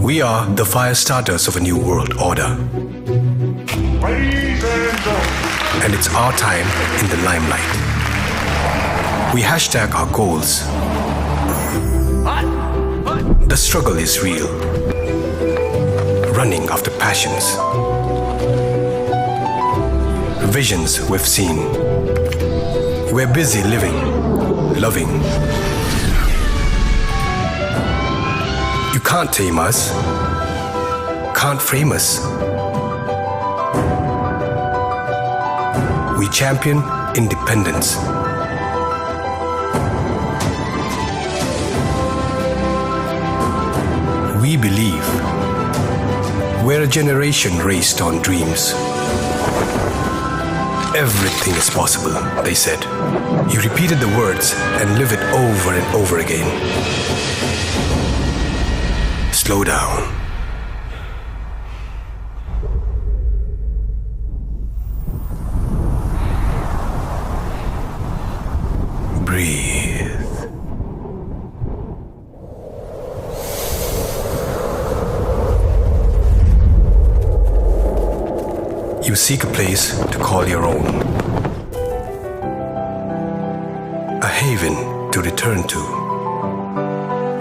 We are the fire starters of a new world order. And it's our time in the limelight. We hashtag our goals. The struggle is real. Running after passions. Visions we've seen. We're busy living, loving. You can't tame us. Can't frame us. We champion independence. We believe we're a generation raised on dreams. Everything is possible, they said. You repeated the words and live it over and over again. Slow down. Breathe. You seek a place to call your own. A haven to return to.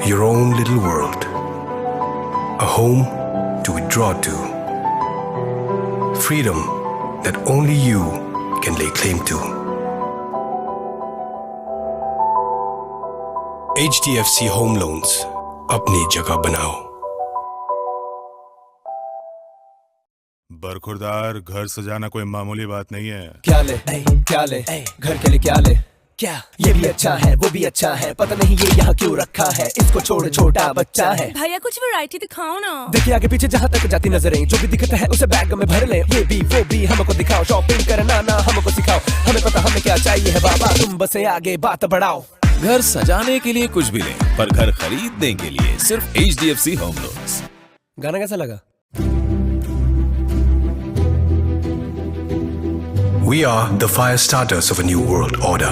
Your own little world. A home to withdraw to. Freedom that only you can lay claim to. HDFC Home Loans. अपनी जगह बनाओ. बरखुरदार, घर सजाना कोई मामूली बात नहीं है. क्या ले घर के लिए क्या ले, क्या ये भी अच्छा है वो भी अच्छा है, पता नहीं ये यहाँ क्यों रखा है, इसको छोड़ छोटा बच्चा है. भैया कुछ वैरायटी दिखाओ ना. देखिए आगे पीछे जहाँ तक जाती नजरें, जो भी दिखता है उसे बैग में भर ले. ये भी वो भी हमको दिखाओ, शॉपिंग करना ना हमको सिखाओ, हमें पता हमें क्या चाहिए है बाबा, तुम बस आगे बात बढ़ाओ. घर सजाने के लिए कुछ भी लें, पर घर खरीदने के लिए सिर्फ HDFC होम लोन्स. गाना कैसा लगा? We are the fire starters of a new world order.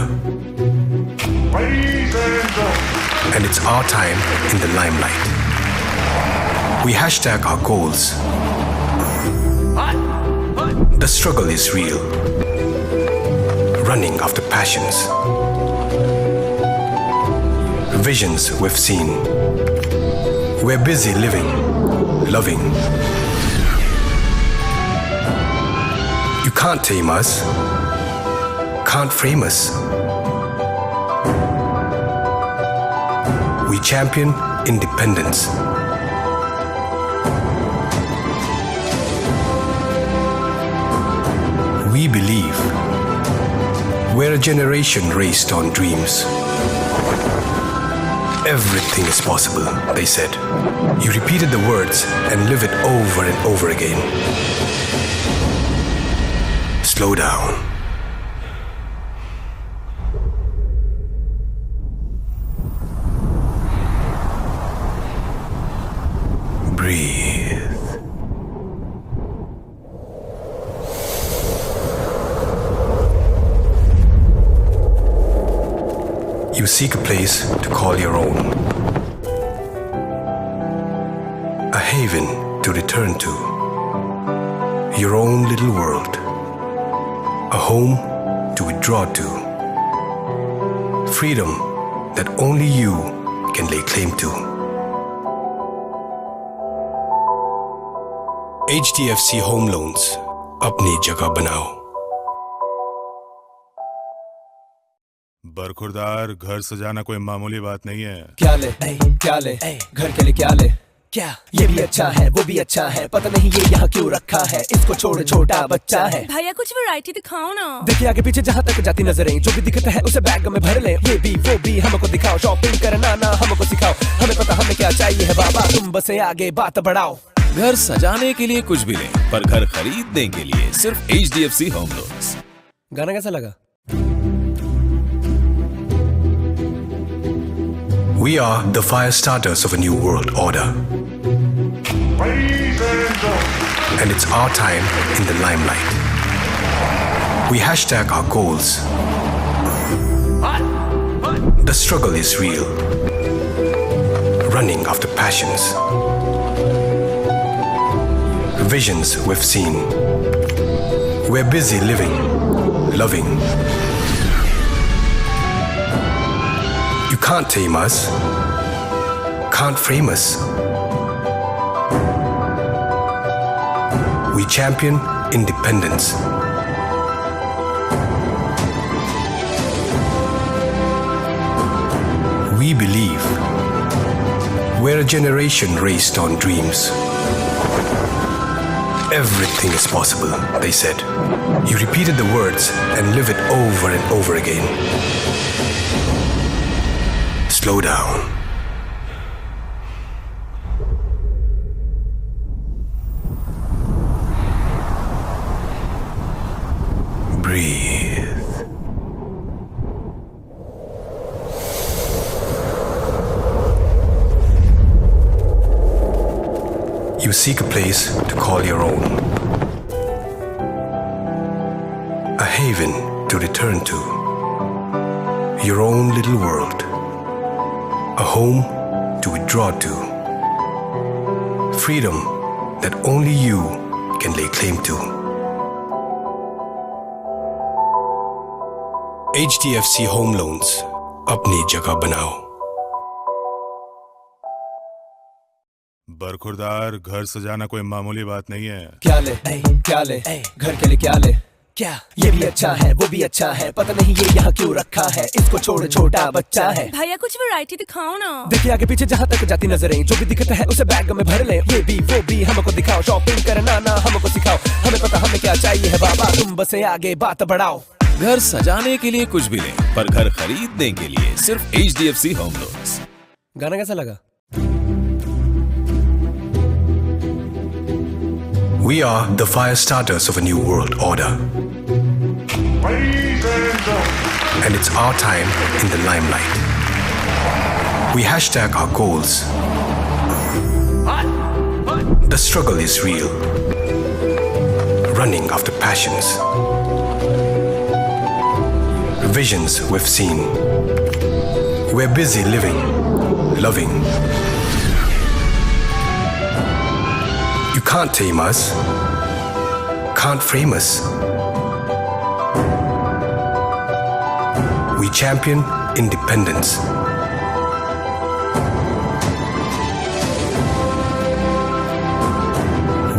And it's our time in the limelight. We hashtag our goals. The struggle is real. Running after passions. Visions we've seen. We're busy living, loving. You can't tame us. Can't frame us. We champion independence. We believe we're a generation raised on dreams. Everything is possible, they said. You repeated the words and live it over and over again. Slow down. Breathe. You seek a place to call your own. A haven to return to. Your own little world. A home to withdraw to. Freedom that only you can lay claim to. HDFC Home Loans. अपनी जगह बनाओ. बरखुरदार, घर सजाना कोई मामूली बात नहीं है. क्या ले घर के लिए क्या ले, क्या ये भी अच्छा है वो भी अच्छा है, पता नहीं ये यहाँ क्यों रखा है, इसको छोड़ छोटा बच्चा है. भैया कुछ वैरायटी दिखाओ ना. देखिए आगे पीछे जहाँ तक जाती नजरें, जो भी दिखता है उसे बैग में भर ले. ये भी वो भी हमको दिखाओ, शॉपिंग करना ना हमको सिखाओ, हमें पता हमें क्या चाहिए है बाबा, तुम बस आगे बात बढ़ाओ. घर सजाने के लिए कुछ भी लें, पर घर खरीदने के लिए सिर्फ HDFC होम लोन्स. गाना कैसा लगा? We are the fire starters of a new world order. And it's our time in the limelight. We hashtag our goals. The struggle is real. Running after passions. Visions we've seen. We're busy living, loving. You can't tame us, can't frame us. We champion independence. We believe we're a generation raised on dreams. Everything is possible, they said. You repeated the words and live it over and over again. Slow down. Breathe. You seek a place to call your own. A haven to return to. Your own little world. A home to withdraw to. Freedom that only you can lay claim to. HDFC Home Loans. अपनी जगह बनाओ. बरखुरदार घर सजाना कोई मामूली बात नहीं है। क्या ले घर के लिए क्या ले, क्या ये भी अच्छा है वो भी अच्छा है, पता नहीं ये यहाँ क्यों रखा है, इसको छोड़ छोटा बच्चा है। भैया कुछ वैरायटी दिखाओ ना। देखिए आगे पीछे जहाँ तक जाती नजरें, जो भी दिखता है उसे बैग में भर ले, ये भी वो भी हमको दिखाओ, शॉपिंग करना ना हमको सिखाओ, हमें पता हमें क्या चाहिए है बाबा, तुम बस आगे बात बढ़ाओ। घर सजाने के लिए कुछ भी लें, पर घर खरीदने के लिए सिर्फ HDFC होम लोन्स। गाना कैसा लगा? We are the fire starters of a new world order. And it's our time in the limelight. We hashtag our goals. The struggle is real. Running after passions. Visions we've seen. We're busy living, loving. You can't tame us, can't frame us. We champion independence.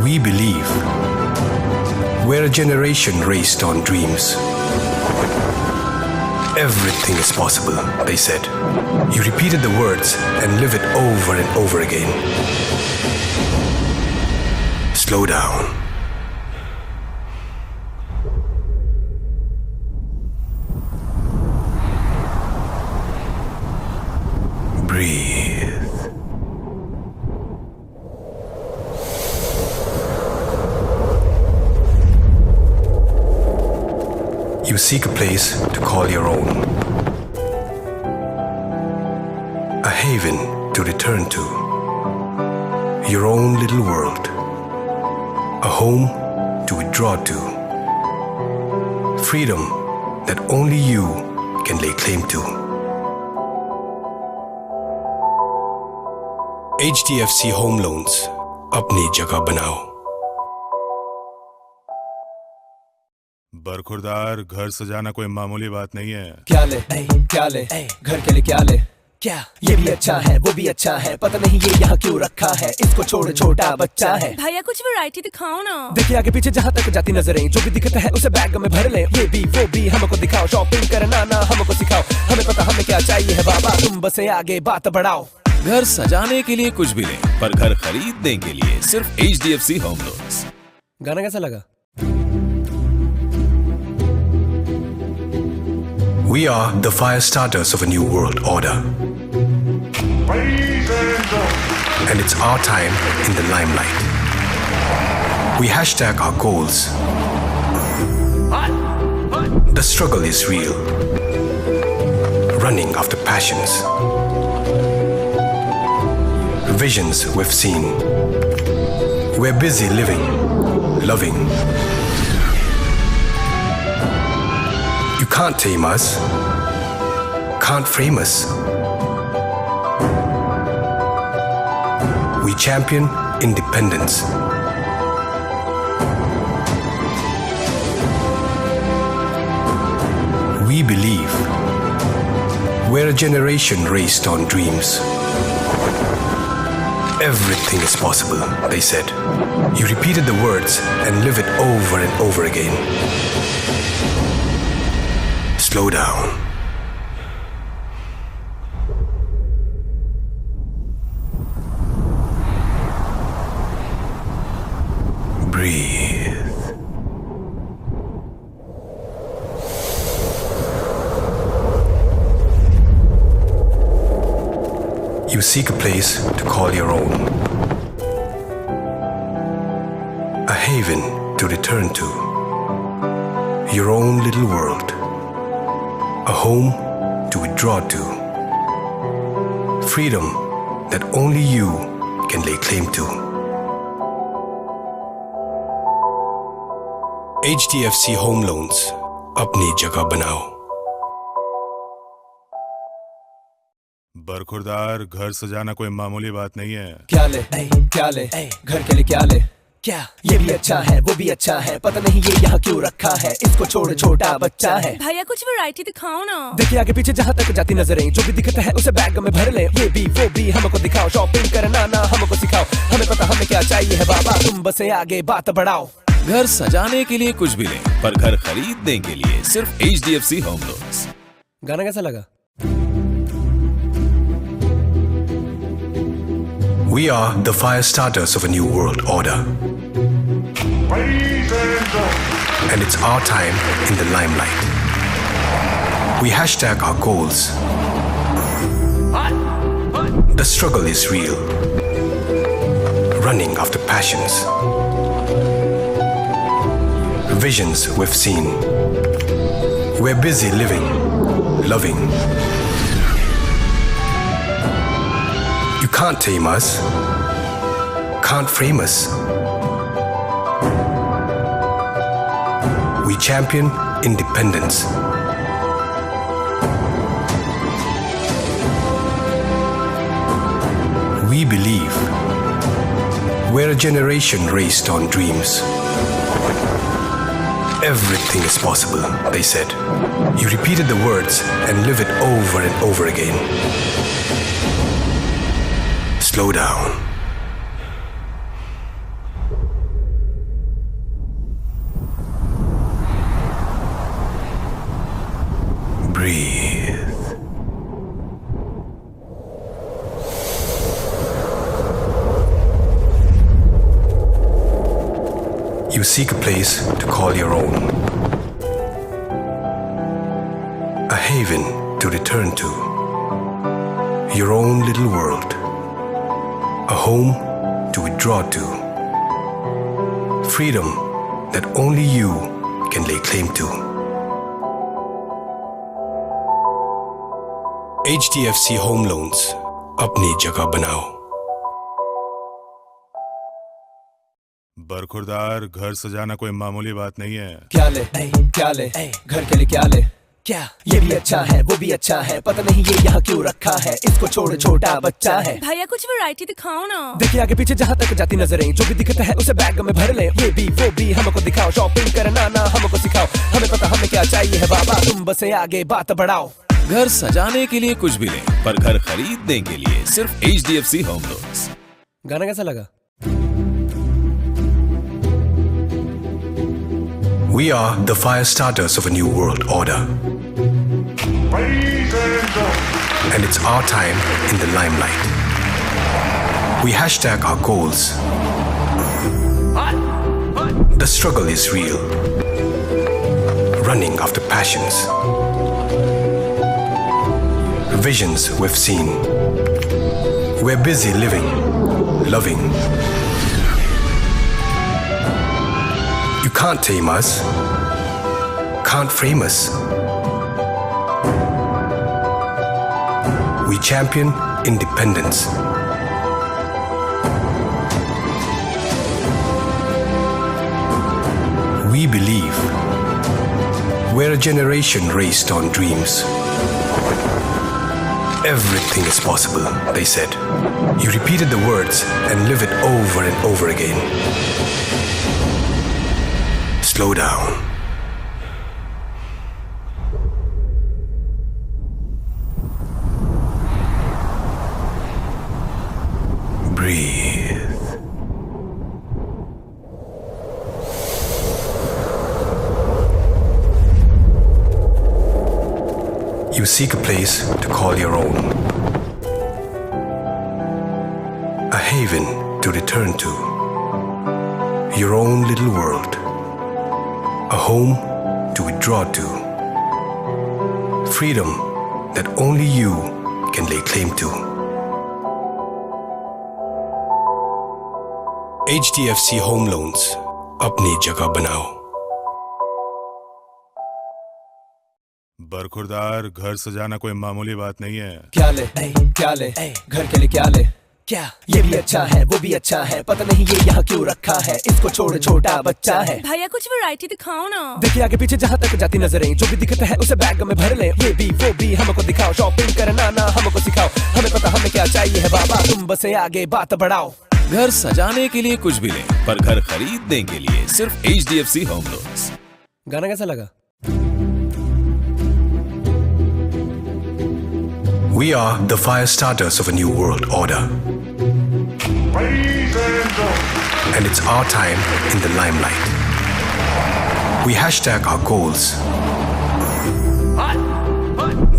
We believe we're a generation raised on dreams. Everything is possible, they said. You repeated the words and live it over and over again. Slow down. Breathe. You seek a place to call your own. A haven to return to. Your own little world. A home to withdraw to. Freedom that only you can lay claim to. HDFC Home Loans. अपनी जगह बनाओ. बरखुरदार घर सजाना कोई मामूली बात नहीं है। क्या ले घर के लिए क्या ले, क्या ये भी अच्छा है वो भी अच्छा है, पता नहीं ये यहाँ क्यों रखा है, इसको छोड़ छोटा बच्चा है। भैया कुछ वैरायटी दिखाओ ना। देखिए आगे पीछे जहाँ तक जाती नजरें, जो भी दिखता है उसे बैग में भर ले, ये भी वो भी हमको दिखाओ, शॉपिंग करना ना हमको सिखाओ, हमें पता हमें क्या चाहिए है बाबा, तुम बस आगे बात बढ़ाओ। घर सजाने के लिए कुछ भी लें, पर घर खरीदने के लिए सिर्फ HDFC होम लोन्स। गाना कैसा लगा? We are the fire starters of a new world order. And it's our time in the limelight. We hashtag our goals. The struggle is real. Running after passions. Visions we've seen. We're busy living, loving. You can't tame us, can't frame us. We champion independence. We believe we're a generation raised on dreams. Everything is possible, they said. You repeated the words and live it over and over again. Slow down. Breathe. You seek a place to call your own. A haven to return to. Your own little world. A home to withdraw to. Freedom that only you can lay claim to. HDFC Home Loans. अपनी जगह बनाओ. बरखुरदार घर सजाना कोई मामूली बात नहीं है. क्या ले घर के लिए क्या ले क्या ये भी अच्छा है वो भी अच्छा है पता नहीं ये यहाँ क्यों रखा है इसको छोड़ छोटा बच्चा है भैया कुछ वैरायटी दिखाओ ना. देखिए आगे पीछे जहाँ तक जाती नजरें जो भी दिखता है उसे बैग में भर ले ये भी वो भी हमको दिखाओ शॉपिंग करना ना हमको सिखाओ हमें पता हमें क्या चाहिए है बाबा तुम बस आगे बात बढ़ाओ. घर सजाने के लिए कुछ भी लें, पर घर खरीदने के लिए सिर्फ HDFC होम लोन्स. गाना कैसा लगा? We are the fire starters of a new world order. And it's our time in the limelight. We hashtag our goals. The struggle is real. Running after passions. Visions we've seen. We're busy living, loving. You can't tame us, can't frame us. We champion independence. We believe we're a generation raised on dreams. Everything is possible, they said. You repeated the words and live it over and over again. Slow down. Breathe. You seek a place to call your own. A haven to return to. Your own little world. A home to withdraw to. Freedom that only you can lay claim to. HDFC Home Loans. अपनी जगह बनाओ. बरखुरदार घर सजाना कोई मामूली बात नहीं है. क्या ले घर के लिए क्या ले क्या ये भी अच्छा है वो भी अच्छा है पता नहीं ये यहाँ क्यों रखा है इसको छोड़ छोटा बच्चा है. भैया कुछ वैरायटी दिखाओ ना. देखिए आगे पीछे जहाँ तक जाती नजरें जो भी दिखता है उसे बैग में भर ले ये भी वो भी हमको दिखाओ शॉपिंग करना ना हमको सिखाओ हमें पता हमें क्या चाहिए है बाबा तुम बस आगे बात बढ़ाओ. घर सजाने के लिए कुछ भी लें, पर घर खरीदने के लिए सिर्फ HDFC होम लोन्स. गाना कैसा लगा? We are the fire starters of a new world order. And it's our time in the limelight. We hashtag our goals. The struggle is real. Running after passions. Visions we've seen. We're busy living, loving. You can't tame us, can't frame us. We champion independence. We believe we're a generation raised on dreams. Everything is possible, they said. You repeated the words and live it over and over again. Slow down. Breathe. You seek a place to call your own. A haven to return to. Your own little world. A home to withdraw to. Freedom that only you can lay claim to. HDFC Home Loans. अपनी जगह बनाओ. बरखुरदार घर सजाना कोई मामूली बात नहीं है। क्या ले घर के लिए क्या ले, क्या ये भी अच्छा है वो भी अच्छा है, पता नहीं ये यहाँ क्यों रखा है, इसको छोड़ छोटा बच्चा है। भैया कुछ वैरायटी दिखाओ ना। देखिए आगे पीछे जहाँ तक जाती नजरें, जो भी दिखता है उसे बैग में भर ले, ये भी वो भी हमको दिखाओ, शॉपिंग करना ना हमको सिखाओ, हमें पता हमें क्या चाहिए है बाबा, तुम बस आगे बात बढ़ाओ। घर सजाने के लिए कुछ भी लें, पर घर खरीदने के लिए सिर्फ HDFC होम लोन्स। गाना कैसा लगा? We are the fire starters of a new world order. And it's our time in the limelight. We hashtag our goals.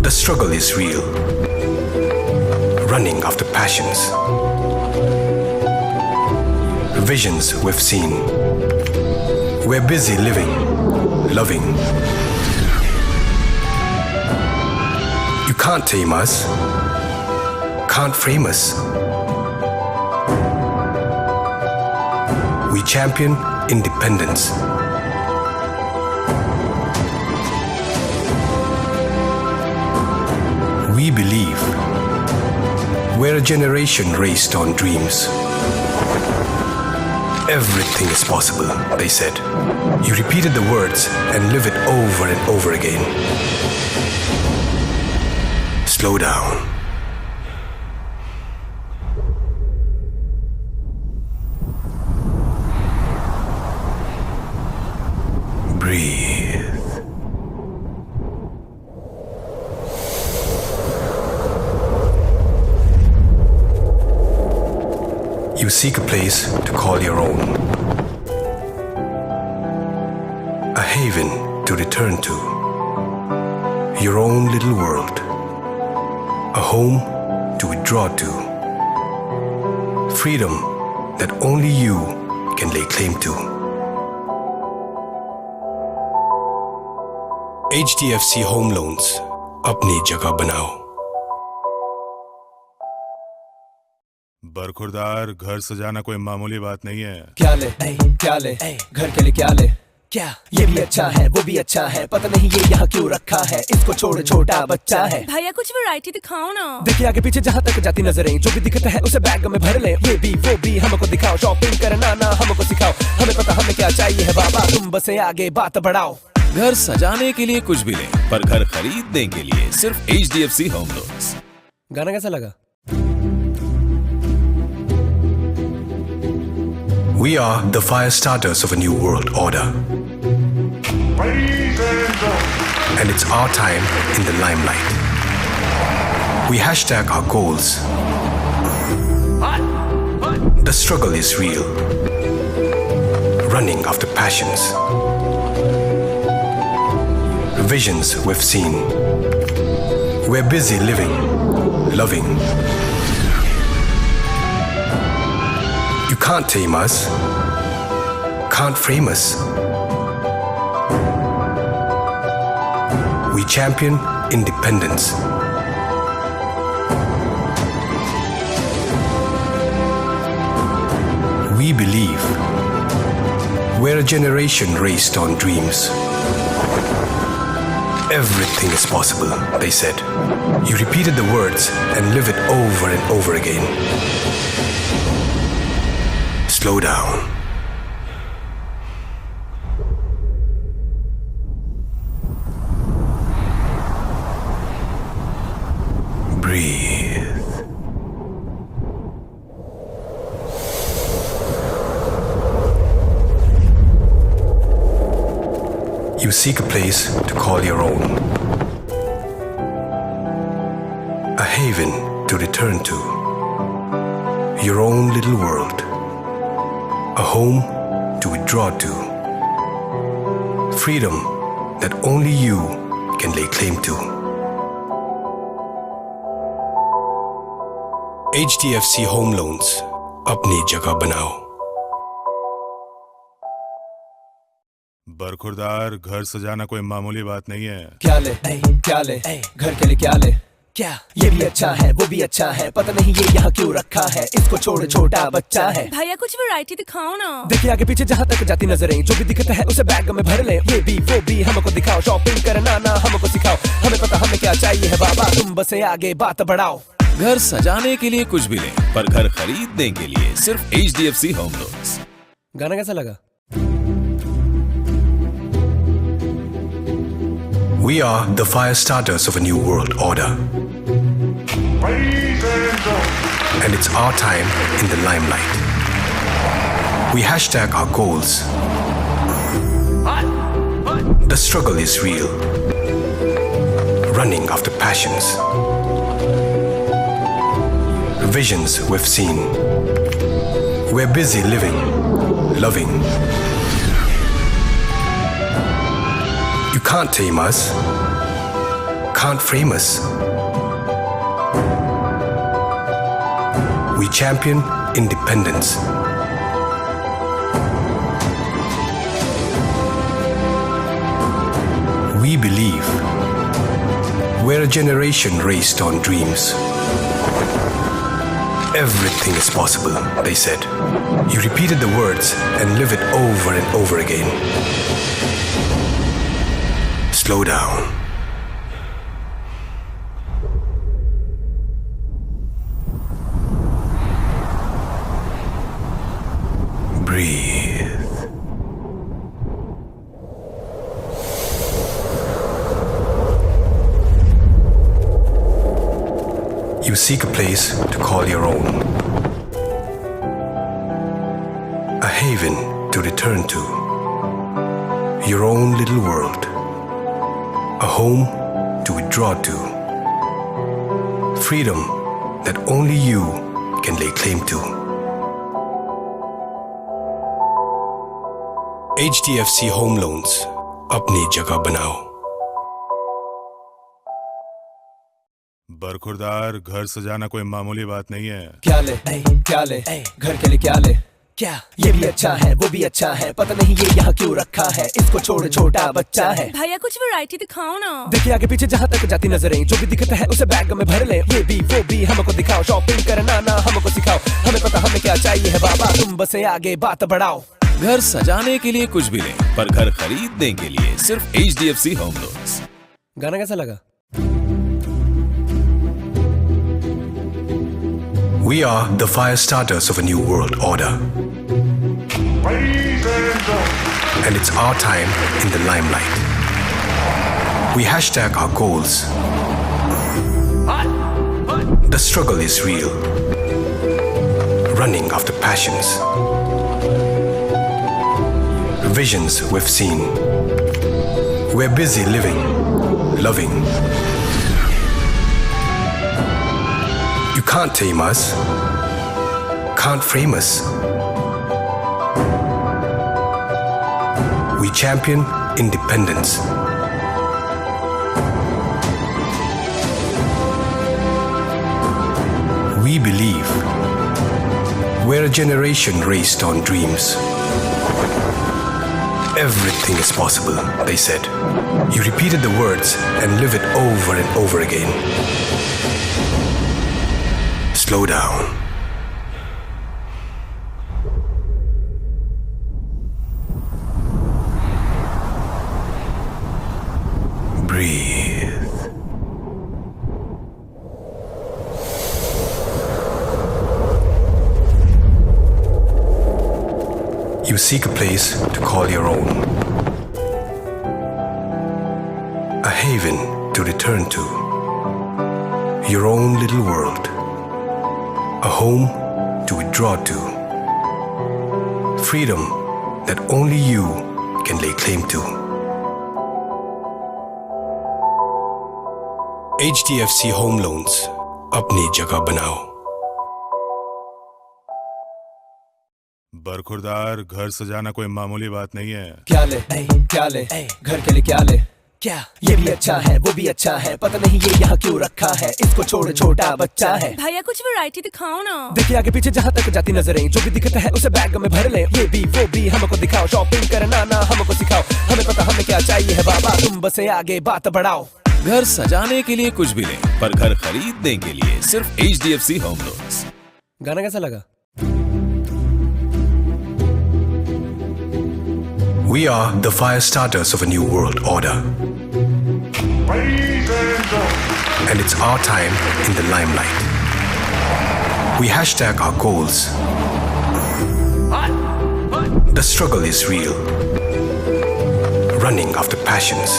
The struggle is real. Running after passions. Visions we've seen. We're busy living, loving. You can't tame us, can't frame us. We champion independence. We believe we're a generation raised on dreams. Everything is possible, they said. You repeated the words and live it over and over again. Slow down. Breathe. You seek a place to call your own. A haven to return to. Your own little world. A home to withdraw to. Freedom that only you can lay claim to. HDFC Home Loans. अपनी जगह बनाओ. बरखुरदार घर सजाना कोई मामूली बात नहीं है। क्या ले घर के लिए क्या ले, क्या ये भी अच्छा है वो भी अच्छा है, पता नहीं ये यहाँ क्यों रखा है, इसको छोड़ छोटा बच्चा है। भैया कुछ वैरायटी दिखाओ ना। देखिए आगे पीछे जहाँ तक जाती नजरें, जो भी दिखता है उसे बैग में भर ले, ये भी वो भी हमको दिखाओ, शॉपिंग करना ना हमको सिखाओ, हमें पता हमें क्या चाहिए है बाबा, तुम बस आगे बात बढ़ाओ। घर सजाने के लिए कुछ भी लें, पर घर खरीदने के लिए सिर्फ HDFC होम लोन्स। गाना कैसा लगा? We are the fire starters of a new world order. And it's our time in the limelight. We hashtag our goals. The struggle is real. Running after passions. Visions we've seen. We're busy living, loving. You can't tame us, can't frame us. We champion independence. We believe we're a generation raised on dreams. Everything is possible, they said. You repeated the words and live it over and over again. Slow down. Breathe. You seek a place to call your own. A haven to return to. your own little world, a home to withdraw to, freedom that only you can lay claim to. HDFC Home Loans, अपनी जगह बनाओ। बरखुरदार घर सजाना कोई मामूली बात नहीं है। क्या ले घर के लिए क्या ले, क्या ये भी अच्छा है वो भी अच्छा है, पता नहीं ये यहाँ क्यों रखा है, इसको छोड़ छोटा बच्चा है। भैया कुछ वैरायटी दिखाओ ना। देखिए आगे पीछे जहाँ तक जाती नजरें, जो भी दिखता है उसे बैग में भर ले, ये भी वो भी हमको दिखाओ, शॉपिंग करना ना हमको सिखाओ, हमें पता हमें क्या चाहिए है बाबा, तुम बस आगे बात बढ़ाओ। घर सजाने के लिए कुछ भी लें, पर घर खरीदने के लिए सिर्फ HDFC होम लोन्स। गाना कैसा लगा? We are the fire starters of a new world order. And it's our time in the limelight. We hashtag our goals. The struggle is real. Running after passions. Visions we've seen. We're busy living, loving. You can't tame us, can't frame us. We champion independence. We believe we're a generation raised on dreams. Everything is possible, they said. You repeated the words and live it over and over again. Slow down. Breathe. You seek a place to call your own. A haven to return to. Your own little world. A home to withdraw to. Freedom that only you can lay claim to. HDFC Home Loans, अपनी जगह बनाओ। बरखुरदार घर सजाना कोई मामूली बात नहीं है। क्या ले घर के लिए क्या ले, क्या ये भी अच्छा है वो भी अच्छा है, पता नहीं ये यहाँ क्यों रखा है, इसको छोड़ छोटा बच्चा है। भैया कुछ वैरायटी दिखाओ ना। देखिए आगे पीछे जहाँ तक जाती नजरें, जो भी दिखता है उसे बैग में भर ले, ये भी वो भी हमको दिखाओ, शॉपिंग करना ना हमको सिखाओ, हमें पता हमें क्या चाहिए है बाबा, तुम बस आगे बात बढ़ाओ। घर सजाने के लिए कुछ भी लें, पर घर खरीदने के लिए सिर्फ HDFC होम लोन्स। गाना कैसा लगा? We are the fire starters of a new world order. And it's our time in the limelight. We hashtag our goals. The struggle is real. Running after passions. Visions we've seen. We're busy living, loving. You can't tame us, can't frame us. We champion independence. We believe we're a generation raised on dreams. Everything is possible, they said. You repeated the words and live it over and over again. Slow down. Breathe. You seek a place to call your own. A haven to return to. Your own little world. A home to withdraw to. Freedom that only you can lay claim to. HDFC Home Loans, अपनी जगह बनाओ। बरखुरदार घर सजाना कोई मामूली बात नहीं है। क्या ले घर के लिए क्या ले, क्या ये भी अच्छा है वो भी अच्छा है, पता नहीं ये यहाँ क्यों रखा है, इसको छोड़ छोटा बच्चा है। भैया कुछ वैरायटी दिखाओ ना। देखिए आगे पीछे जहाँ तक जाती नजरें, जो भी दिखता है उसे बैग में भर ले, ये भी वो भी हमको दिखाओ, शॉपिंग करना ना हमको सिखाओ, हमें पता हमें क्या चाहिए है बाबा, तुम बस आगे बात बढ़ाओ। घर सजाने के लिए कुछ भी लें, पर घर खरीदने के लिए सिर्फ HDFC होम लोन्स। गाना कैसा लगा? We are the fire starters of a new world order. And it's our time in the limelight. We hashtag our goals. The struggle is real. Running after passions.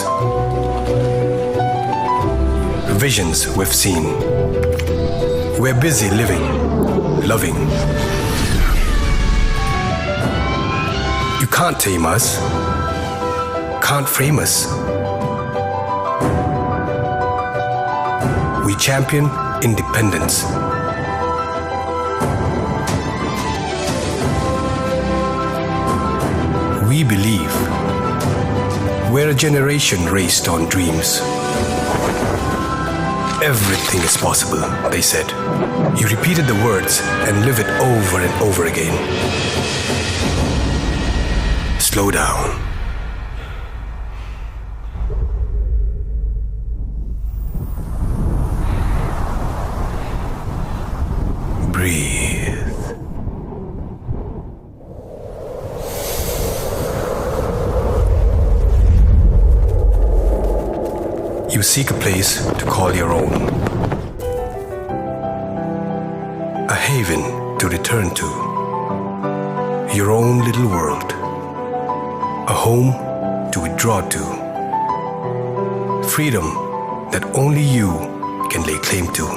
Visions we've seen. We're busy living, loving. You can't tame us, can't frame us. We champion independence. We believe we're a generation raised on dreams. Everything is possible, they said. You repeated the words and live it over and over again. Slow down. Breathe. You seek a place to call your own. A haven to return to. Your own little world. A home to withdraw to. Freedom that only you can lay claim to.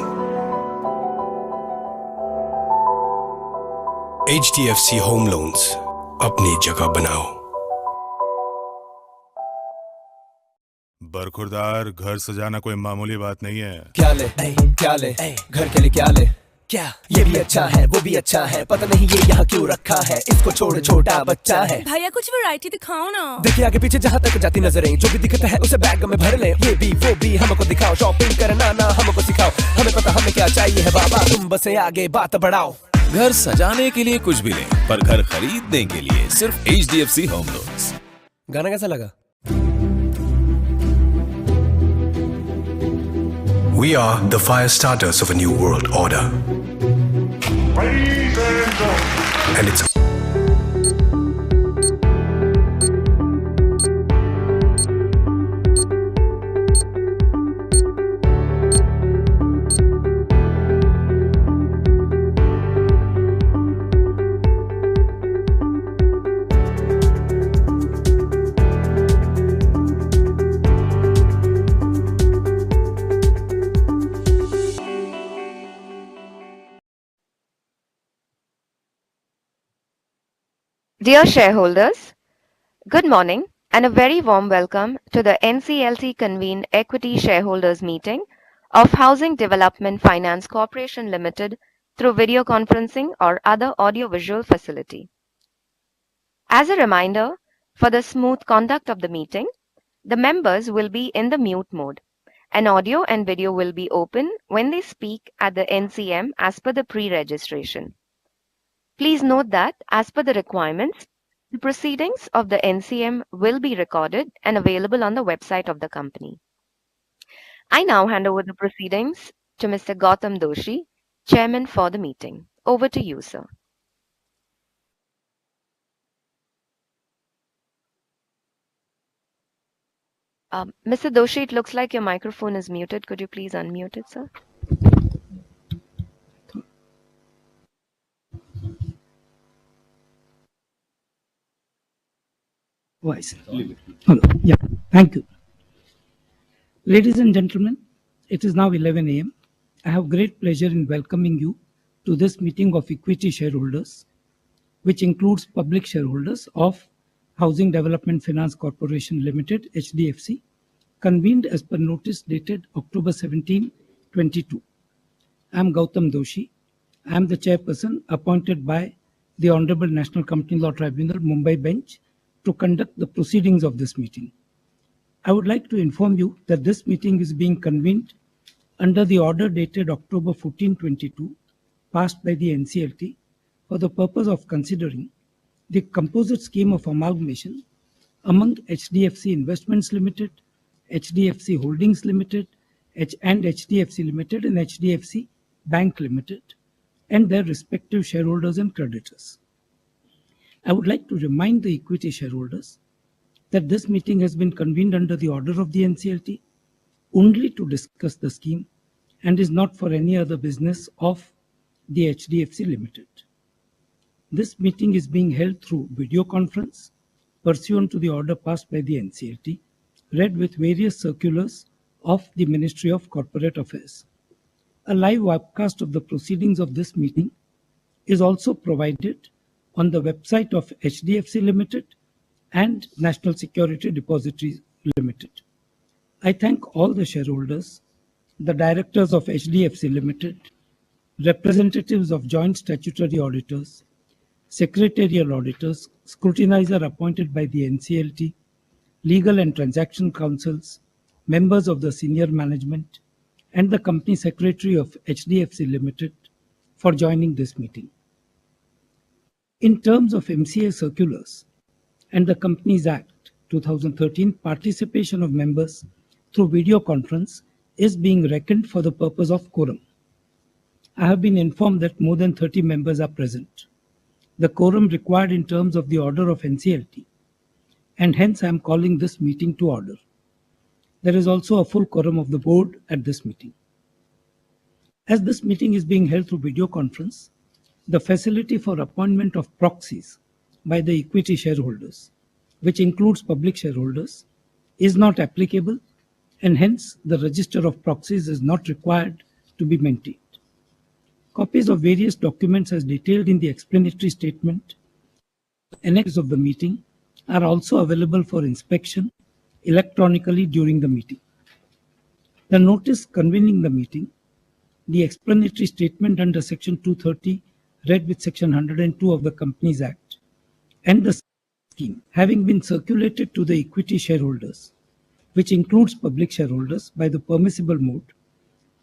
HDFC Home Loans. अपनी जगह बनाओ। बरखुरदार घर सजाना कोई मामूली बात नहीं है। क्या ले घर के लिए क्या ले, क्या ये भी अच्छा है वो भी अच्छा है, पता नहीं ये यहाँ क्यों रखा है, इसको छोड़ छोटा बच्चा है। भैया कुछ वैरायटी दिखाओ ना। देखिए आगे पीछे जहाँ तक जाती नजरें, जो भी दिखता है उसे बैग में भर ले, ये भी वो भी हमको दिखाओ, शॉपिंग करना ना हमको सिखाओ, हमें पता हमें क्या चाहिए है बाबा, तुम बस आगे बात बढ़ाओ। घर सजाने के लिए कुछ भी लें, पर घर खरीदने के लिए सिर्फ HDFC होम लोन्स। गाना कैसा लगा? We are the fire starters of a new world order. And it's Dear shareholders, good morning and a very warm welcome to the NCLT Convened Equity Shareholders Meeting of Housing Development Finance Corporation Limited through video conferencing or other audio-visual facility. As a reminder, for the smooth conduct of the meeting, the members will be in the mute mode, and audio and video will be open when they speak at the NCM as per the pre-registration. Please note that, as per the requirements, the proceedings of the NCM will be recorded and available on the website of the company. I now hand over the proceedings to Mr. Gautam Doshi, Chairman for the meeting. Over to you, sir. Mr. Doshi, it looks like your microphone is muted. Could you please unmute it, sir? Voice. Hello. Yeah, thank you. Ladies and gentlemen, it is now 11 a.m. I have great pleasure in welcoming you to this meeting of equity shareholders, which includes public shareholders of Housing Development Finance Corporation Limited, HDFC, convened as per notice dated October 17, 22. I am Gautam Doshi. I am the chairperson appointed by the Honorable National Company Law Tribunal, Mumbai bench, to conduct the proceedings of this meeting. I would like to inform you that this meeting is being convened under the order dated October 14, 2022, passed by the NCLT for the purpose of considering the composite scheme of amalgamation among HDFC Investments Limited, HDFC Holdings Limited, and HDFC Limited and HDFC Bank Limited, and their respective shareholders and creditors. I would like to remind the equity shareholders that this meeting has been convened under the order of the NCLT only to discuss the scheme and is not for any other business of the HDFC Limited. This meeting is being held through video conference pursuant to the order passed by the NCLT, read with various circulars of the Ministry of Corporate Affairs. A live webcast of the proceedings of this meeting is also provided on the website of HDFC Limited and National Security Depository Limited. I thank all the shareholders, the directors of HDFC Limited, representatives of joint statutory auditors, secretarial auditors, scrutinizer appointed by the NCLT, legal and transaction counsels, members of the senior management, and the company secretary of HDFC Limited for joining this meeting. In terms of MCA circulars and the Companies Act 2013, participation of members through video conference is being reckoned for the purpose of quorum. I have been informed that more than 30 members are present, the quorum required in terms of the order of NCLT, and hence I am calling this meeting to order. There is also a full quorum of the board at this meeting. As this meeting is being held through video conference, the facility for appointment of proxies by the equity shareholders, which includes public shareholders, is not applicable, and hence the register of proxies is not required to be maintained. Copies of various documents as detailed in the explanatory statement, annex of the meeting, are also available for inspection electronically during the meeting. The notice convening the meeting, the explanatory statement under Section 230, read with Section 102 of the Companies Act, and the scheme having been circulated to the equity shareholders, which includes public shareholders, by the permissible mode,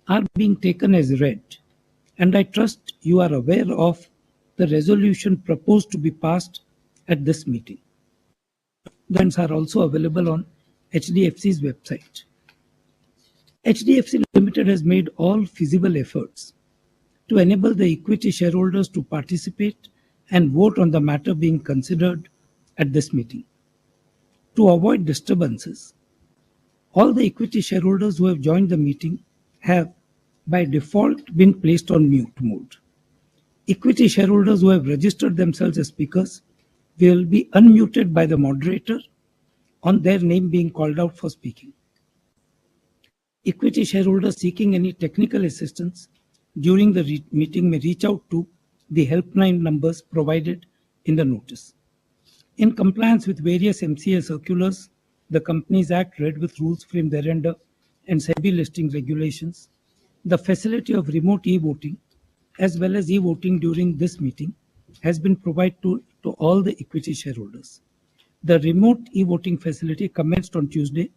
are being taken as read, and I trust you are aware of the resolution proposed to be passed at this meeting. Documents are also available on HDFC's website. HDFC Limited has made all feasible efforts to enable the equity shareholders to participate and vote on the matter being considered at this meeting. To avoid disturbances, all the equity shareholders who have joined the meeting have by default been placed on mute mode. Equity shareholders who have registered themselves as speakers will be unmuted by the moderator on their name being called out for speaking. Equity shareholders seeking any technical assistance during the meeting may reach out to the helpline numbers provided in the notice. In compliance with various MCA circulars, the Companies Act read with rules framed thereunder, and SEBI listing regulations, the facility of remote e-voting as well as e-voting during this meeting has been provided to all the equity shareholders. The remote e-voting facility commenced on Tuesday,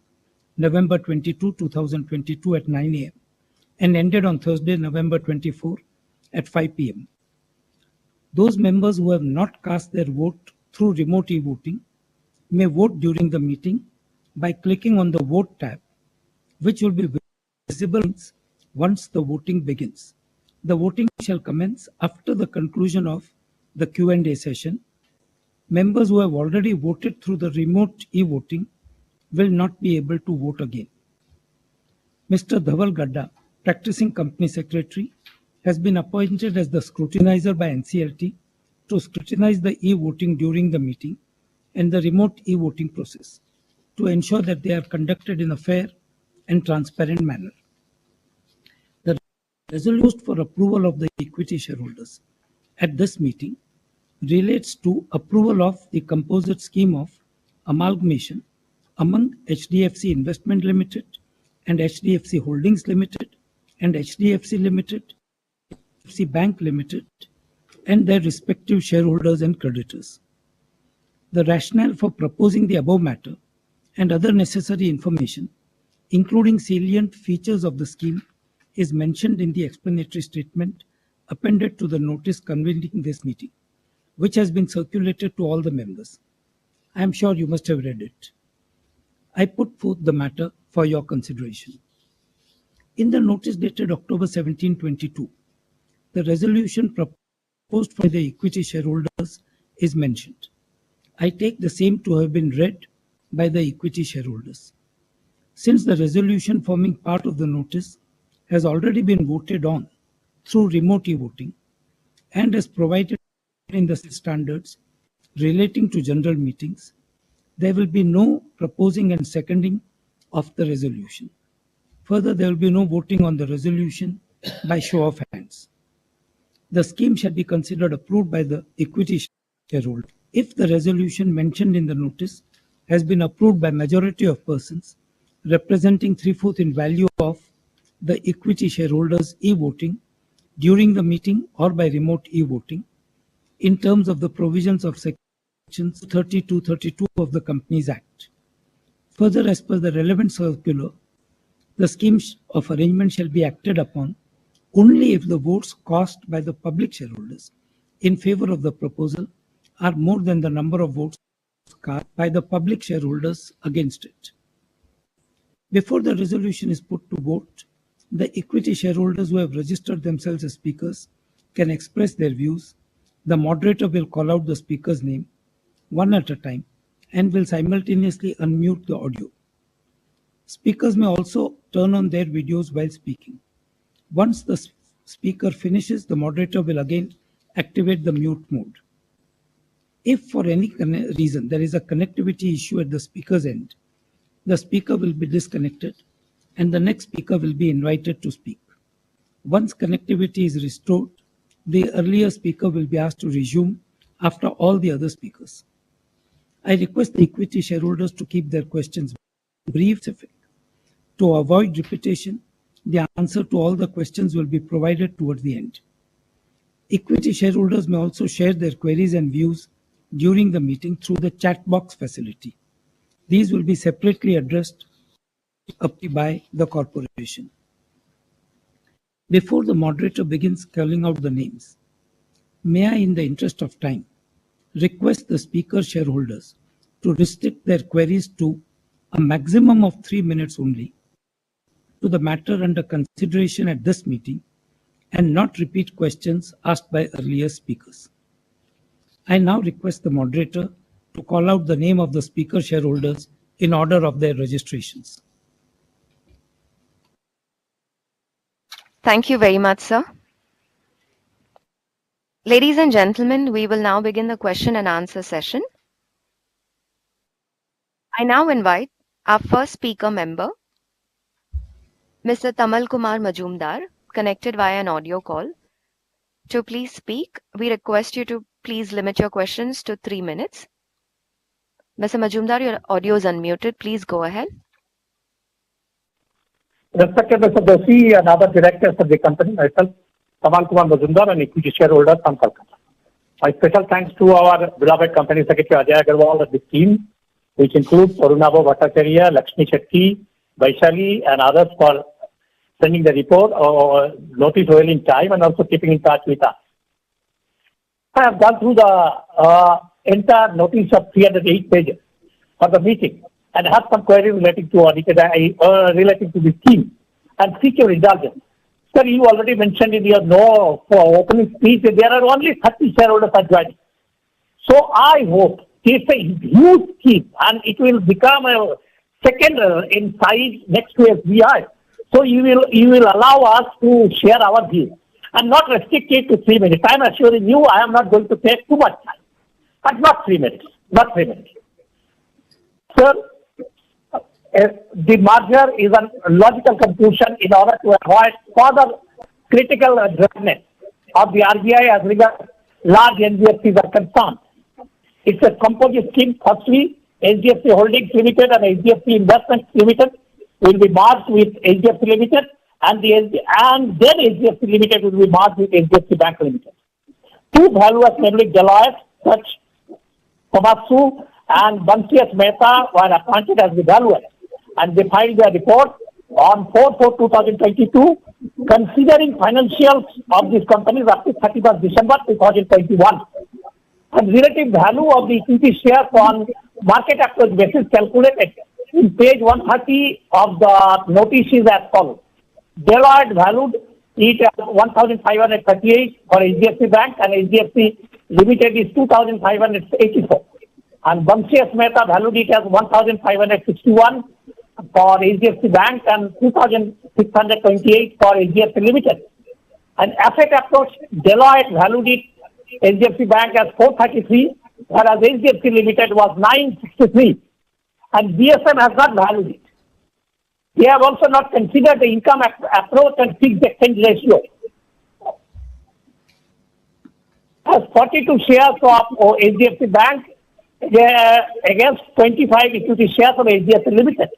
November 22, 2022 at 9 a.m. and ended on Thursday, November 24 at 5 p.m. Those members who have not cast their vote through remote e-voting may vote during the meeting by clicking on the Vote tab, which will be visible once the voting begins. The voting shall commence after the conclusion of the Q&A session. Members who have already voted through the remote e-voting will not be able to vote again. Mr. Dhaval Gadda, practicing company secretary, has been appointed as the scrutinizer by NCLT to scrutinize the e-voting during the meeting and the remote e-voting process to ensure that they are conducted in a fair and transparent manner. The resolution for approval of the equity shareholders at this meeting relates to approval of the composite scheme of amalgamation among HDFC Investment Limited and HDFC Holdings Limited and HDFC Limited, HDFC Bank Limited, and their respective shareholders and creditors. The rationale for proposing the above matter and other necessary information, including salient features of the scheme, is mentioned in the explanatory statement appended to the notice convening this meeting, which has been circulated to all the members. I am sure you must have read it. I put forth the matter for your consideration. In the notice dated October 17, 2022, the resolution proposed for the equity shareholders is mentioned. I take the same to have been read by the equity shareholders. Since the resolution forming part of the notice has already been voted on through remote e-voting and as provided in the standards relating to general meetings, there will be no proposing and seconding of the resolution. Further, there will be no voting on the resolution by show of hands. The scheme shall be considered approved by the equity shareholder if the resolution mentioned in the notice has been approved by majority of persons representing 3/4 in value of the equity shareholders e-voting during the meeting or by remote e-voting in terms of the provisions of sections 30-32 of the Companies Act. Further, as per the relevant circular, the scheme of arrangement shall be acted upon only if the votes cast by the public shareholders in favor of the proposal are more than the number of votes cast by the public shareholders against it. Before the resolution is put to vote, the equity shareholders who have registered themselves as speakers can express their views. The moderator will call out the speaker's name one at a time and will simultaneously unmute the audio. Speakers may also turn on their videos while speaking. Once the speaker finishes, the moderator will again activate the mute mode. If for any reason there is a connectivity issue at the speaker's end, the speaker will be disconnected and the next speaker will be invited to speak. Once connectivity is restored, the earlier speaker will be asked to resume after all the other speakers. I request the equity shareholders to keep their questions brief. To avoid repetition, the answer to all the questions will be provided towards the end. Equity shareholders may also share their queries and views during the meeting through the chat box facility. These will be separately addressed by the corporation. Before the moderator begins calling out the names, may I, in the interest of time, request the speaker shareholders to restrict their queries to a maximum of 3 minutes only to the matter under consideration at this meeting and not repeat questions asked by earlier speakers. I now request the moderator to call out the name of the speaker shareholders in order of their registrations. Thank you very much, sir. Ladies and gentlemen, we will now begin the question and answer session. I now invite our first speaker member, Mr. Tamal Kumar Majumdar, connected via an audio call, to please speak. We request you to please limit your questions to 3 minutes. Mr. Majumdar, your audio is unmuted. Please go ahead. Respected Mr. Doshi and other directors of the company, myself, Tamal Kumar Majumdar, and equity shareholder from Calcutta. My special thanks to our beloved company secretary Ajay Agarwal and the team, which includes Arunabha Bhattacharya, Lakshmi Shetty, Vaishali, and others for sending the report or notice well in time and also keeping in touch with us. I have gone through the entire notice of 308 pages for the meeting and have some queries relating to the scheme and seek your indulgence. Sir, you already mentioned in your for opening speech that there are only 30 shareholders are joining. So I hope it's a huge scheme and it will become a second in size next to SBI. So you will allow us to share our views and not restrict it to 3 minutes. I am assuring you I am not going to take too much time. But not 3 minutes. Not 3 minutes. Sir, the merger is a logical conclusion in order to avoid further critical dragnet of the RBI as regards large NBFCs are concerned. It's a composite scheme. Firstly, HDFC Holdings Limited and HDFC Investments Limited will be merged with HDFC Limited and then HDFC Limited will be merged with HDFC Bank Limited. two valuers, namely Deloitte, such Komatsu and Bansi Mehta were appointed as the valuers, and they filed their report on 4/4/2022, considering financials of these companies up to 31st December 2021. And relative value of the equity shares on market approach basis calculated in page 130 of the notice is as follows. Deloitte valued it at 1,538 for HDFC Bank, and HDFC Limited is 2,584. And Bansi Mehta valued it as 1,561 for HDFC Bank and 2,628 for HDFC Limited. And asset approach, Deloitte valued it HDFC Bank as 433, whereas HDFC Limited was 963. And BSM has not valued it. They have also not considered the income approach and fixed exchange ratio. As 42 shares of HDFC Bank against 25 equity shares of HDFC Limited.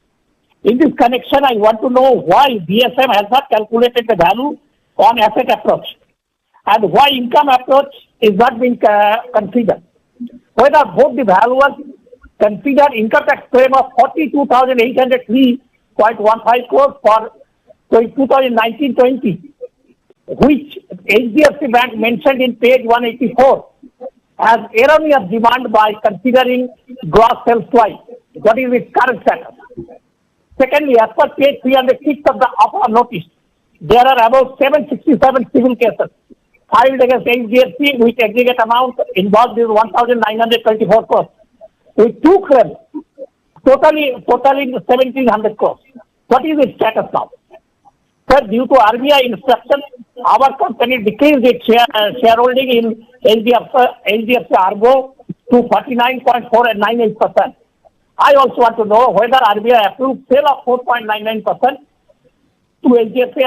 In this connection, I want to know why BSM has not calculated the value on asset approach and why income approach is not being considered. Whether both the valuers considered income tax claim of 42,803.15 crores for 2019-20, which HDFC Bank mentioned in page 184 as erroneous demand by considering gross sales twice. What is its current status? Secondly, as per page 306 of the offer notice, there are about 767 civil cases filed against HDFC, which aggregate amount involved is 1,924 crores, with two claims, totaling 1,700 crores. What is its status now? Sir, due to RBI instruction, our company decreased its shareholding in HDFC Argo to 49.498%. I also want to know whether RBI approved sale of 4.99% to HDFC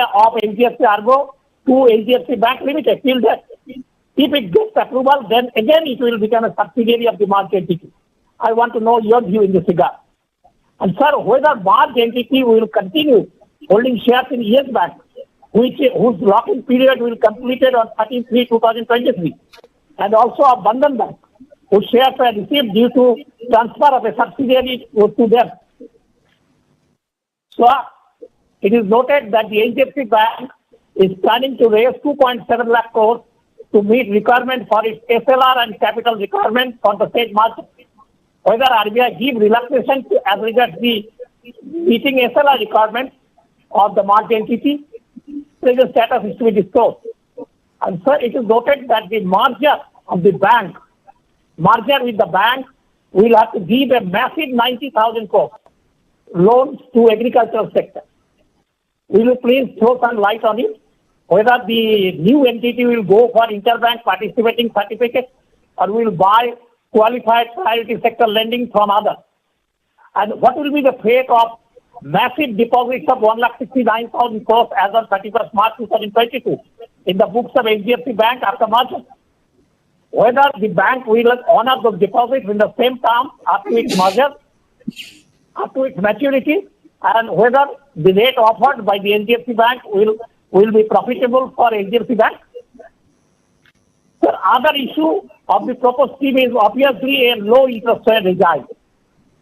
Argo to HDFC Bank Limited till that. If it gets approval, then again it will become a subsidiary of the merged entity. I want to know your view in this regard. And sir, whether merged entity will continue holding shares in Yes Bank, whose lock-in period will complete on 13/3/2023, and also of Bandhan Bank, whose shares were received due to transfer of a subsidiary to them. So, it is noted that the HDFC Bank is planning to raise 2.7 lakh crores to meet requirement for its SLR and capital requirement for the state market. Whether RBI give relaxation as regards the meeting SLR requirements of the merged entity, the status is to be disclosed. And sir, it is noted that the merger with the bank will have to give a massive 90,000 crores loans to agricultural sector. Will you please throw some light on it? Whether the new entity will go for interbank participating certificate or will buy qualified priority sector lending from others? And what will be the fate of massive deposits of 1,69,000 crores as on 31st March 2022 in the books of HDFC Bank after merger? Whether the bank will honor those deposits in the same term after its merger, up to its maturity, and whether the rate offered by the HDFC Bank will be profitable for HDFC Bank. The other issue of the proposed scheme is obviously a low interest rate regime.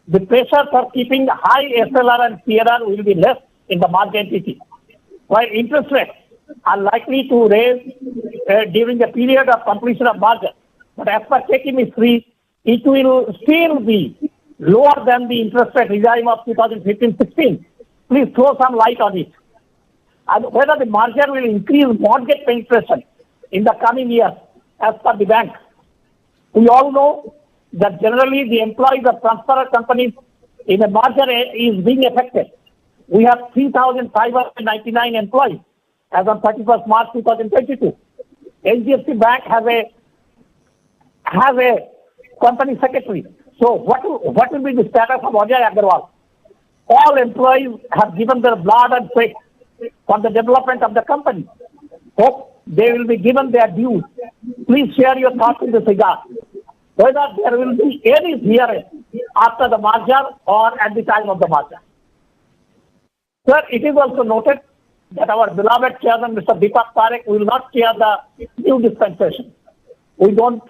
The pressure for keeping high SLR and CRR will be less in the merged entity, while interest rates are likely to raise during the period of completion of merger. But as per checking history, it will still be lower than the interest rate regime of 2015-16. Please throw some light on it. And whether the merger will increase mortgage penetration in the coming years as per the bank. We all know that generally the employees of transferor companies in a merger is being affected. We have 3,599 employees as on 31st March 2022. HDFC Bank has a company secretary. So what will be the status of Ajay Agarwal? All employees have given their blood and sweat for the development of the company. Hope they will be given their dues. Please share your thoughts in this regard. Whether there will be any hearing after the merger or at the time of the merger. Sir, it is also noted that our beloved chairman, Mr. Deepak Parekh, will not chair the new dispensation. We don't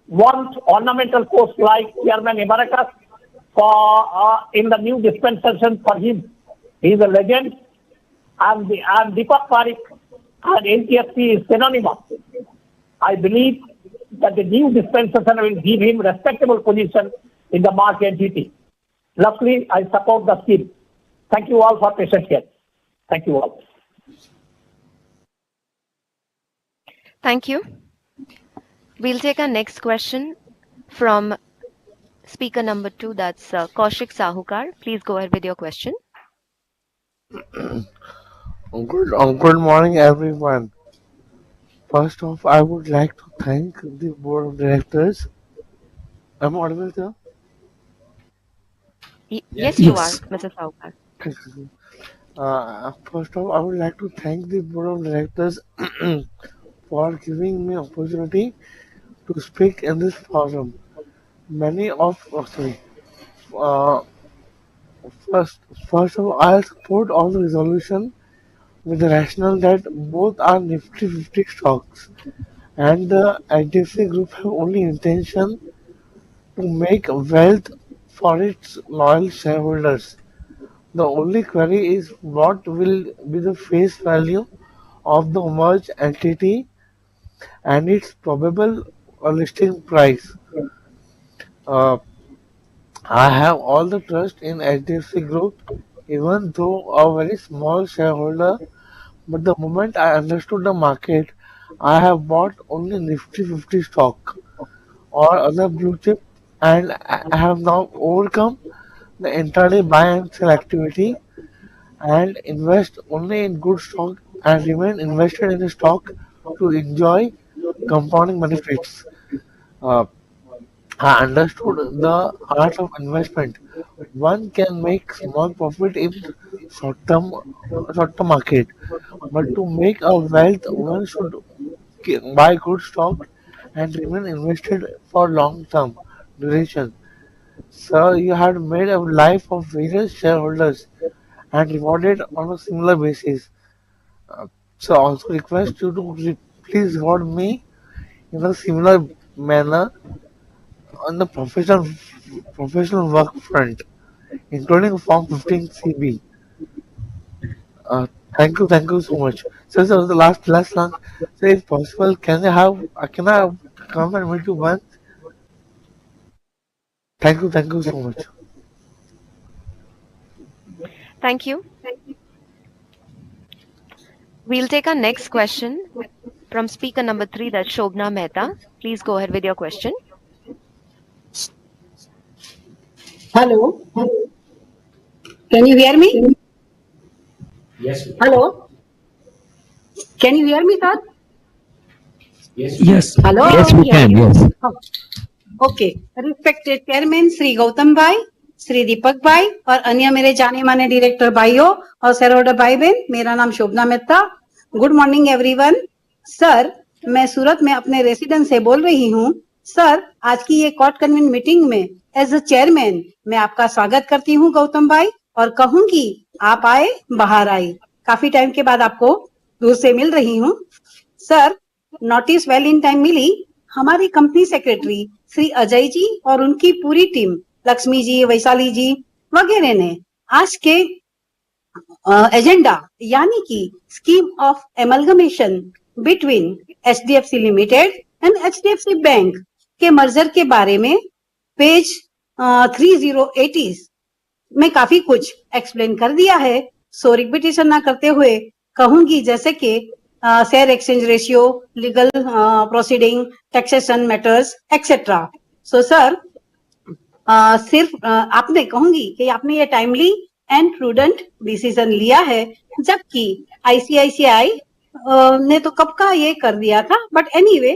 want ornamental posts like Chairman Emeritus for in the new dispensation for him. He is a legend, and Deepak Parekh and NCLT is synonymous. I believe that the new dispensation will give him respectable position in the market entity. Lastly, I support the scheme. Thank you all for patient here. Thank you all. Thank you. We'll take our next question from speaker number 2, that's Kaushik Sahukar. Please go ahead with your question. Good morning, everyone. First off, I would like to thank the board of directors. I'm audible, sir? Yes, you Yes. are, Mr. Sahukar. First off, I would like to thank the board of directors for giving me opportunity to speak in this forum. Uh, first of all, I'll support all the resolution with the rationale that both are Nifty 50 stocks and the HDFC Group have only intention to make wealth for its loyal shareholders. The only query is what will be the face value of the merged entity and its probable listing price. Uh, I have all the trust in HDFC Group, even though a very small shareholder. But the moment I understood the market, I have bought only Nifty 50 stock or other blue chip, and I have now overcome the entirely buy and sell activity and invest only in good stock and remain invested in the stock to enjoy compounding benefits. Uh, I understood the art of investment. One can make small profit in short-term short-term market, but to make a wealth, one should buy good stock and remain invested for long-term duration. Sir, you have made a life of various shareholders and rewarded on a similar basis. Uh, so also request you to please reward me in a similar manner on the professional work front, including Form 15 CB. Thank you so much. So, the last one. So, if possible, can I have come and meet you once? Thank you so much. Thank you. We'll take our next question from speaker number 3, that's Shobna Mehta. Please go ahead with your question. Hello. Can you hear me? Yes. Hello. Can you hear me, sir? Yes. Hello. Yes, we can. Yes. Okay. Respected Chairman Shri Gautam भाई, श्री दीपक भाई और अन्य मेरे जाने माने director भाइयों और shareholder भाई बहन, मेरा नाम Shobhana Mehta. Good morning everyone. Sir, मैं सूरत में अपने रेसिडेंस से बोल रही हूँ. सर, आज की ये कोर्ट कन्वेंट मीटिंग में एज अ चेयरमैन मैं आपका स्वागत करती हूँ गौतम भाई, और कहूंगी आप आए बाहर आए. काफी टाइम के बाद आपको दूर से मिल रही हूँ. Sir, notice well in time मिली. हमारी कंपनी सेक्रेटरी श्री अजय जी और उनकी पूरी टीम, लक्ष्मी जी, वैशाली जी वगैरह ने आज के एजेंडा यानी कि scheme of amalgamation between HDFC limited and HDFC bank के मर्जर के बारे में पेज 3080 में काफी कुछ एक्सप्लेन कर दिया है. सो रिपीटेशन ना करते हुए कहूंगी जैसे कि share exchange ratio, legal proceeding, taxation matters etcetera. So sir, सिर्फ आपने कहूंगी कि आपने ये टाइमली एंड प्रूडेंट डिसीजन लिया है, जबकि आईसीआईसीआई ने तो कब का ये कर दिया था. बट एनीवे,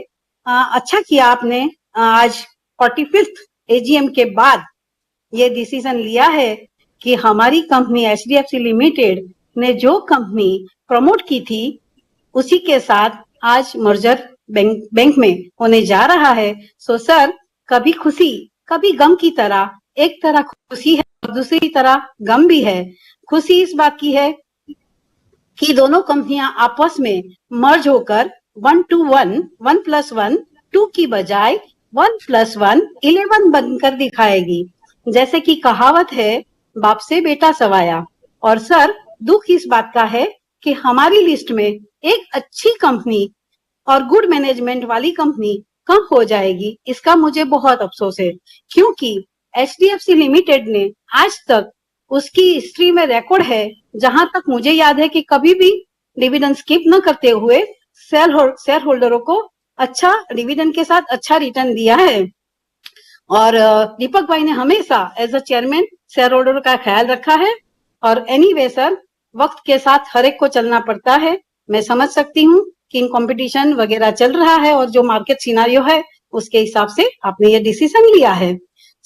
अच्छा किया आपने आज 45th एजीएम के बाद ये डिसीजन लिया है कि हमारी कंपनी एचडीएफसी लिमिटेड ने जो कंपनी प्रमोट की थी उसी के साथ आज मर्जर बैंक में होने जा रहा है. सो सर, कभी खुशी कभी गम की तरह, एक तरह खुशी है और दूसरी तरह गम भी है. खुशी इस बात की है कि दोनों कंपनियां आपस में मर्ज होकर 1 to 1, 1+1 2 की बजाय 1 + 1 11 बनकर दिखाएगी। जैसे कि कहावत है, बाप से बेटा सवाया। और सर, दुख इस बात का है कि हमारी लिस्ट में एक अच्छी कंपनी और गुड मैनेजमेंट वाली कंपनी कम हो जाएगी, इसका मुझे बहुत अफसोस है, क्योंकि एचडीएफसी लिमिटेड ने आज तक उसकी हिस्ट्री में रिकॉर्ड है, जहां तक मुझे याद है कि कभी भी डिविडेंड स्किप न करते हुए शेयर होल्डरों को अच्छा डिविडेंड के साथ अच्छा रिटर्न दिया है। और दीपक भाई ने हमेशा as a chairman share holder का ख्याल रखा है। और एनीवे सर, वक्त के साथ हर एक को चलना पड़ता है। मैं समझ सकती हूँ कि इन कंपटीशन वगैरह चल रहा है और जो मार्केट सिनारियो है उसके हिसाब से आपने ये डिसीजन लिया है।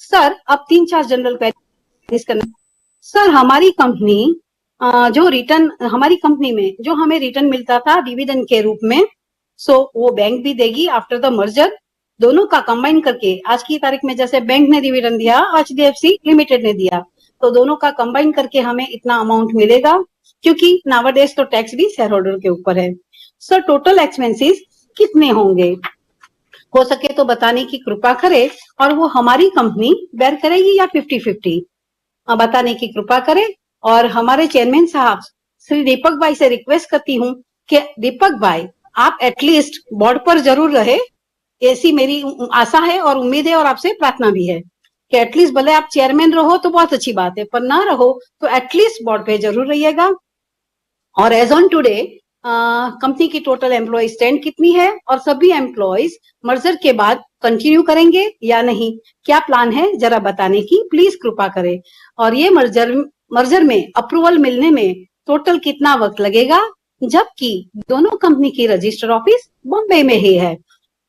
सर, अब 3-4 जनरल क्वेरीज करना। सर, हमारी कंपनी जो रिटर्न हमारी कंपनी में जो हमें रिटर्न मिलता था डिविडेंड के रूप में, सो वो बैंक भी देगी आफ्टर द मर्जर। दोनों का कंबाइन करके आज की तारीख में जैसे बैंक ने डिविडेंड दिया, एचडीएफसी लिमिटेड ने दिया, तो दोनों का कंबाइन करके हमें इतना अमाउंट मिलेगा, क्योंकि नावाडेज तो टैक्स भी शेयर होल्डर के ऊपर है। सर, टोटल एक्सपेंसेस कितने होंगे? हो सके तो बताने की कृपा करे, और वो हमारी कंपनी बेयर करेगी या 50-50 बताने की कृपा करे। और हमारे चेयरमैन साहब श्री दीपक भाई से रिक्वेस्ट करती हूँ कि दीपक भाई, आप एटलीस्ट बोर्ड पर जरूर रहे, ऐसी मेरी आशा है और उम्मीद है, और आपसे प्रार्थना भी है कि एटलीस्ट भले आप चेयरमैन रहो तो बहुत अच्छी बात है, पर ना रहो तो एटलीस्ट बोर्ड पे जरूर रहिएगा। और एज ऑन टुडे कंपनी की टोटल एम्प्लॉय स्ट्रेंथ कितनी है, और सभी एम्प्लॉयज मर्जर के बाद कंटिन्यू करेंगे या नहीं, क्या प्लान है, जरा बताने की प्लीज कृपा करें। और ये मर्जर में अप्रूवल मिलने में टोटल कितना वक्त लगेगा, जबकि दोनों कंपनी की रजिस्टर ऑफिस बॉम्बे में ही है।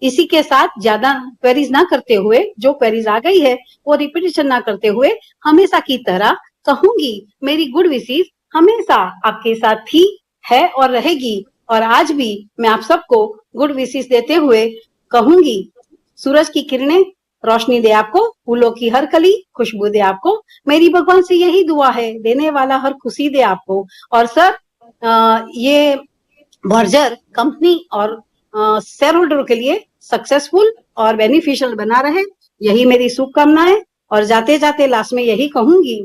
इसी के साथ ज्यादा क्वेरीज ना करते हुए, जो क्वेरीज आ गई है वो रिपीटेशन ना करते हुए, हमेशा की तरह कहूंगी, मेरी गुड विशेस हमेशा आपके साथ थी, है और रहेगी। और आज भी मैं आप सबको गुड विशेस देते हुए कहूंगी, सूरज की किरणें रोशनी दे आपको, फूलों की हर कली खुशबू दे आपको, मेरी भगवान से यही दुआ है, देने वाला हर खुशी दे आपको। और सर, ये मर्जर कंपनी और शेयर होल्डर के लिए सक्सेसफुल और बेनिफिशियल बना रहे, यही मेरी शुभकामनाएं। और जाते जाते लास्ट में यही कहूंगी,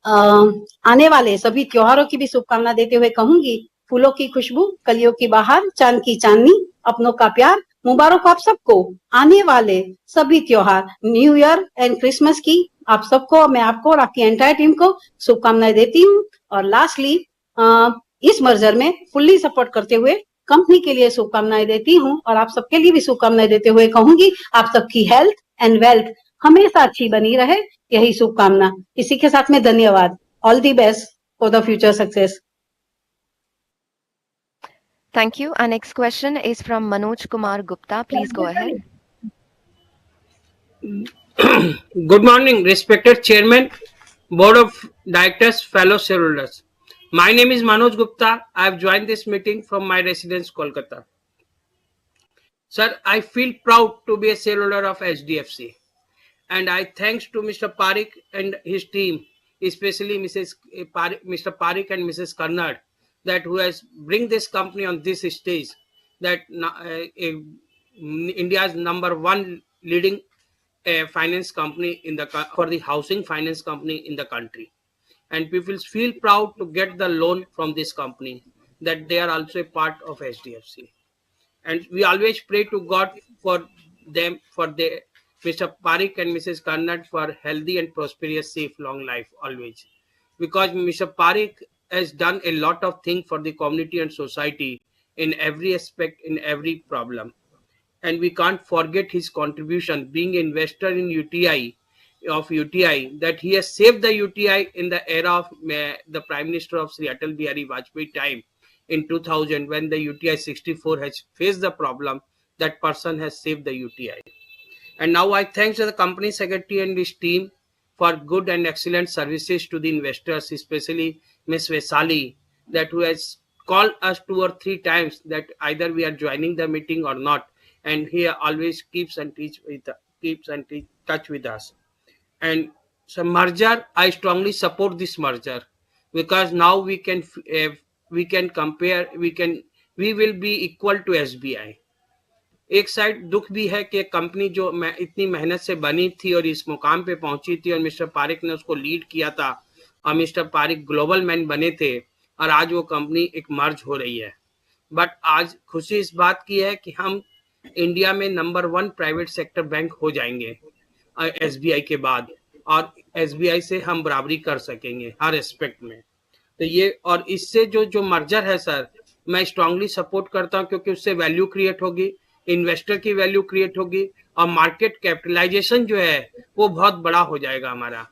आने वाले सभी त्योहारों की भी शुभकामना देते हुए कहूंगी, फूलों की खुशबू, कलियों की बहार, चांद की चांदनी, अपनों का प्यार, मुबारक आप सबको आने वाले सभी त्योहार, न्यू ईयर एंड क्रिसमस की आप सबको, मैं आपको और आपकी एंटायर टीम को शुभकामनाएं देती हूँ। और लास्टली, इस मर्जर में फुल्ली सपोर्ट करते हुए कंपनी के लिए शुभकामनाएं देती हूँ, और आप सबके लिए भी शुभकामनाएं देते हुए कहूंगी, आप सबकी हेल्थ एंड वेल्थ हमेशा अच्छी बनी रहे, यही शुभकामना। इसी के साथ में धन्यवाद। All the best for the future success. Thank you. Our next question is from Manoj Kumar Gupta. Please go ahead. Good morning, respected Chairman, Board of Directors, fellow shareholders. My name is Manoj Gupta. I have joined this meeting from my residence, Kolkata. Sir, I feel proud to be a shareholder of HDFC, and I thanks to Mr. Parikh and his team, especially Mr. Parikh and Mrs. Karnad, that who has bring this company on this stage, that India's #1 leading finance company for the housing finance company in the country. And people feel proud to get the loan from this company, that they are also a part of HDFC. And we always pray to God for them, for Mr. Parikh and Mrs. Karnad, for healthy and prosperous, safe, long life always. Because Mr. Parikh has done a lot of things for the community and society in every aspect, in every problem. And we can't forget his contribution, being an investor in UTI, that he has saved the UTI in the era of the Prime Minister of Sri Atal Bihari Vajpayee time in 2000, when the UTI 64 has faced the problem. That person has saved the UTI. And now I thank the company secretary and his team for good and excellent services to the investors, especially Ms. Vesali, that who has called us 2 or 3 times that either we are joining the meeting or not, and he always keeps in touch with us. And so merger, I strongly support this merger, because now we can compare, we will be equal to SBI. एक side दुख भी है कि company जो इतनी मेहनत से बनी थी और इस मुकाम पे पहुंची थी और मिस्टर पारिक ने उसको लीड किया था और मिस्टर पारिक ग्लोबल मैन बने थे और आज वो कंपनी एक मर्ज हो रही है। बट आज खुशी इस बात की है कि हम इंडिया में नंबर 1 प्राइवेट सेक्टर बैंक हो जाएंगे एसबीआई के बाद, और एसबीआई से हम बराबरी कर सकेंगे हर एस्पेक्ट में। तो ये और इससे जो मर्जर है सर, मैं स्ट्रांगली सपोर्ट करता हूं क्योंकि उससे वैल्यू क्रिएट होगी, इन्वेस्टर की वैल्यू क्रिएट होगी और मार्केट कैपिटलाइजेशन जो है वो बहुत बड़ा हो जाएगा हमारा,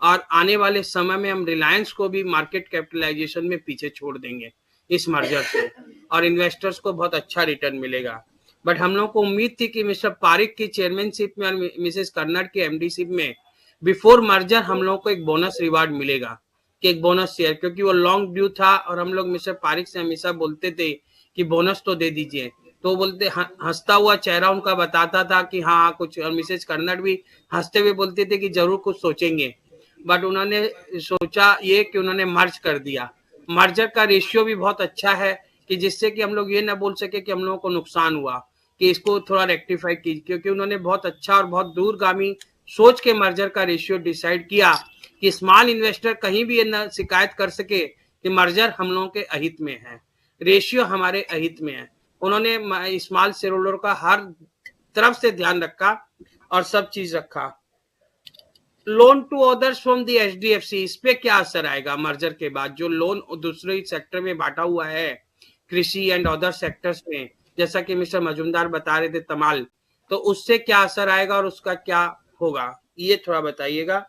और आने वाले समय में हम रिलायंस को भी मार्केट कैपिटलाइजेशन में पीछे छोड़ देंगे इस मर्जर से, और इन्वेस्टर्स को बहुत अच्छा रिटर्न मिलेगा। बट हम लोग को उम्मीद थी कि मिस्टर पारिक की चेयरमैनशिप में और मिसेस कर्नाड की एमडीशिप में बिफोर मर्जर हम लोग को एक बोनस रिवार्ड मिलेगा, कि एक बोनस शेयर, क्योंकि वो लॉन्ग ड्यू था और हम लोग मिस्टर पारिक से हमेशा बोलते थे कि बोनस तो दे दीजिए, तो बोलते हंसता हुआ चेहरा उनका बताता था कि हाँ कुछ, और मिसेस कर्नाड भी हंसते हुए बोलते थे कि जरूर कुछ सोचेंगे। बट उन्होंने सोचा ये कि उन्होंने मर्ज कर दिया। मर्जर का रेशियो भी बहुत अच्छा है कि जिससे कि हम लोग ये ना बोल सके कि हम लोगों को नुकसान हुआ, कि इसको थोड़ा रेक्टिफाई कीजिए, क्योंकि उन्होंने बहुत अच्छा और बहुत दूरगामी सोच के मर्जर का रेशियो डिसाइड किया कि स्मॉल इन्वेस्टर कहीं भी ये न शिकायत कर सके कि मर्जर हम लोगों के अहित में है, रेशियो हमारे अहित में है। उन्होंने स्मॉल शेयर होल्डर का हर तरफ से ध्यान रखा और सब चीज रखा। Loan to others from the HDFC, इस पे क्या असर आएगा मर्जर के बाद? जो लोन दूसरे सेक्टर में बांटा हुआ है कृषि एंड अदर सेक्टर्स में, जैसा कि मिस्टर मजूमदार बता रहे थे तमाल, तो उससे क्या असर आएगा और उसका क्या होगा, ये थोड़ा बताइएगा।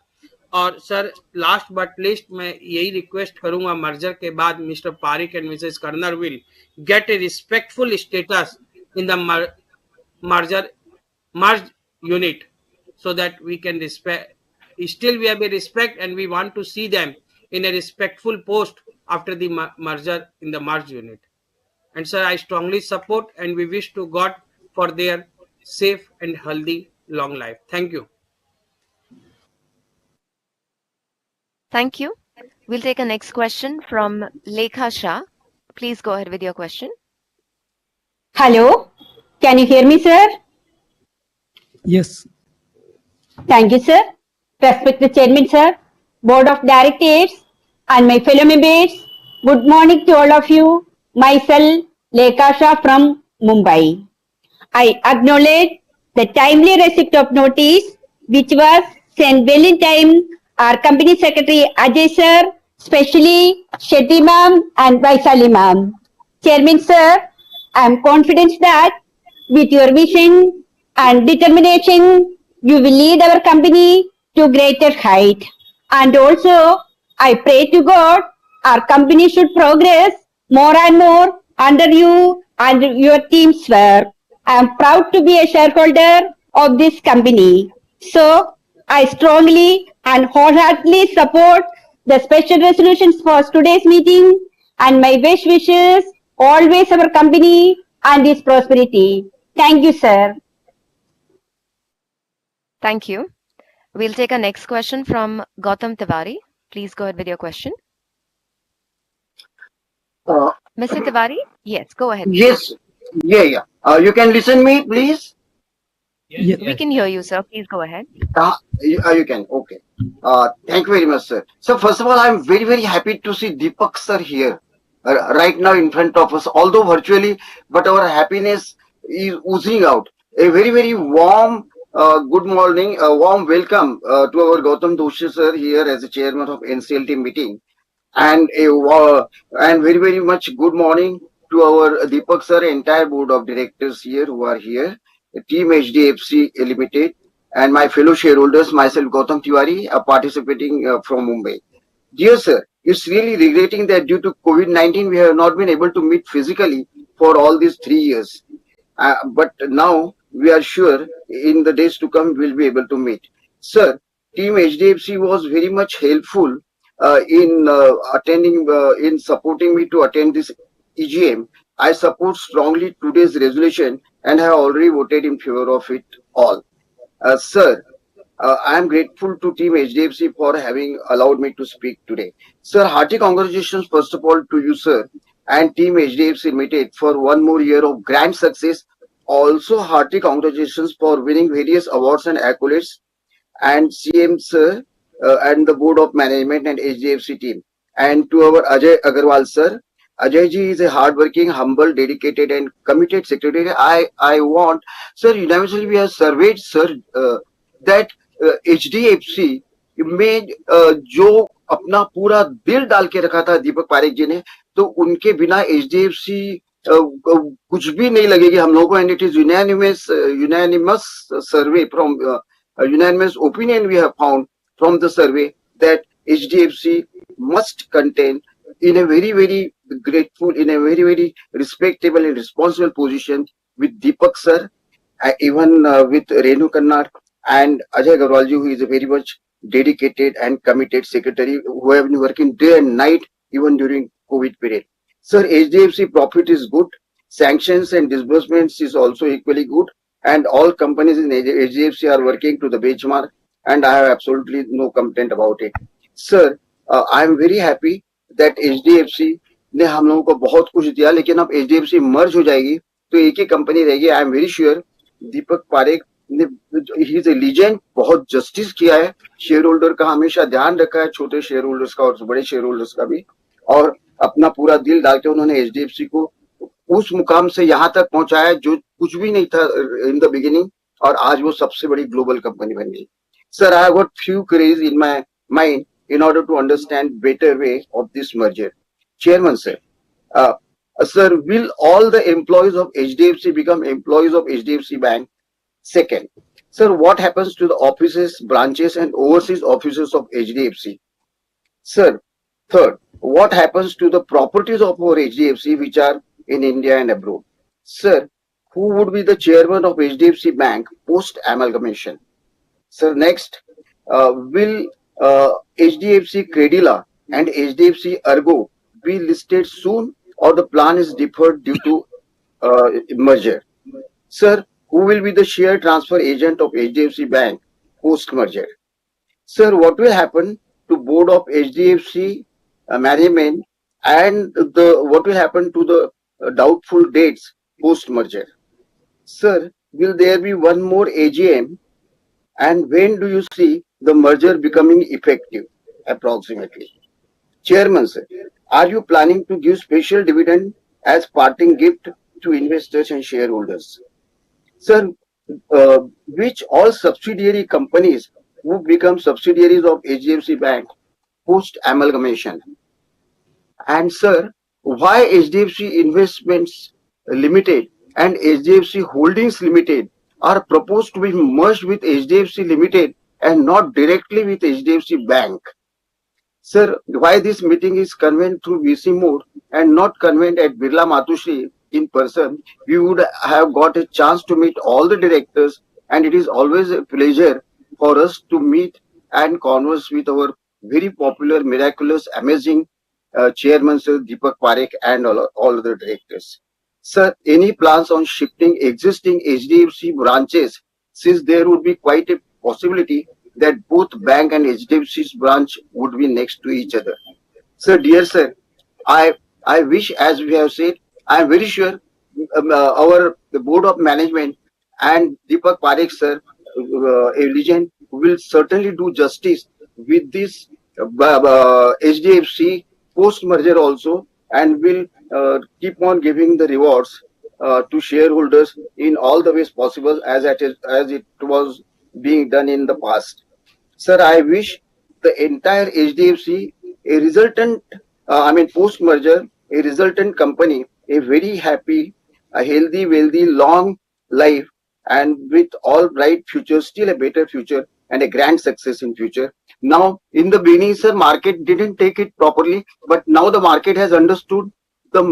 और सर लास्ट बट लिस्ट मैं यही रिक्वेस्ट करूंगा, मर्जर के बाद mister Parekh and Mrs Karnad will get a respectful status in the merged unit so that we can still we have a respect and we want to see them in a respectful post after the merger in the merged unit. And sir, I strongly support and we wish to God for their safe and healthy long life. Thank you. Thank you. We'll take a next question from Lekha Shah. Please go ahead with your question. Hello, can you hear me, sir? Yes. Thank you, sir. Respected Chairman, sir, Board of Directors, and my fellow members, good morning to all of you. Myself, Lekha Shah from Mumbai. I acknowledge the timely receipt of notice which was sent well in time. Our Company Secretary Ajay sir, especially Shetty ma'am and Vaisali ma'am. Chairman sir, I am confident that with your vision and determination, you will lead our company to greater height. And also, I pray to God, our company should progress more and more under you and your team's work. I am proud to be a shareholder of this company. So, I strongly and wholeheartedly support the special resolutions for today's meeting, and my best wishes always our company and its prosperity. Thank you, sir. Thank you. We'll take a next question from Gautam Tiwari. Please go ahead with your question. Mr. Tiwari? Yes, go ahead. Yes. Yeah. You can listen me, please? Yes. We can hear you, sir. Please go ahead. You can. Okay. Thank you very much, sir. So first of all, I'm very, very happy to see Deepak sir here right now in front of us, although virtually, but our happiness is oozing out. A very, very warm good morning, a warm welcome to our Gautam Doshi sir here as the chairman of NCLT meeting, and and very, very much good morning to our Deepak sir, entire board of directors here who are here, Team HDFC Limited, and my fellow shareholders, myself Gautam Tiwari, participating from Mumbai. Dear sir, it's really regretting that due to COVID-19, we have not been able to meet physically for all these 3 years. But now we are sure in the days to come we'll be able to meet. Sir, Team HDFC was very much helpful in attending, in supporting me to attend this EGM. I support strongly today's resolution and have already voted in favor of it all. Sir, I am grateful to Team HDFC for having allowed me to speak today. Sir, hearty congratulations first of all to you, sir, and Team HDFC Limited for one more year of grand success also hearty congratulations for winning various awards and accolades, and CM sir and the board of management and HDFC team. And to our Ajay Agarwal sir, Ajay ji is a hardworking, humble, dedicated and committed secretary. I want, sir, unanimously we have surveyed, sir, that HDFC में जो अपना पूरा दिल डाल के रखा था दीपक पारेख जी ने, तो उनके बिना HDFC कुछ भी नहीं लगेगी हम लोगों को. And it is unanimous survey from unanimous opinion we have found from the survey that HDFC must contain in a very grateful, in a very respectable and responsible position with Deepak sir, even with Renu Kannad and Ajay Agarwal ji, who is a very much dedicated and committed secretary who have been working day and night even during COVID period. Sir, HDFC profit is good, sanctions and disbursements is also equally good, and all companies in HDFC are working to the benchmark, and I have absolutely no complaint about it. Sir, I am very happy that HDFC ने हम लोगों को बहुत कुछ दिया, लेकिन अब HDFC मर्ज हो जाएगी तो एक ही कंपनी रहेगी. I am very sure Deepak Parekh ने, ही इज ए लीजेंड, बहुत जस्टिस किया है, शेयर होल्डर का हमेशा ध्यान रखा है, छोटे शेयर होल्डर्स का और बड़े शेयर होल्डर्स का भी, और अपना पूरा दिल डाल के उन्होंने HDFC को उस मुकाम से यहाँ तक पहुंचाया जो कुछ भी नहीं था इन द बिगिनिंग, और आज वो सबसे बड़ी ग्लोबल कंपनी बन गई. Sir, I have got few queries in my mind in order to understand better way of this merger. Chairman sir, sir, will all the employees of HDFC become employees of HDFC Bank? Second, sir, what happens to the offices, branches and overseas offices of HDFC? Sir, third, what happens to the properties of our HDFC which are in India and abroad? Sir, who would be the chairman of HDFC Bank post amalgamation? Sir, next, will HDFC Credila and HDFC Ergo be listed soon, or the plan is deferred due to merger? Sir, who will be the share transfer agent of HDFC Bank post merger? Sir, what will happen to board of HDFC management, and what will happen to the doubtful dates post merger? Sir, will there be one more AGM, and when do you see the merger becoming effective approximately? Chairman sir, are you planning to give special dividend as parting gift to investors and shareholders? Sir, which all subsidiary companies will become subsidiaries of HDFC Bank post amalgamation? And sir, why HDFC Investments Limited and HDFC Holdings Limited are proposed to be merged with HDFC Limited and not directly with HDFC Bank? Sir, why this meeting is convened through VC mode and not convened at Birla Matushri in person? We would have got a chance to meet all the directors, and it is always a pleasure for us to meet and converse with our very popular, miraculous, amazing chairman, Sir Deepak Parekh, and all the directors. Sir, any plans on shifting existing HDFC branches, since there would be quite a possibility that both bank and HDFC's branch would be next to each other? Sir, dear sir, I wish, as we have said, I am very sure the board of management and Deepak Parekh sir, a legend, will certainly do justice with this HDFC post merger also, and will keep on giving the rewards to shareholders in all the ways possible as it was being done in the past. Sir, I wish the entire HDFC, a resultant, post merger, a resultant company, a very happy, a healthy, wealthy, long life, and with all bright future, still a better future and a grand success in future. Now, in the beginning, sir, market didn't take it properly, but now the market has understood the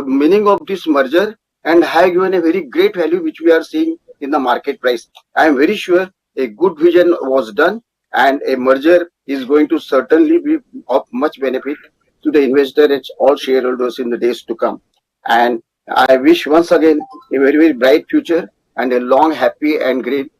meaning of this merger and have given a very great value which we are seeing in the market price. I am very sure a good vision was done, and a merger is going to certainly be of much benefit to the investor and all shareholders in the days to come. And I wish once again a very bright future and a long, happy and great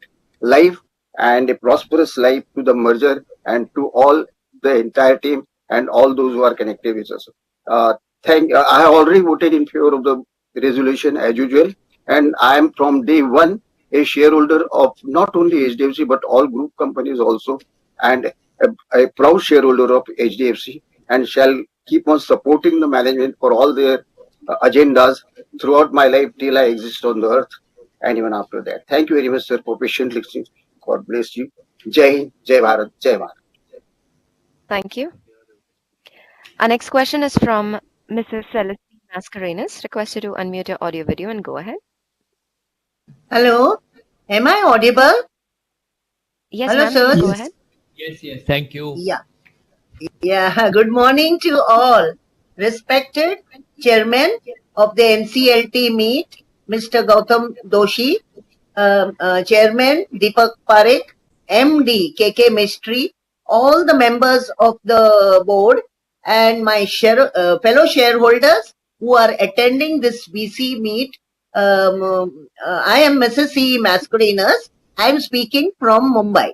life and a prosperous life to the merger and to all the entire team and all those who are connected with us. I have already voted in favor of the resolution as usual, And I am from day one a shareholder of not only HDFC but all group companies also, and a proud shareholder of HDFC, and shall keep on supporting the management for all their agendas throughout my life till I exist on the earth and even after that. Thank you very much, sir, for patiently listening. God bless you. Jai Hind, Jai Bharat, Jai Bharat. Thank you. Our next question is from Mrs. Celestine Mascarenas. Request you to unmute your audio video and go ahead. Hello, am I audible? Yes, Hello, ma'am, sir. please go ahead. Yes, thank you. Yeah. Good morning to all. Respected Chairman of the NCLT meet, Mr. Gautam Doshi, Chairman Deepak Parekh, MD KK Mistry, all the members of the board, and my fellow shareholders who are attending this VC meet. I am Mrs. C. Mascarenas. I am speaking from Mumbai.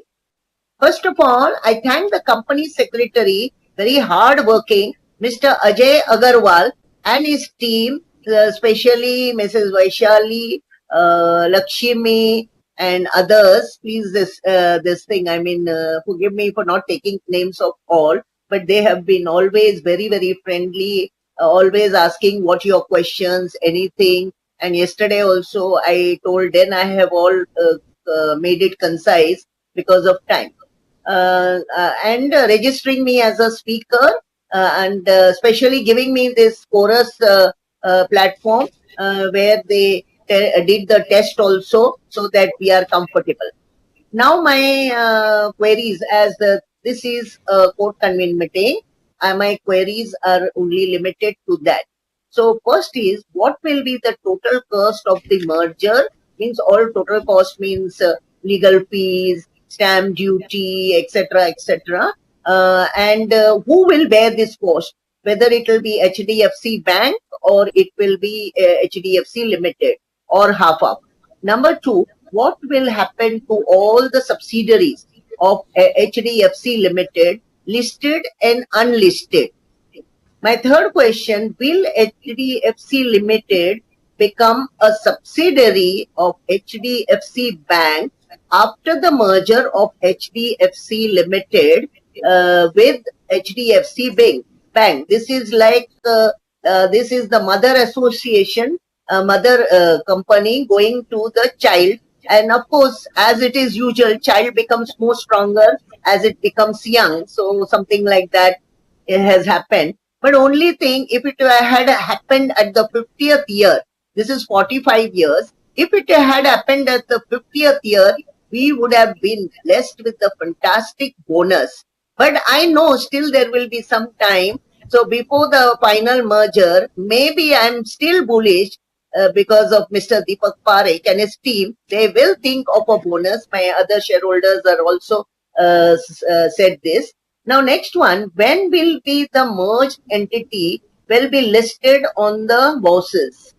First of all, I thank the company secretary, very hard-working, Mr. Ajay Agarwal and his team, especially Mrs. Vaishali, Lakshmi, and others. Please, this thing, forgive me for not taking names of all, but they have been always very, very friendly, always asking what your questions, anything. And yesterday also, I told then I have all made it concise because of time. And registering me as a speaker and especially giving me this chorus platform where they did the test also so that we are comfortable. Now my queries, as this is a court convened meeting, my queries are only limited to that. So first is, what will be the total cost of the merger? Means all total cost means legal fees, stamp duty, etc., etc. And who will bear this cost? Whether it will be HDFC Bank or it will be HDFC Limited or half up. Number two, what will happen to all the subsidiaries of HDFC Limited, listed and unlisted? My third question, will HDFC Limited become a subsidiary of HDFC Bank after the merger of HDFC Limited with HDFC Bank? This is like, this is the mother association, mother company going to the child. And of course, as it is usual, child becomes more stronger as it becomes young. So something like that has happened. But only thing, if it had happened at the 50th year, this is 45 years, if it had happened at the 50th year, we would have been blessed with a fantastic bonus. But I know still there will be some time. So before the final merger, maybe I'm still bullish because of Mr. Deepak Parekh and his team. They will think of a bonus. My other shareholders are also said this. Now, next one, when will be the merged entity will be listed on the bosses?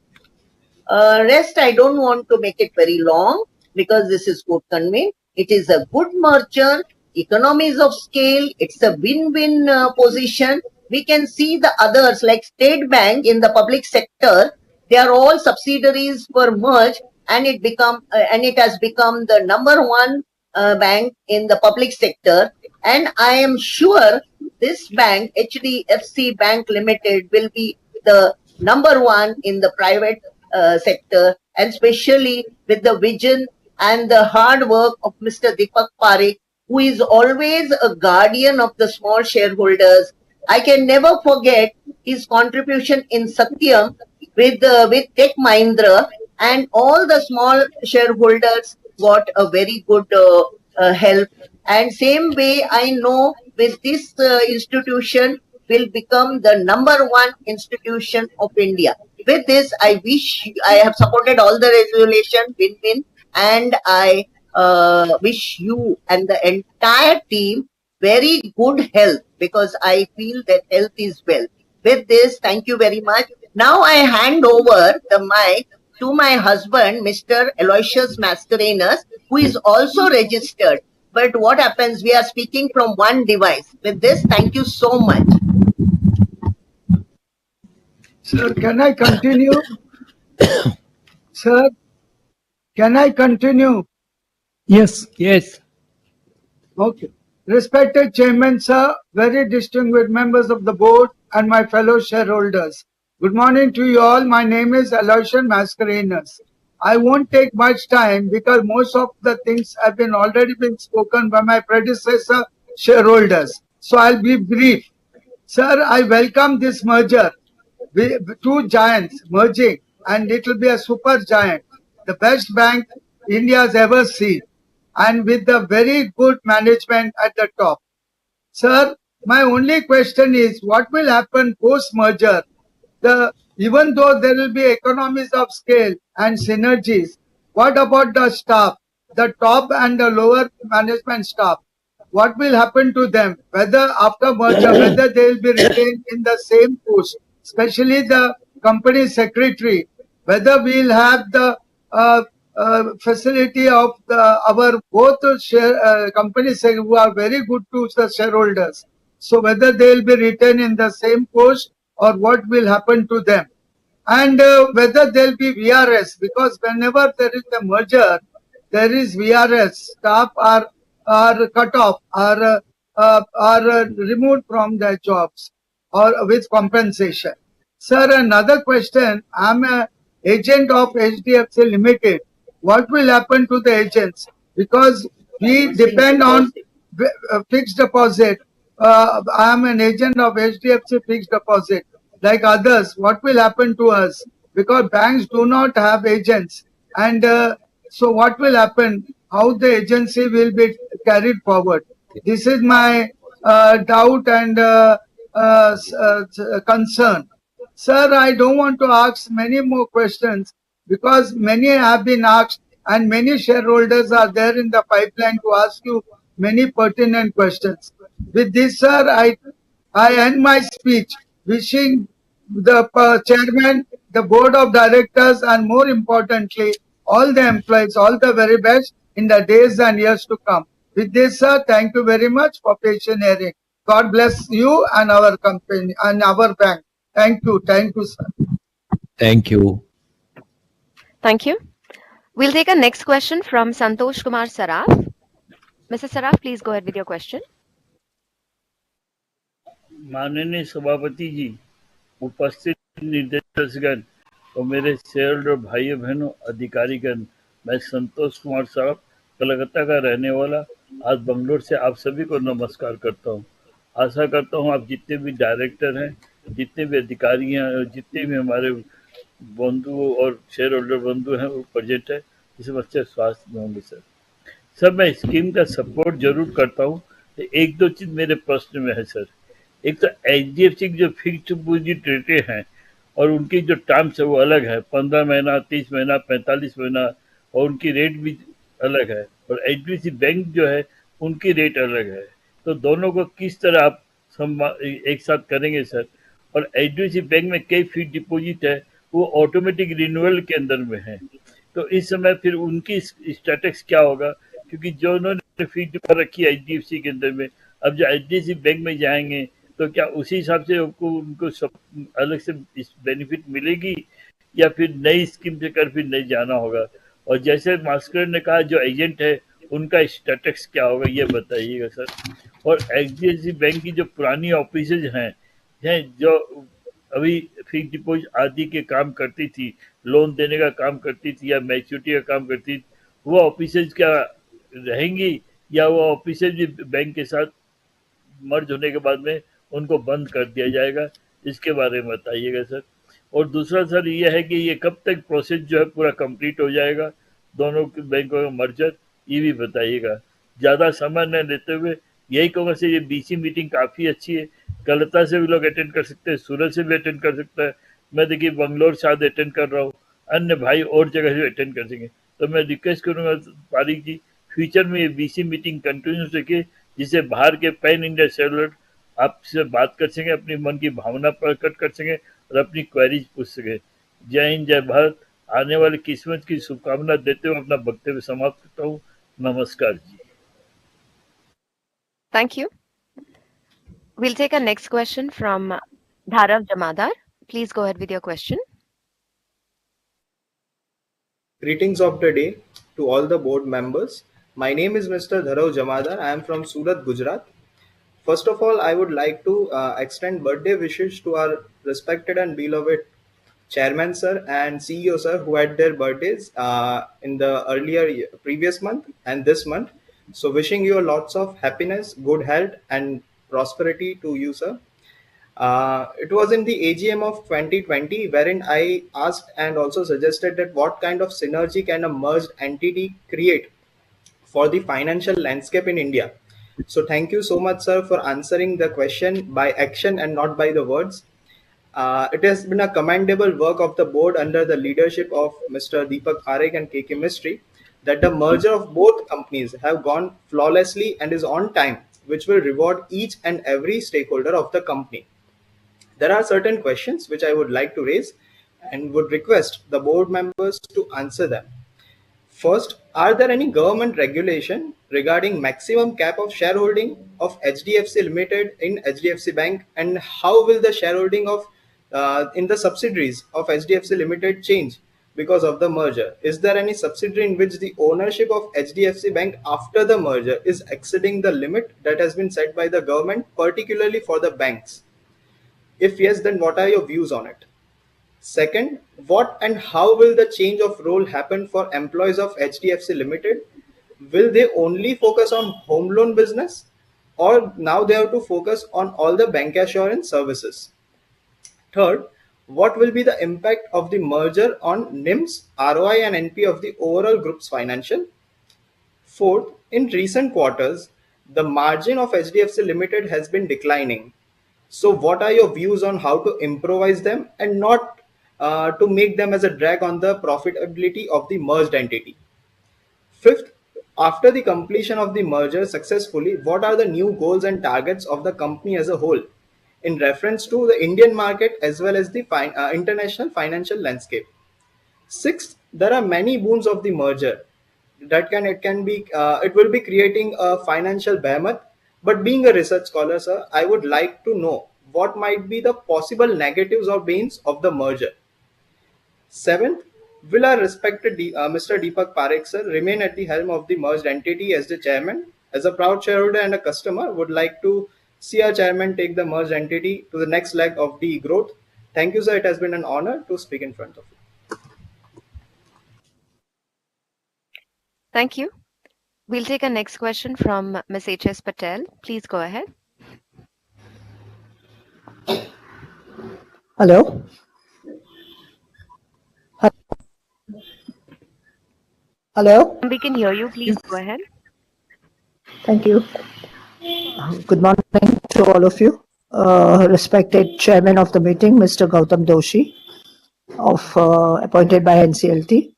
Rest, I don't want to make it very long because this is court convened. It is a good merger, economies of scale, it's a win-win position. We can see the others like State Bank in the public sector, they are all subsidiaries were merged and it has become the number one bank in the public sector. And I am sure this bank, HDFC Bank Limited, will be the number one in the private sector, and especially with the vision and the hard work of Mr. Deepak Parekh, who is always a guardian of the small shareholders. I can never forget his contribution in Satyam with Tech Mahindra, and all the small shareholders got a very good help. And same way, I know with this institution will become the number one institution of India. With this, I have supported all the resolution, win-win, and I wish you and the entire team very good health, because I feel that health is wealth. With this, thank you very much. Now I hand over the mic to my husband, Mr. Aloysius Mascarenas, who is also registered. But what happens, we are speaking from one device. With this, thank you so much. Sir, can I continue? Sir, Can I continue? Yes. Yes. Okay. Respected Chairman, sir, very distinguished members of the board, and my fellow shareholders. Good morning to you all. My name is Aloysian Mascarenas. I won't take much time because most of the things have been already been spoken by my predecessor shareholders. So I'll be brief. Sir, I welcome this merger. Two giants merging, and it will be a super giant, the best bank India has ever seen, and with the very good management at the top. Sir, my only question is what will happen post merger? Even though there will be economies of scale and synergies, what about the staff, the top and the lower management staff? What will happen to them? Whether after merger, whether they will be retained in the same post, especially the company secretary, whether we will have the facility of our both companies who are very good to the shareholders. So whether they will be retained in the same post or what will happen to them, and whether there will be VRS, because whenever there is a merger, there is VRS. Staff are cut off, are removed from their jobs or with compensation. Sir, another question. I'm an agent of HDFC Limited. What will happen to the agents? Because we depend on fixed deposit. I'm an agent of HDFC fixed deposit. Like others, what will happen to us? Because banks do not have agents. And so what will happen? How the agency will be carried forward? This is my doubt and concern. Sir, I don't want to ask many more questions because many have been asked and many shareholders are there in the pipeline to ask you many pertinent questions. With this, sir, I end my speech wishing the chairman, the board of directors, and more importantly, all the employees, all the very best in the days and years to come. With this, sir, thank you very much for patient hearing. God bless you and our company and our bank. Thank you, sir. Thank you. Thank you. We'll take a next question from Santosh Kumar Saraf. Mr. Saraf, please go ahead with your question. माननीय सभापति जी, उपस्थित निर्देशकगण और मेरे share holder भाइयों बहनों अधिकारीगण, मैं संतोष कुमार साहब कलकत्ता का रहने वाला आज बंगलोर से आप सभी को नमस्कार करता हूं। आशा करता हूं आप जितने भी डायरेक्टर हैं, जितने भी अधिकारी हैं और जितने भी हमारे बंधु और शेयर होल्डर बंधु हैं वो प्रेजेंट है, इस बच्चे स्वास्थ्य में होंगे। सर मैं स्कीम का सपोर्ट जरूर करता हूँ। एक दो चीज मेरे प्रश्न में है सर। एक तो HDFC की जो फिक्स्ड डिपॉजिट रेटें हैं और उनकी जो टर्म्स है वो अलग है, 15 महीना, 30 महीना, 45 महीना, और उनकी रेट भी अलग है। और HDFC बैंक जो है उनकी रेट अलग है, तो दोनों को किस तरह आप एक साथ करेंगे सर? और HDFC बैंक में कई फिक्स्ड डिपॉजिट है वो ऑटोमेटिक रिन्यूअल के अंदर में है, तो इस समय फिर उनकी स्टेटस क्या होगा? क्योंकि जो उन्होंने फिक्स्ड डिपॉजिट रखी है HDFC के अंदर में, अब जो HDFC बैंक में जाएंगे तो क्या उसी हिसाब से उनको सब अलग से बेनिफिट मिलेगी या फिर नई स्कीम से कर फिर नहीं जाना होगा? और जैसे मास्कर ने कहा जो एजेंट है उनका स्टेटस क्या होगा ये बताइएगा सर। और HDFC बैंक की जो पुरानी ऑफिसेज हैं जो अभी फिक्स डिपॉजिट आदि के काम करती थी, लोन देने का काम करती थी या मैच्योरिटी का काम करती थी, वो ऑफिसेज क्या रहेंगी या वो ऑफिसेज भी बैंक के साथ मर्ज होने के बाद में उनको बंद कर दिया जाएगा? इसके बारे में बताइएगा सर। और दूसरा सर ये है कि ये कब तक प्रोसेस जो है पूरा कंप्लीट हो जाएगा दोनों बैंकों का मर्जर, ये भी बताइएगा। ज़्यादा समय न लेते हुए यही कहूँगा सर, ये BC मीटिंग काफ़ी अच्छी है, कलकत्ता से भी लोग अटेंड कर सकते हैं, सूरत से भी अटेंड कर सकता है, मैं देखिए बंगलोर से आज अटेंड कर रहा हूँ, अन्य भाई और जगह से अटेंड कर सकें। तो मैं रिक्वेस्ट करूँगा पारिक जी, फ्यूचर में ये BC मीटिंग कंटिन्यू सके, जिससे बाहर के पैन इंडिया शेयरहोल्डर आपसे बात कर सकें, अपनी मन की भावना प्रकट कर सकें और अपनी क्वेरीज पूछ सकें। जय हिंद, जय भारत। आने वाली किस्मत की शुभकामना देते हुए अपना वक्तव्य समाप्त करता हूँ। नमस्कार जी। Thank you. We'll take a next question from Dharav Jamadar. Please go ahead with your question. Greetings of the day to all the board members. My name is Mr. Dharav Jamadar. I am from Surat, Gujarat. First of all, I would like to extend birthday wishes to our respected and beloved Chairman sir and CEO sir who had their birthdays in the previous month and this month. So wishing you lots of happiness, good health and prosperity to you, sir. It was in the AGM of 2020 wherein I asked and also suggested that what kind of synergy can a merged entity create for the financial landscape in India. So thank you so much, sir, for answering the question by action and not by the words. It has been a commendable work of the board under the leadership of Mr. Deepak Parekh and KK Mistry that the merger of both companies have gone flawlessly and is on time, which will reward each and every stakeholder of the company. There are certain questions which I would like to raise and would request the board members to answer them. First, are there any government regulation regarding maximum cap of shareholding of HDFC Limited in HDFC Bank, and how will the shareholding of in the subsidiaries of HDFC Limited change because of the merger? Is there any subsidiary in which the ownership of HDFC Bank after the merger is exceeding the limit that has been set by the government, particularly for the banks? If yes, then what are your views on it? Second, what and how will the change of role happen for employees of HDFC Limited? Will they only focus on home loan business, or now they have to focus on all the bank assurance services? Third, what will be the impact of the merger on NIMS, ROI and NP of the overall group's financial? Fourth, in recent quarters, the margin of HDFC Limited has been declining. So what are your views on how to improvise them and not to make them as a drag on the profitability of the merged entity? Fifth, after the completion of the merger successfully, what are the new goals and targets of the company as a whole in reference to the Indian market as well as the international financial landscape? Sixth, there are many boons of the merger that it will be creating a financial behemoth. But being a research scholar, sir, I would like to know what might be the possible negatives or gains of the merger. Seventh, will our respected Mr. Deepak Parekh sir remain at the helm of the merged entity as the chairman? As a proud shareholder and a customer, would like to see our chairman take the merged entity to the next leg of the growth. Thank you, sir. It has been an honor to speak in front of you. Thank you. We'll take a next question from Ms. H.S. Patel. Please go ahead. Hello. Hello. We can hear you. Please go ahead. Thank you. Good morning to all of you. Respected Chairman of the meeting, Mr. Gautam Doshi, appointed by NCLT.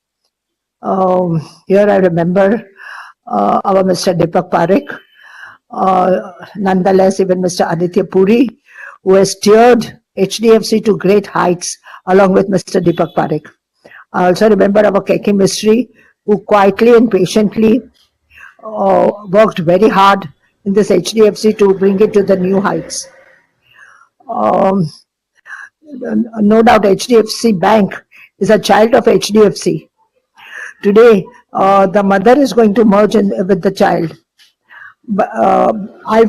Here I remember our Mr. Deepak Parekh. Nonetheless, even Mr. Aditya Puri, who has steered HDFC to great heights along with Mr. Deepak Parekh. I also remember our KK Mistry, who quietly and patiently worked very hard in this HDFC to bring it to the new heights. No doubt HDFC Bank is a child of HDFC. Today, the mother is going to merge with the child. But I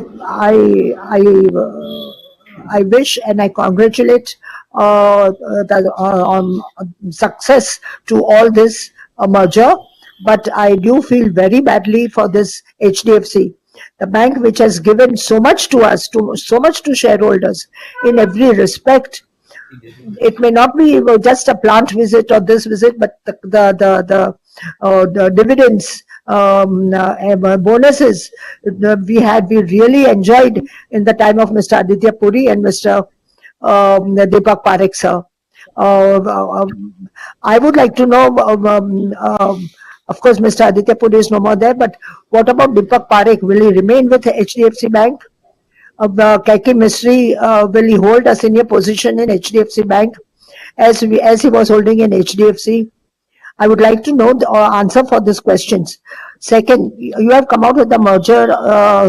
wish and I congratulate on success to all this merger. But I do feel very badly for this HDFC, the bank which has given so much to us, so much to shareholders in every respect. It may not be just a plant visit or this visit, but the dividends, bonuses we really enjoyed in the time of Mr. Aditya Puri and Mr. Deepak Parekh sir. I would like to know, of course, Mr. Aditya Puri is no more there, but what about Deepak Parekh? Will he remain with HDFC Bank? KK Mistry, will he hold a senior position in HDFC Bank as he was holding in HDFC? I would like to know the answer for these questions. Second, you have come out with the merger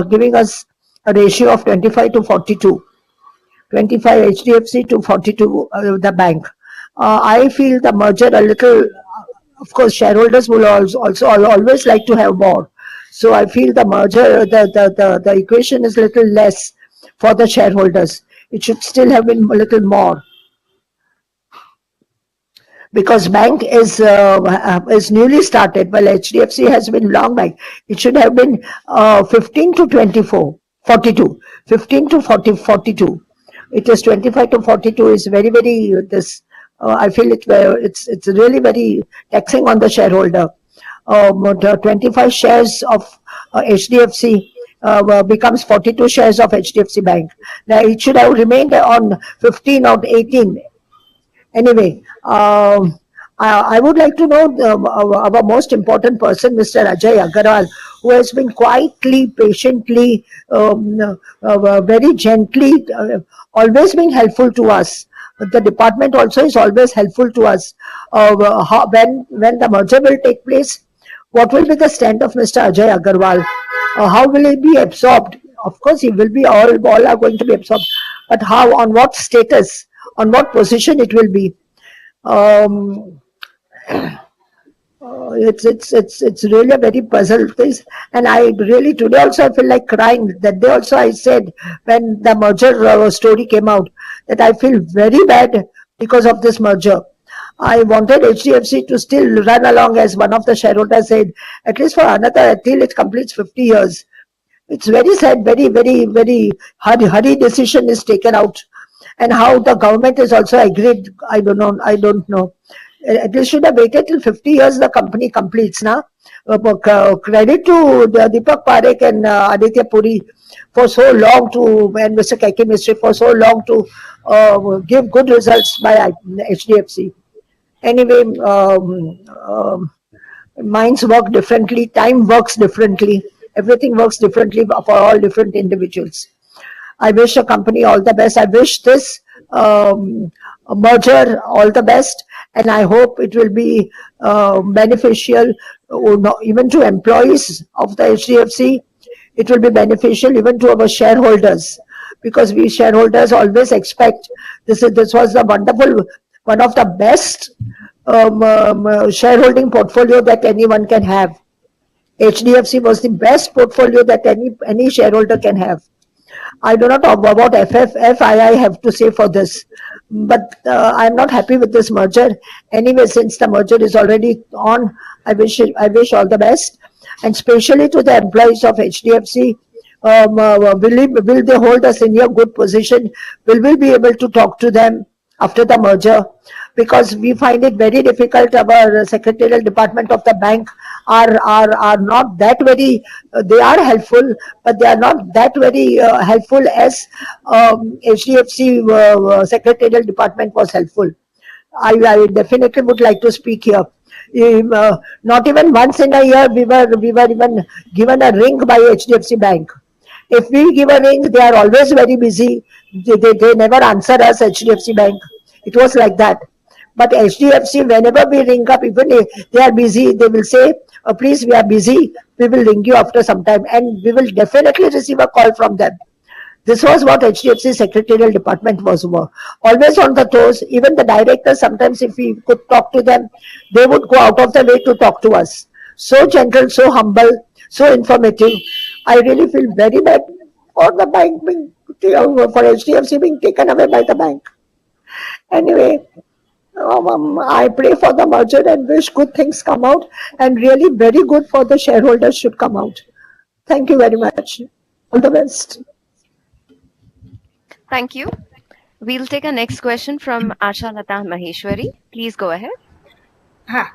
giving us a ratio of 25 to 42. 25 HDFC to 42 the bank. I feel the merger a little of course, shareholders will also always like to have more. So I feel the merger, the equation is little less for the shareholders. It should still have been a little more, because bank is newly started, while HDFC has been long back. It should have been 15 to 24, 42, 15 to 40, 42. It is 25 to 42 is very, very, I feel it's really very taxing on the shareholder. The 25 shares of HDFC becomes 42 shares of HDFC Bank. Now it should have remained on 15 or 18. Anyway, I would like to know our most important person, Mr. Ajay Agarwal, who has been quietly, patiently, very gently, always been helpful to us. The department also is always helpful to us. When the merger will take place, what will be the stand of Mr. Ajay Agarwal? How will he be absorbed? Of course, he will be all are going to be absorbed, but how, on what status, on what position it will be? It's really a very puzzle thing, and I really today also I feel like crying. That day also I said, when the merger story came out, that I feel very bad because of this merger. I wanted HDFC to still run along, as one of the shareholders said, at least for another, till it completes 50 years. It's very sad, very, very, very hurry decision is taken out, and how the government is also agreed. I don't know. They should have waited till 50 years the company completes now. Credit to Deepak Parekh and Aditya Puri for so long and Mr. Keki Mistry for so long to give good results by HDFC. Anyway, minds work differently, time works differently, everything works differently for all different individuals. I wish the company all the best. I wish this merger all the best, and I hope it will be beneficial even to employees of the HDFC. It will be beneficial even to our shareholders, because we shareholders always expect this was the wonderful, one of the best shareholding portfolio that anyone can have. HDFC was the best portfolio that any shareholder can have. I do not know about FFI I have to say for this, but I am not happy with this merger. Anyway, since the merger is already on, I wish all the best, and especially to the employees of HDFC. Will they hold us in a good position? Will we be able to talk to them after the merger? Because we find it very difficult. Our secretarial department of the bank are not that very, they are helpful, but they are not that very helpful as HDFC secretarial department was helpful. I definitely would like to speak here. Not even once in a year we were even given a ring by HDFC Bank. If we give a ring, they are always very busy. They never answer us, HDFC Bank. It was like that. But HDFC, whenever we ring up, even if they are busy, they will say, please, we are busy, we will ring you after some time, and we will definitely receive a call from them. This was what HDFC secretarial department was always on the toes. Even the directors, sometimes if we could talk to them, they would go out of the way to talk to us. So gentle, so humble, so informative. I really feel very bad for the bank being, for HDFC being taken away by the bank. Anyway, I pray for the merger and wish good things come out, and really very good for the shareholders should come out. Thank you very much. All the best. Thank you. We'll take a next question from Asha Lata Maheshwari. Please go ahead. हाँ,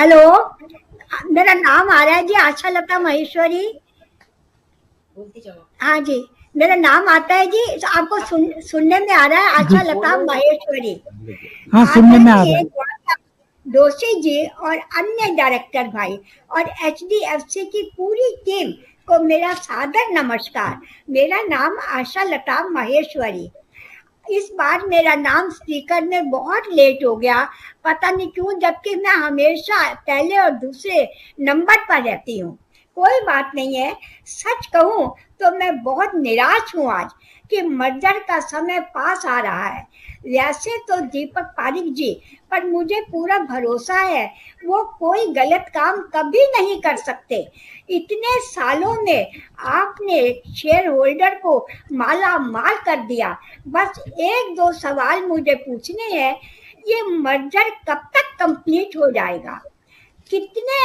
hello, मेरा नाम आ रहा है जी, आशा लता महेश्वरी. हाँ जी, मेरा नाम आता है जी, आपको सुनने में आ रहा है, आशा लता महेश्वरी. हाँ, सुनने में आ रहा है. दोषी जी और अन्य डायरेक्टर भाई और HDFC की पूरी टीम को मेरा सादर नमस्कार. मेरा नाम आशा लता महेश्वरी. इस बार मेरा नाम स्पीकर में बहुत लेट हो गया, पता नहीं क्यों, जबकि मैं हमेशा पहले और दूसरे नंबर पर रहती हूँ. कोई बात नहीं है। सच कहूं तो मैं बहुत निराश हूं आज कि मर्जर का समय पास आ रहा है। वैसे तो दीपक पारिक जी पर मुझे पूरा भरोसा है, वो कोई गलत काम कभी नहीं कर सकते। इतने सालों में आपने शेयर होल्डर को माला माल कर दिया। बस एक दो सवाल मुझे पूछने हैं, ये मर्जर कब तक कंप्लीट हो जाएगा, कितने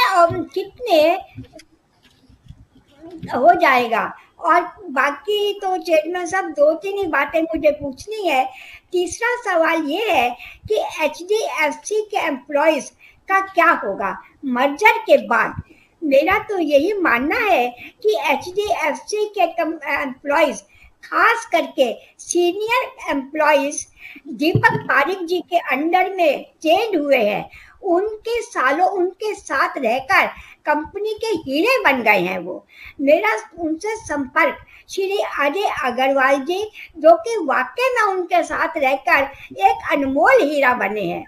हो जाएगा, और बाकी तो चेयरमैन साहब दो तीन ही बातें मुझे पूछनी है। तीसरा सवाल ये है कि एचडीएफसी के एम्प्लॉयज का क्या होगा मर्जर के बाद। मेरा तो यही मानना है कि एचडीएफसी के एम्प्लॉयज, खास करके सीनियर एम्प्लॉयज दीपक पारिक जी के अंडर में चेंज हुए हैं, उनके साथ रहकर कंपनी के हीरे बन गए हैं वो। मेरा उनसे संपर्क श्री अजय अग्रवाल जी, जो कि वाकई में उनके साथ रहकर एक अनमोल हीरा बने हैं।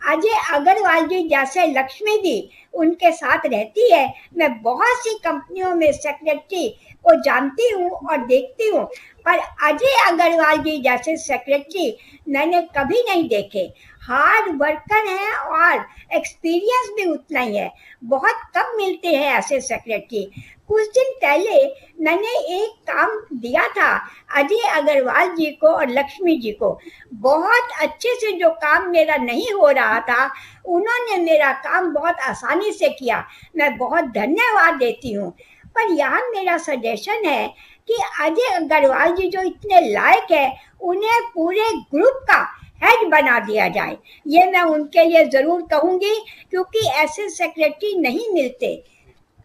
अजय अग्रवाल जी जैसे लक्ष्मी जी उनके साथ रहती है। मैं बहुत सी कंपनियों में सेक्रेटरी को जानती हूँ और देखती हूँ, पर अजय अग्रवाल जी जैसे सेक्रेटरी मैंने कभी नहीं देखे। हार्ड वर्कर हैं और एक्सपीरियंस भी उतना ही है। बहुत कम मिलते हैं ऐसे सेक्रेटरी। कुछ दिन पहले मैंने एक काम दिया था अजय अग्रवाल जी को और लक्ष्मी जी को। बहुत अच्छे से जो काम मेरा नहीं हो रहा था, उन्होंने मेरा काम बहुत आसानी से किया। मैं बहुत धन्यवाद देती हूँ। पर यहाँ मेरा सजेशन है कि अजय अग्रवाल जी जो इतने लायक है, उन्हें पूरे ग्रुप का हेड बना दिया जाए। ये मैं उनके लिए जरूर कहूंगी, क्योंकि ऐसे सेक्रेटरी नहीं मिलते।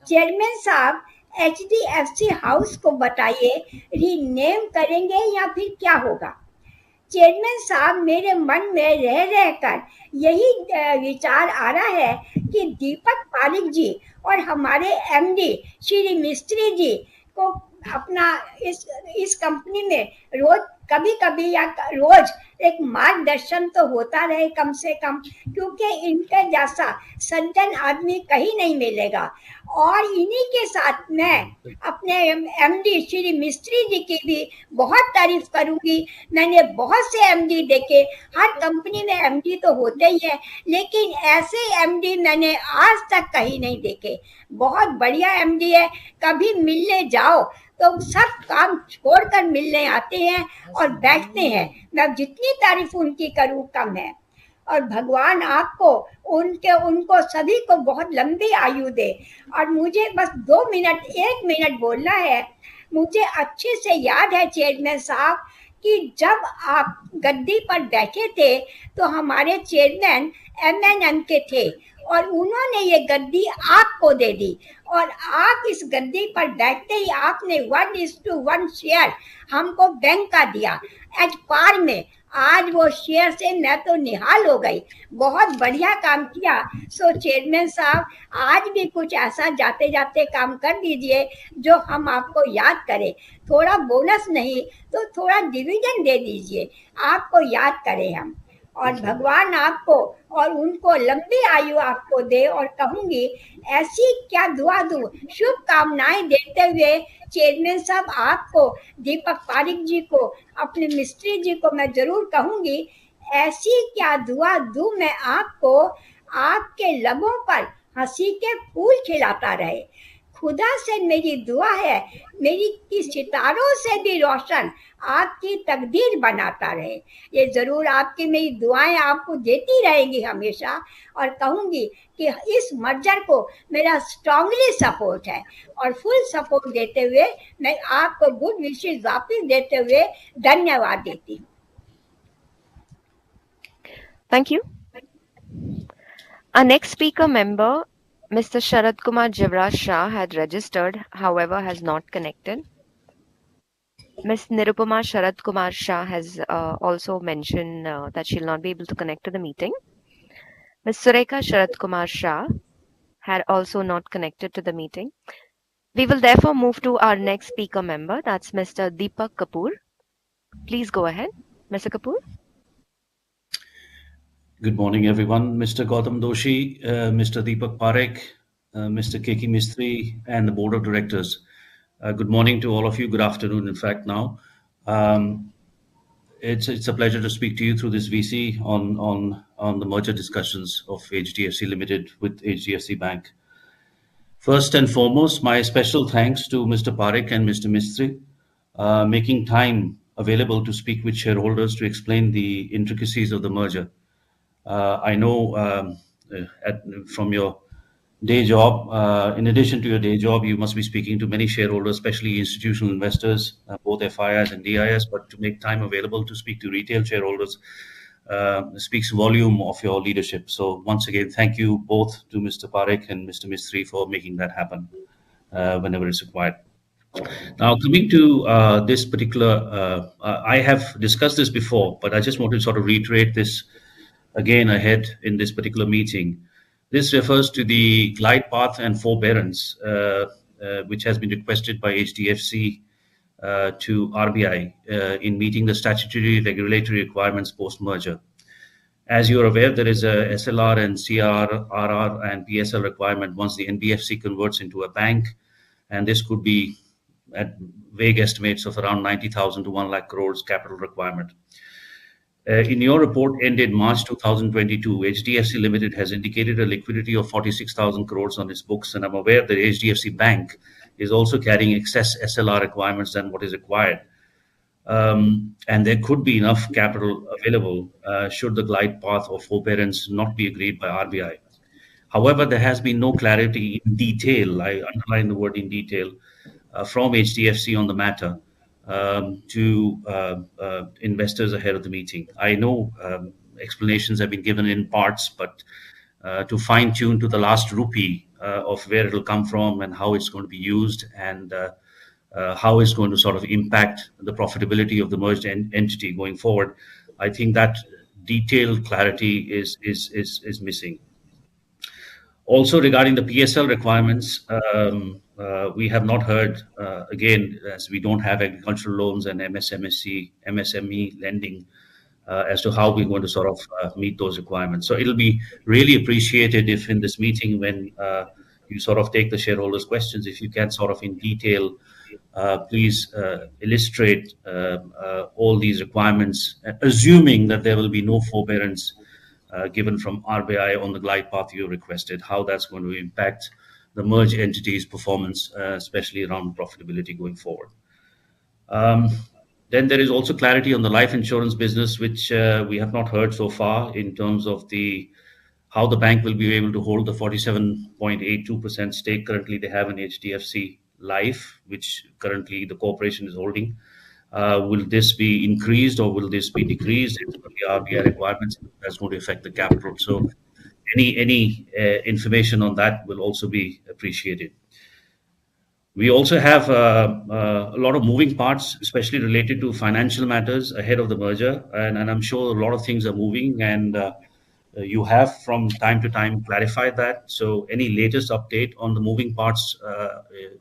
चेयरमैन साहब, एचडीएफसी हाउस को बताइए, रीनेम करेंगे या फिर क्या होगा। चेयरमैन साहब, मेरे मन में रह रहकर यही विचार आ रहा है कि दीपक पारिक जी और हमारे एमडी श्री मिस्त्री जी को अपना इस कंपनी में रोज कभी कभी या रोज एक मार्गदर्शन तो होता रहे कम से कम, क्योंकि इनके जैसा सज्जन आदमी कहीं नहीं मिलेगा। और इन्हीं के साथ मैं अपने एमडी श्री मिस्त्री जी की भी बहुत तारीफ करूंगी। मैंने बहुत से एमडी देखे, हर कंपनी में एमडी तो होते ही है, लेकिन ऐसे एमडी मैंने आज तक कहीं नहीं देखे। बहुत बढ़िया एमडी है। कभी मिलने जाओ तो सब काम छोड़कर मिलने आते हैं और बैठते हैं। मैं जितनी तारीफ उनकी करूं कम है। और भगवान आपको उनको सभी को बहुत लंबी आयु दे। और मुझे बस 1 मिनट बोलना है। मुझे अच्छे से याद है चेयरमैन साहब कि जब आप गद्दी पर बैठे थे तो हमारे चेयरमैन एमएनएम के थे और उन्होंने ये गद्दी आपको दे दी, और आप इस गद्दी पर बैठते ही आपने 1:1 शेयर हमको बैंक का दिया एज पार में। आज वो शेयर से मैं तो निहाल हो गई। बहुत बढ़िया काम किया। सो चेयरमैन साहब, आज भी कुछ ऐसा जाते जाते काम कर दीजिए जो हम आपको याद करें। थोड़ा बोनस नहीं तो थोड़ा डिविडेंड दे दीजिए, आपको याद करें हम। और भगवान आपको और उनको लंबी आयु आपको दे। और कहूंगी ऐसी क्या दुआ दूं, शुभकामनाएं देते हुए चेयरमैन साहब, आपको दीपक पारिक जी को, अपने मिस्त्री जी को मैं जरूर कहूंगी, ऐसी क्या दुआ दूं मैं आपको, आपके लबों पर हंसी के फूल खिलाता रहे। खुदा से मेरी दुआ है, मेरी की सितारों से भी रोशन आपकी तकदीर बनाता रहे। ये जरूर आपकी मेरी दुआएं आपको देती रहेंगी हमेशा। और कहूंगी कि इस मर्जर को मेरा स्ट्रांगली सपोर्ट है, और फुल सपोर्ट देते हुए मैं आपको गुड विशेष वापिस देते हुए धन्यवाद देती हूँ। Thank you. Our next speaker member, Mr. Sharad Kumar Jivraj Shah, had registered, however has not connected. Ms. Nirupama Sharad Kumar Shah has also mentioned that she'll not be able to connect to the meeting. Ms. Sureka Sharad Kumar Shah had also not connected to the meeting. We will therefore move to our next speaker member, that's Mr. Deepak Kapoor. Please go ahead, Mr. Kapoor. Good morning, everyone. Mr. Gautam Doshi, Mr. Deepak Parekh, Mr. Keki Mistry, and the Board of Directors. Good morning to all of you. Good afternoon, in fact, now. It's a pleasure to speak to you through this VC on the merger discussions of HDFC Limited with HDFC Bank. First and foremost, my special thanks to Mr. Parekh and Mr. Mistry, making time available to speak with shareholders to explain the intricacies of the merger. I know from your day job, in addition to your day job, you must be speaking to many shareholders, especially institutional investors, both FIIs and DIS, but to make time available to speak to retail shareholders speaks volume of your leadership. So once again, thank you both to Mr. Parekh and Mr. Mistry for making that happen whenever it's required. Now, coming to this particular, I have discussed this before, but I just want to sort of reiterate this again ahead in this particular meeting. This refers to the glide path and forbearance, which has been requested by HDFC to RBI in meeting the statutory regulatory requirements post-merger. As you are aware, there is a SLR and CR, RR, and PSL requirement once the NBFC converts into a bank, and this could be at vague estimates of around 90,000 to 1 lakh crores capital requirement. In your report ended March 2022, HDFC Limited has indicated a liquidity of 46,000 crores on its books, and I'm aware that HDFC Bank is also carrying excess SLR requirements than what is required. And there could be enough capital available should the glide path of forbearance not be agreed by RBI. However, there has been no clarity in detail, I underline the word in detail, from HDFC on the matter. To investors ahead of the meeting. I know explanations have been given in parts, but to fine tune to the last rupee of where it will come from and how it's going to be used and how it's going to sort of impact the profitability of the merged entity going forward, I think that detailed clarity is missing. Also, regarding the PSL requirements, we have not heard, again, as we don't have agricultural loans and MSME lending, as to how we're going to sort of meet those requirements. So it'll be really appreciated if in this meeting, when you sort of take the shareholders' questions, if you can sort of in detail, please illustrate all these requirements, assuming that there will be no forbearance given from RBI on the glide path you requested, how that's going to impact the merged entity's performance, especially around profitability going forward. Then there is also clarity on the life insurance business, which we have not heard so far in terms of how the bank will be able to hold the 47.82% stake currently they have in HDFC Life, which currently the corporation is holding. Will this be increased or will this be decreased? It's going to be RBI requirements. That's going to affect the capital. So any information on that will also be appreciated. We also have a lot of moving parts, especially related to financial matters ahead of the merger. And I'm sure a lot of things are moving, and you have from time to time clarified that. So any latest update on the moving parts,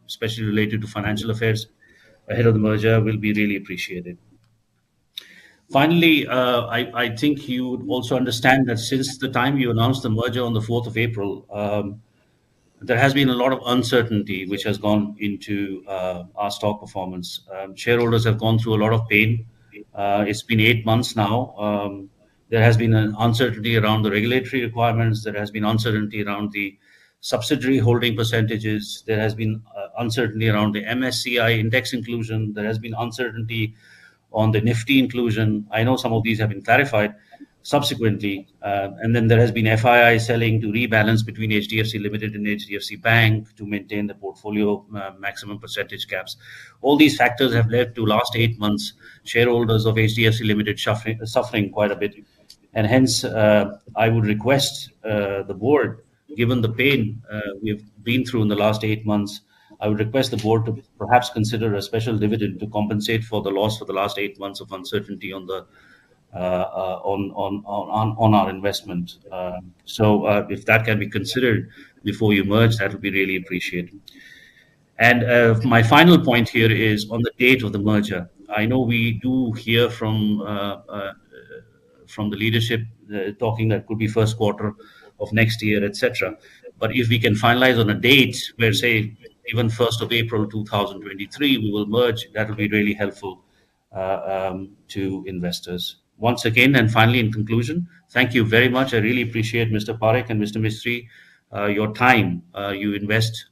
especially related to financial affairs ahead of the merger, will be really appreciated. Finally, I think you would also understand that since the time you announced the merger on the 4th of April, there has been a lot of uncertainty which has gone into our stock performance. Shareholders have gone through a lot of pain. It's been 8 months now. There has been an uncertainty around the regulatory requirements. There has been uncertainty around the subsidiary holding percentages. There has been uncertainty around the MSCI index inclusion. There has been uncertainty on the Nifty inclusion. I know some of these have been clarified subsequently. And then there has been FII selling to rebalance between HDFC Limited and HDFC Bank to maintain the portfolio maximum percentage caps. All these factors have led to last 8 months shareholders of HDFC Limited suffering quite a bit. And hence, I would request the board, given the pain we've been through in the last 8 months, I would request the board to perhaps consider a special dividend to compensate for the loss for the last 8 months of uncertainty on the on our investment. So if that can be considered before you merge, that would be really appreciated. And my final point here is on the date of the merger. I know we do hear from the leadership talking that could be first quarter of next year, etc. But if we can finalize on a date where, say, even 1st of April 2023, we will merge, that will be really helpful to investors. Once again, and finally, in conclusion, thank you very much. I really appreciate Mr. Parekh and Mr. Mistry, your time you invest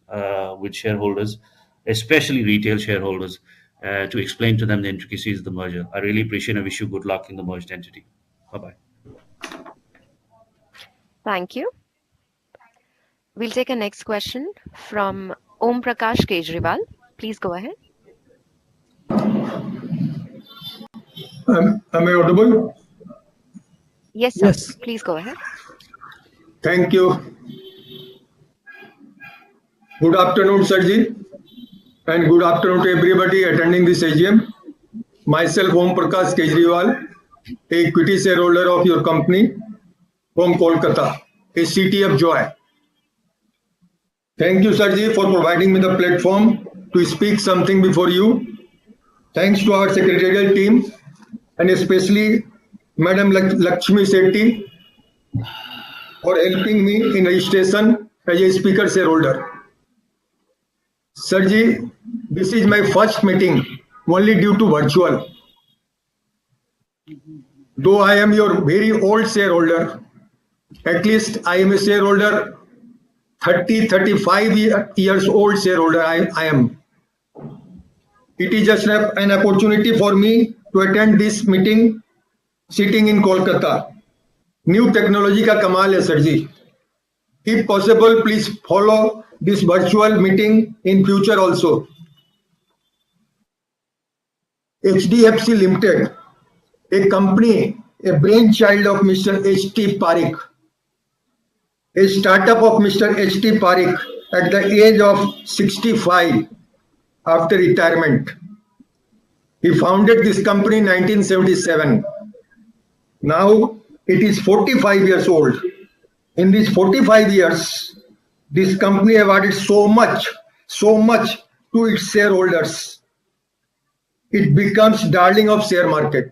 with shareholders, especially retail shareholders, to explain to them the intricacies of the merger. I really appreciate and wish you good luck in the merged entity. Bye-bye. Thank you. We'll take a next question from Om Prakash Kejriwal. Please go ahead. Am I audible? Yes, sir. Yes. Please go ahead. Thank you. Good afternoon, Sirji, and good afternoon to everybody attending this AGM. Myself, Om Prakash Kejriwal, equity shareholder of your company from Kolkata, a city of joy. Thank you, Sirji, for providing me the platform to speak something before you. Thanks to our secretarial team and especially Madam Lakshmi Sethi for helping me in registration as a speaker shareholder. Sirji, this is my first meeting only due to virtual. Though I am your very old shareholder, at least I am a shareholder, 35 years old shareholder I am. It is just an opportunity for me to attend this meeting sitting in Kolkata. New technology का कमाल है sir ji. If possible, please follow this virtual meeting in future also. HDFC Limited, a company, a brainchild of Mr. H.T. Parekh, a startup of Mr. H.T. Parekh at the age of 65 after retirement. He founded this company in 1977. Now it is 45 years old. In these 45 years, this company awarded so much to its shareholders. It becomes darling of share market.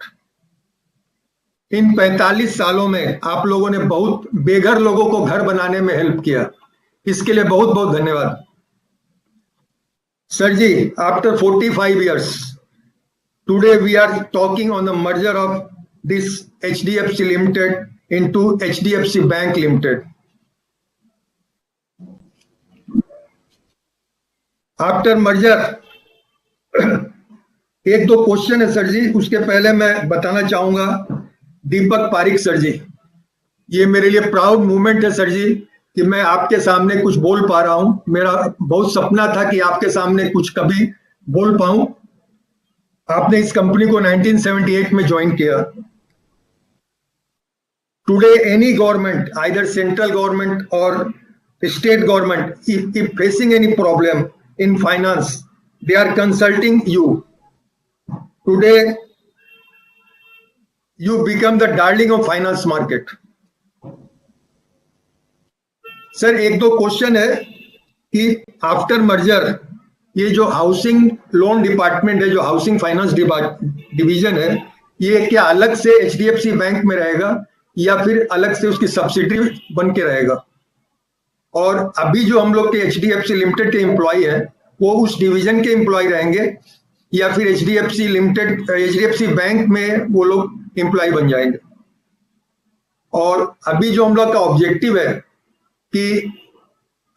इन 45 सालों में आप लोगों ने बहुत बेघर लोगों को घर बनाने में हेल्प किया. इसके लिए बहुत बहुत धन्यवाद. Sir ji, after 45 years, today we are talking on the merger of this HDFC Limited into HDFC Bank Limited. After merger, एक दो क्वेश्चन है सर जी. उसके पहले मैं बताना चाहूंगा दीपक पारिक सर जी, ये मेरे लिए प्राउड मूवमेंट है सर जी कि मैं आपके सामने कुछ बोल पा रहा हूं. मेरा बहुत सपना था कि आपके सामने कुछ कभी बोल पाऊं. आपने इस कंपनी को 1978 में ज्वाइन किया. Today any government, either central government और state government, if facing any problem in finance, they are consulting you. Today you become the darling of finance market. Sir एक दो क्वेश्चन है कि आफ्टर मर्जर ये जो housing loan department है, जो housing finance division है, ये क्या अलग से एचडीएफसी बैंक में रहेगा या फिर अलग से उसकी सब्सिडरी बन के रहेगा? और अभी जो हम लोग के एचडीएफसी लिमिटेड के एम्प्लॉय हैं वो उस डिवीजन के एम्प्लॉय रहेंगे या फिर एचडीएफसी लिमिटेड एचडीएफसी बैंक में वो लोग एम्प्लॉय बन जाएंगे? और अभी जो हम लोग का ऑब्जेक्टिव है कि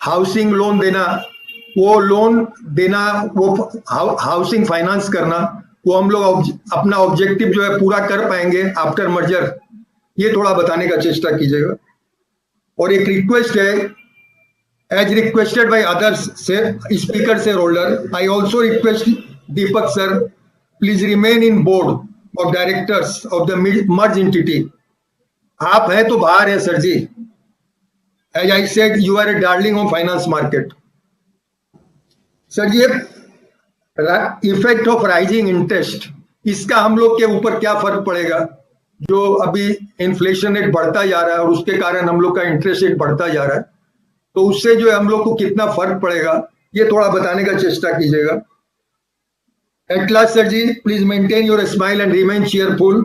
हाउसिंग लोन देना, वो लोन देना, वो हाउसिंग फाइनेंस करना, वो हम लोग अपना ऑब्जेक्टिव जो है पूरा कर पाएंगे आफ्टर मर्जर, ये थोड़ा बताने का चेष्टा कीजिएगा. और एक रिक्वेस्ट है, as requested by others speaker share holder, I also request Deepak sir, please remain in board of directors of the merge entity. आप है तो बाहर है sir ji. As I said, you are a darling of finance market. Sir ji, effect of rising interest, इसका हम लोग के ऊपर क्या फर्क पड़ेगा? जो अभी इन्फ्लेशन रेट बढ़ता जा रहा है और उसके कारण हम लोग का इंटरेस्ट रेट बढ़ता जा रहा है, तो उससे जो है हम लोग को कितना फर्क पड़ेगा, ये थोड़ा बताने का चेष्टा कीजिएगा. At last sir ji, please maintain your smile and remain cheerful.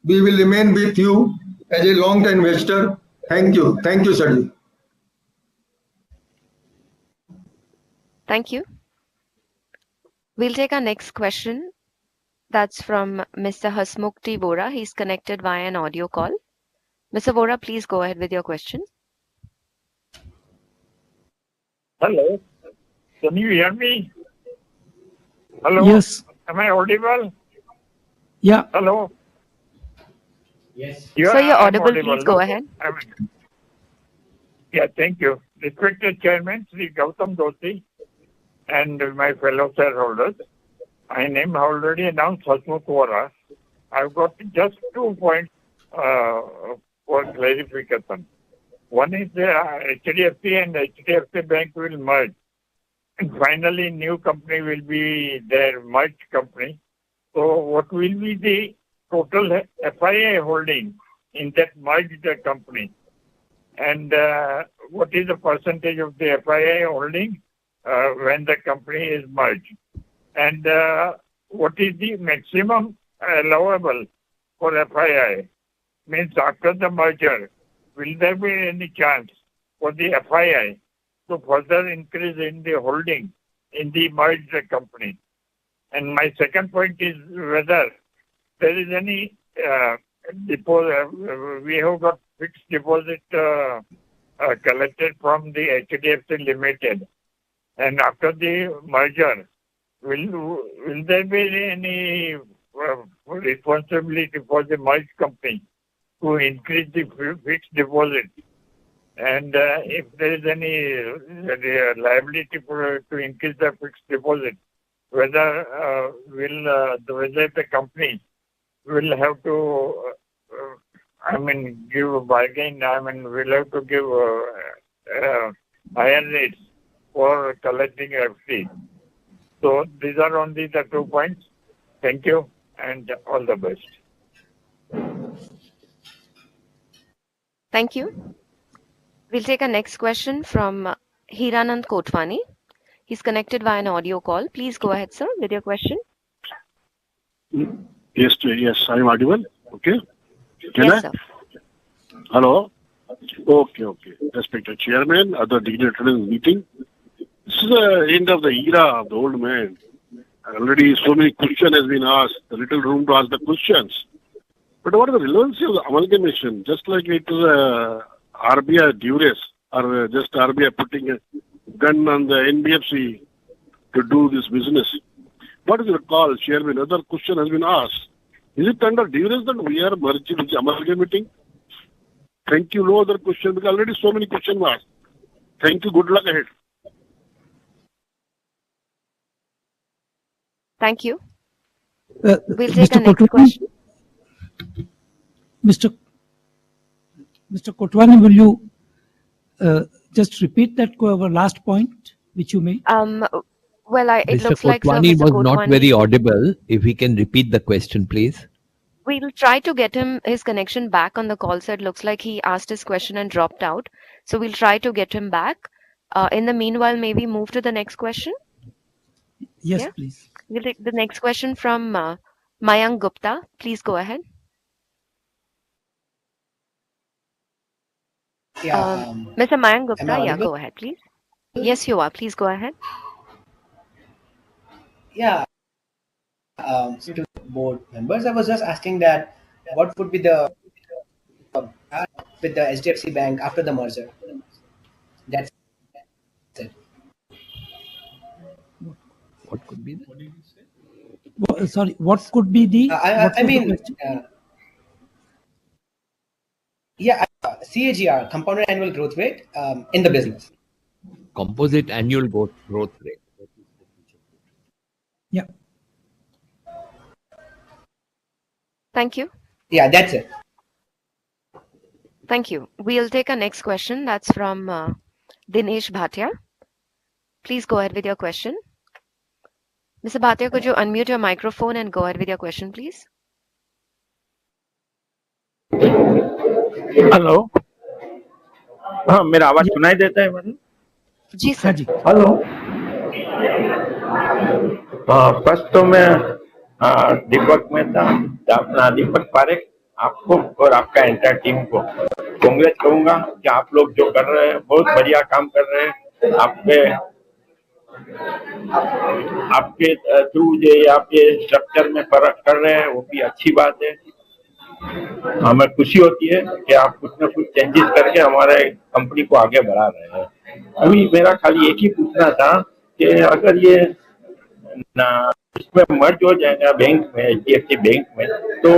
We will remain with you as a long term investor. Thank you sir ji. Thank you. We'll take our next question. That's from Mr. Hasmukti Vora. He's connected via an audio call. Mr. Vora, please go ahead with your question. Hello. Can you hear me? Hello. Yes. Am I audible? Yeah. Hello. Sir, you're audible. Please go ahead. Yeah, thank you. Respected Chairman, Sri Gautam Doshi, and my fellow shareholders. My name already announced, Hasmukh Vora. I've got just 2 points for clarification. One is HDFC and HDFC Bank will merge. And finally, new company will be their merged company. So what will be the total FII holding in that merged company? And what is the percentage of the FII holding when the company is merged? And what is the maximum allowable for FII? Means after the merger, will there be any chance for the FII to further increase in the holding in the merged company? And my second point is whether there is any deposit. We have got fixed deposit collected from the HDFC Limited. And after the merger, will there be any responsibility for the merged company to increase the fixed deposit? And if there is any liability to increase the fixed deposit, whether the company will have to, give a bargain, will have to give higher rates for collecting FD. So these are only the 2 points. Thank you and all the best. Thank you. We'll take a next question from Hiranand Kotwani. He's connected via an audio call. Please go ahead, sir, with your question. Yes, I'm audible. Okay. Yes, sir. Hello. Okay. Respected Chairman, other dignitaries in the meeting. This is the end of the era of the old man. Already so many questions has been asked. A little room to ask the questions. But what is the relevancy of the amalgamation? Just like it is RBI duress, or just RBI putting a gun on the NBFC to do this business. What is your call, Chairman? Another question has been asked. Is it under duress that we are merging, amalgamating? Thank you. No other question, because already so many questions were asked. Thank you. Good luck ahead. Thank you. We'll take a next Kotwani, question. Mr. Kotwani, will you just repeat that last point which you made? Well, it Mr. looks like Kotwani Mr. was Kotwani, not very audible. If he can repeat the question, please. We'll try to get his connection back on the call. So it looks like he asked his question and dropped out. So we'll try to get him back. In the meanwhile, maybe move to the next question. Yes, Yeah? please. We'll take the next question from Mayank Gupta. Please go ahead. Mr. Mayank Gupta, yeah, go ahead, please. Yes, you are. Please go ahead. Yeah. To board members, I was just asking that what would be the with the HDFC Bank after the merger? That's it. What could be the? What did you say? Sorry, what could be the? CAGR, compounded annual growth rate in the business. Composite annual growth rate. Yeah. Thank you. Yeah, that's it. Thank you. We'll take a next question. That's from Dinesh Bhatia. Please go ahead with your question. Mr. Bhatia, could you unmute your microphone and go ahead with your question, please? Hello हाँ मेरा आवाज सुनाई देता है मतलब जी sir जी hello first तो मैं दीपक मेहता अपना दीपक पारेख आपको और आपका एंटायर टीम को कांग्रेस करूंगा कि आप लोग जो कर रहे हैं बहुत बढ़िया काम कर रहे हैं। आप पे आपके थ्रू जो ये आप ये स्ट्रक्चर में कर रहे हैं वो भी अच्छी बात है। हमें खुशी होती है कि आप कुछ न कुछ चेंजेस करके हमारे कंपनी को आगे बढ़ा रहे हैं। अभी मेरा खाली एक ही पूछना था कि अगर ये इसमें मर्ज हो जाएगा बैंक में, HDFC बैंक में, तो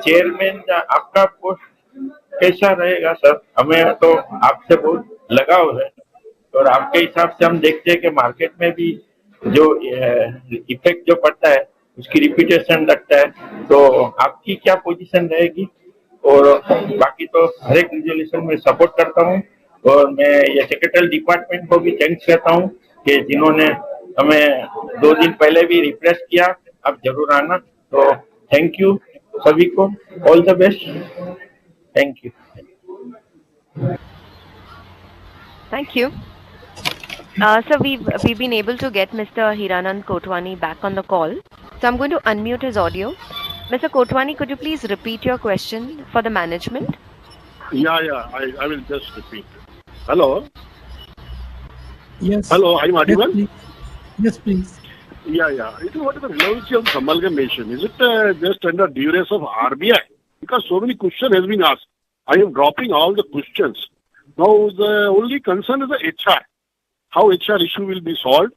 चेयरमैन आपका पोस्ट कैसा रहेगा सर? हमें तो आपसे बहुत लगाव है और आपके हिसाब से हम देखते हैं कि मार्केट में भी जो इफेक्ट जो पड़ता है उसकी रिपीटेशन लगता है, तो आपकी क्या पोजीशन रहेगी? और बाकी तो हर एक रिजोल्यूशन में सपोर्ट करता हूँ और मैं ये सेक्रेटरी डिपार्टमेंट को भी थैंक्स कहता हूँ कि जिन्होंने हमें 2 दिन पहले भी रिफ्रेश किया। आप जरूर आना। तो थैंक यू सभी को, all the best, thank you. Thank you. So we've been able to get Mr. Hiranand Kotwani back on the call. So I'm going to unmute his audio. Mr. Kotwani, could you please repeat your question for the management? Yeah, I will just repeat. Hello? Yes. Hello, I'm audible? Yes, please. Yeah. What is the relevancy of this amalgamation? Is it just under duress of RBI? Because so many questions has been asked. I am dropping all the questions. Now the only concern is the HR. How HR issue will be solved,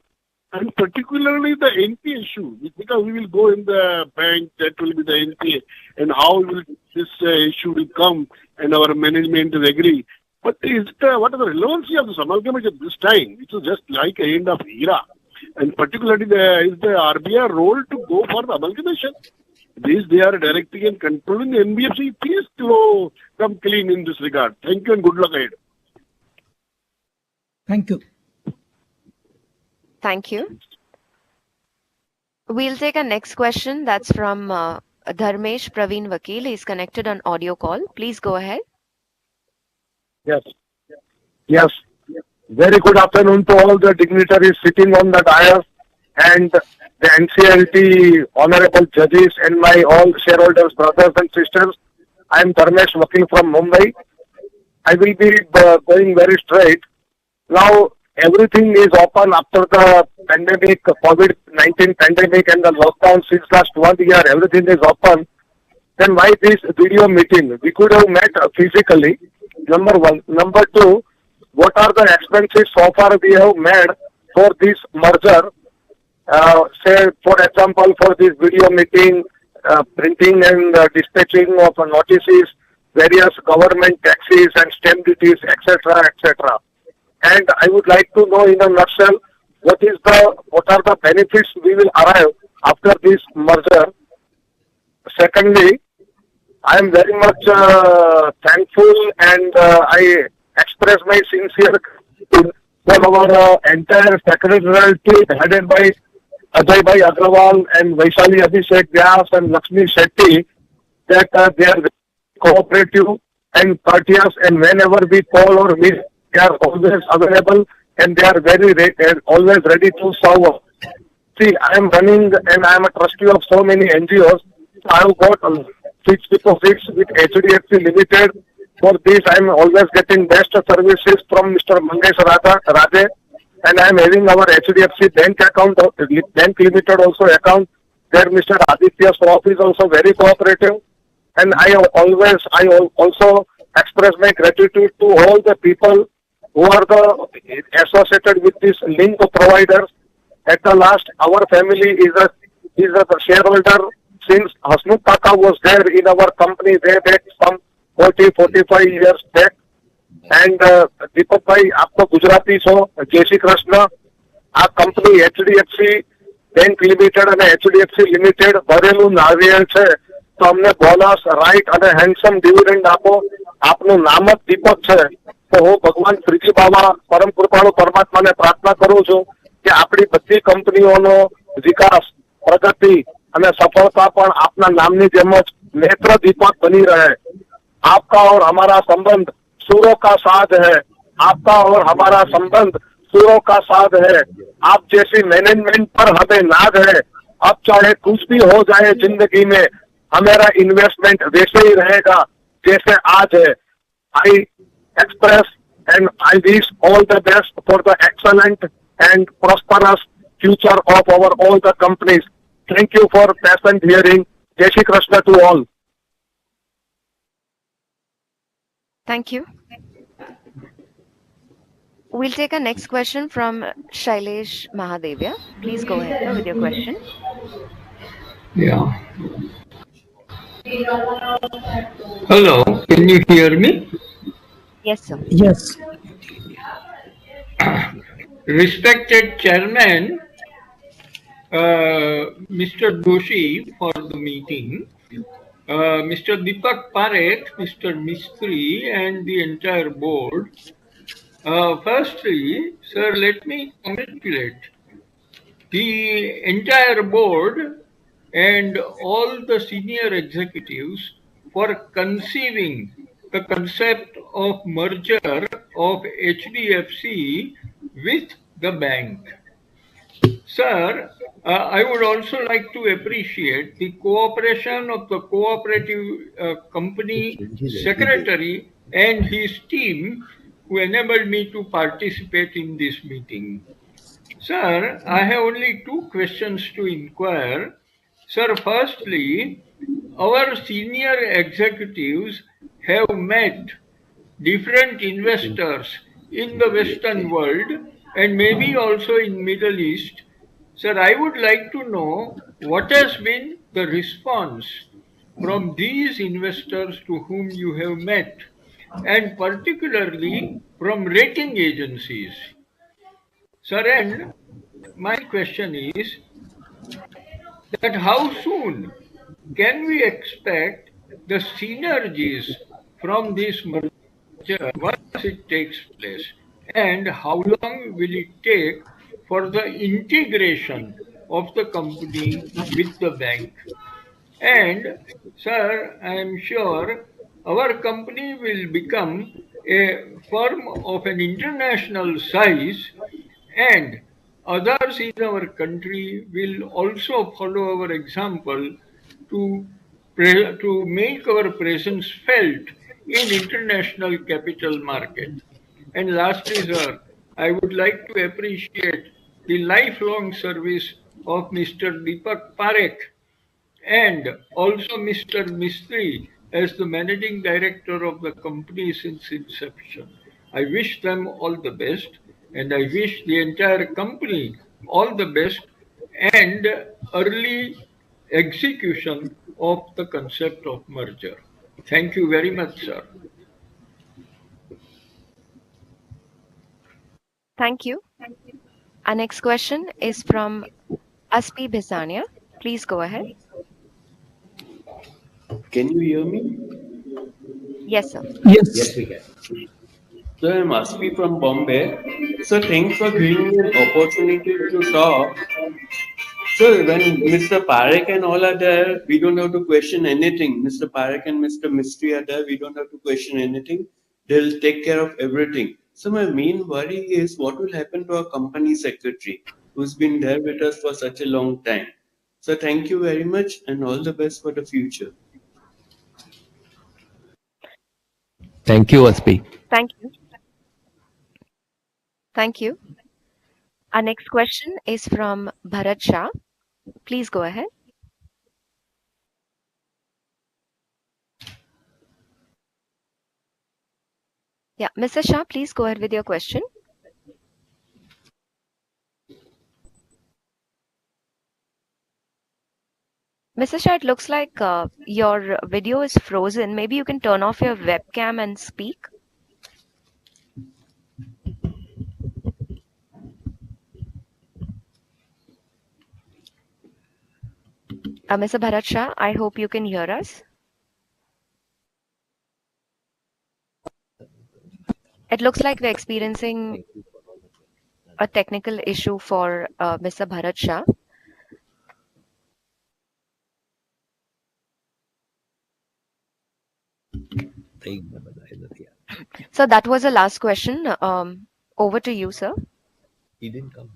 and particularly the NPA issue, because we will go in the bank, that will be the NPA, and how will this issue will come, and our management will agree. But what is the relevancy of this amalgamation at this time? It is just like a end of era, and particularly is the RBI role to go for the amalgamation? They are directing and controlling the NBFC. Please come clean in this regard. Thank you and good luck ahead. Thank you. Thank you. We'll take a next question. That's from Dharmesh Praveen Vakil. He's connected on audio call. Please go ahead. Yes. Very good afternoon to all the dignitaries sitting on the dais and the NCLT honorable judges and my all shareholders, brothers and sisters. I am Dharmesh Vakil from Mumbai. I will be going very straight. Now, everything is open after the pandemic, COVID-19 pandemic and the lockdown since last 1 year. Everything is open. Then why this video meeting? We could have met physically. Number one. Number two, what are the expenses so far we have made for this merger? Say, for example, for this video meeting, printing and dispatching of notices, various government taxes and stamp duties, etc., etc. And I would like to know in a nutshell what are the benefits we will arrive after this merger. Secondly, I am very much thankful and I express my sincere gratitude for our entire secretarial team headed by Ajay Bhai Agrawal and Vaishali Abhishek Vyas and Lakshmi Shetty, that they are cooperative and courteous, and whenever we call or meet, they are always available and they are always ready to serve us. See, I am running and I am a trustee of so many NGOs. I have got fixed deposits with HDFC Limited. For this, I am always getting best services from Mr. Mangesh Raje, and I am having our HDFC bank account, bank limited also account. There Mr. Aditya Sroff is also very cooperative, and I also express my gratitude to all the people who are associated with this link providers. At the last, our family is a shareholder since Hasmukh Kaka was there in our company way back some 40-45 years back. And Deepak Bhai, आपको गुजराती છો, જય શ્રી કૃષ્ણ. આ company HDFC bank limited અને HDFC limited ભરેલું નારિયેળ છે, તો અમને બોનસ રાઈટ અને હેન્ડસમ ડિવિડન્ડ આપો. આપનું નામ જ દીપક છે, તો હું ભગવાન શ્રીજી બાબા પરમ કૃપાળુ પરમાત્માને પ્રાર્થના કરું છું કે આપણી બધી કંપનીઓનો વિકાસ, પ્રગતિ અને સફળતા પણ આપના નામની જેમ જ નેત્ર દીપક બની રહે. आपका और हमारा संबंध सूरों का साथ है. आपका और हमारा संबंध सूरों का साथ है. आप जैसी मैनेजमेंट पर हमें नाज है. अब चाहे कुछ भी हो जाए जिंदगी में, हमारा इन्वेस्टमेंट वैसे ही रहेगा जैसे आज है. I express and I wish all the best for the excellent and prosperous future of our all the companies. Thank you for patient hearing. Jai Shri Krishna to all. Thank you. We'll take a next question from Shailesh Mahadevia. Please go ahead, sir, with your question. Yeah. Hello, can you hear me? Yes, sir. Yes. Respected Chairman, Mr. Doshi for the meeting, Mr. Deepak Parekh, Mr. Mistry, and the entire board. Firstly, sir, let me congratulate the entire board and all the senior executives for conceiving the concept of merger of HDFC with the bank. Sir, I would also like to appreciate the cooperation of the cooperative company secretary and his team who enabled me to participate in this meeting. Sir, I have only two questions to inquire. Sir, firstly, our senior executives have met different investors in the Western world and maybe also in Middle East. Sir, I would like to know what has been the response from these investors to whom you have met, and particularly from rating agencies. Sir, and my question is that how soon can we expect the synergies from this merger once it takes place, and how long will it take for the integration of the company with the bank? And sir, I am sure our company will become a firm of an international size, and others in our country will also follow our example to make our presence felt in international capital market. And lastly, sir, I would like to appreciate the lifelong service of Mr. Deepak Parekh and also Mr. Mistry as the managing director of the company since inception. I wish them all the best, and I wish the entire company all the best and early execution of the concept of merger. Thank you very much, sir. Thank you. Our next question is from Aspi Bhisania. Please go ahead. Can you hear me? Yes, sir. Yes, we can. So I'm Aspi from Bombay. So thanks for giving me an opportunity to talk. So when Mr. Parekh and all are there, we don't have to question anything. Mr. Parekh and Mr. Mistry are there, we don't have to question anything. They'll take care of everything. So my main worry is what will happen to our company secretary who's been there with us for such a long time. So thank you very much and all the best for the future. Thank you, Aspi. Thank you. Thank you. Our next question is from Bharat Shah. Please go ahead. Yeah, Mr. Shah, please go ahead with your question. Mr. Shah, it looks like your video is frozen. Maybe you can turn off your webcam and speak. Mr. Bharat Shah, I hope you can hear us. It looks like we're experiencing a technical issue for Mr. Bharat Shah. So that was the last question. Over to you, sir. He didn't come.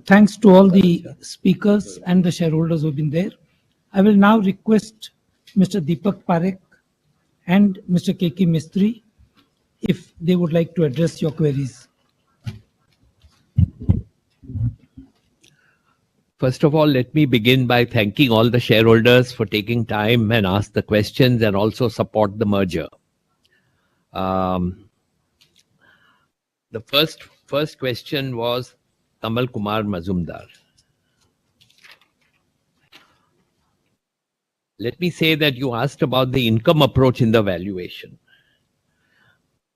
Thanks to all the speakers and the shareholders who have been there. I will now request Mr. Deepak Parekh and Mr. K.K. Mistry if they would like to address your queries. First of all, let me begin by thanking all the shareholders for taking time and ask the questions and also support the merger. The first question was Tamal Kumar Mazumdar. Let me say that you asked about the income approach in the valuation.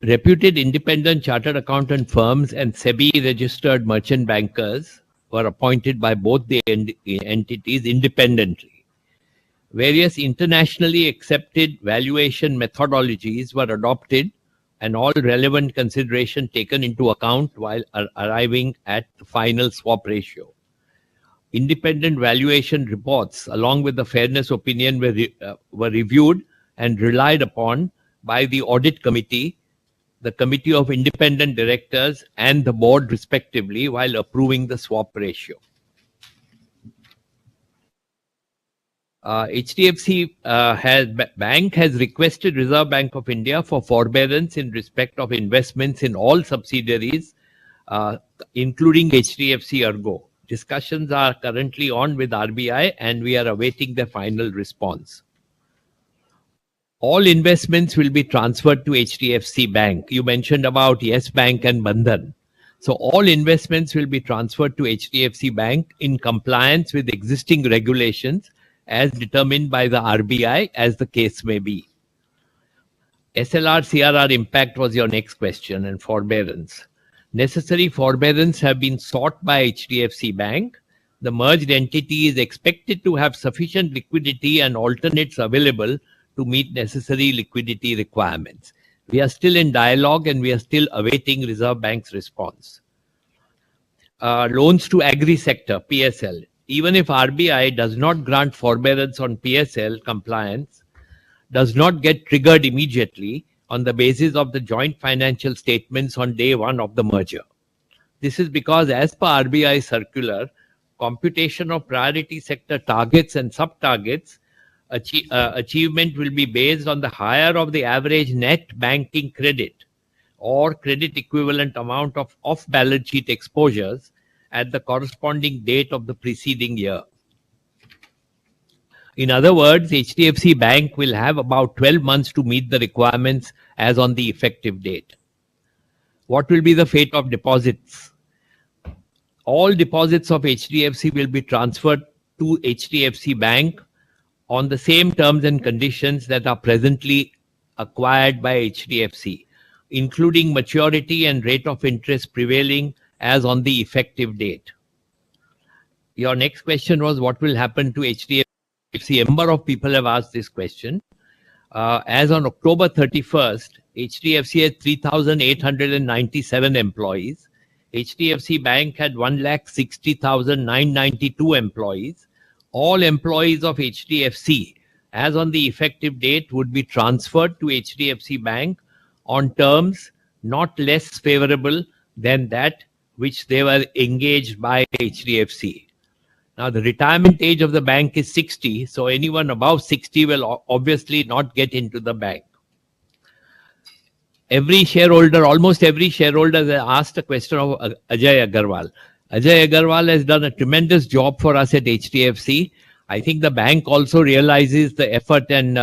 Reputed independent chartered accountant firms and SEBI-registered merchant bankers were appointed by both the entities independently. Various internationally accepted valuation methodologies were adopted and all relevant consideration taken into account while arriving at the final swap ratio. Independent valuation reports along with the fairness opinion were reviewed and relied upon by the audit committee, the committee of independent directors and the board respectively while approving the swap ratio. HDFC Bank has requested Reserve Bank of India for forbearance in respect of investments in all subsidiaries, including HDFC Ergo. Discussions are currently on with RBI and we are awaiting the final response. All investments will be transferred to HDFC Bank. You mentioned about Yes Bank and Bandhan. So all investments will be transferred to HDFC Bank in compliance with existing regulations as determined by the RBI as the case may be. SLR CRR impact was your next question, and forbearance. Necessary forbearance have been sought by HDFC Bank. The merged entity is expected to have sufficient liquidity and alternates available to meet necessary liquidity requirements. We are still in dialogue and we are still awaiting Reserve Bank's response. Loans to agri sector, PSL. Even if RBI does not grant forbearance on PSL, compliance does not get triggered immediately on the basis of the joint financial statements on day one of the merger. This is because as per RBI circular, computation of priority sector targets and sub-targets achievement will be based on the higher of the average net banking credit or credit equivalent amount of off-balance sheet exposures at the corresponding date of the preceding year. In other words, HDFC Bank will have about 12 months to meet the requirements as on the effective date. What will be the fate of deposits? All deposits of HDFC will be transferred to HDFC Bank on the same terms and conditions that are presently acquired by HDFC, including maturity and rate of interest prevailing as on the effective date. Your next question was what will happen to HDFC? A number of people have asked this question. As on October 31st, HDFC had 3,897 employees. HDFC Bank had 1,60,992 employees. All employees of HDFC, as on the effective date, would be transferred to HDFC Bank on terms not less favorable than that which they were engaged by HDFC. Now, the retirement age of the bank is 60, so anyone above 60 will obviously not get into the bank. Every shareholder, almost every shareholder has asked a question of Ajay Agarwal. Ajay Agarwal has done a tremendous job for us at HDFC. I think the bank also realizes the effort and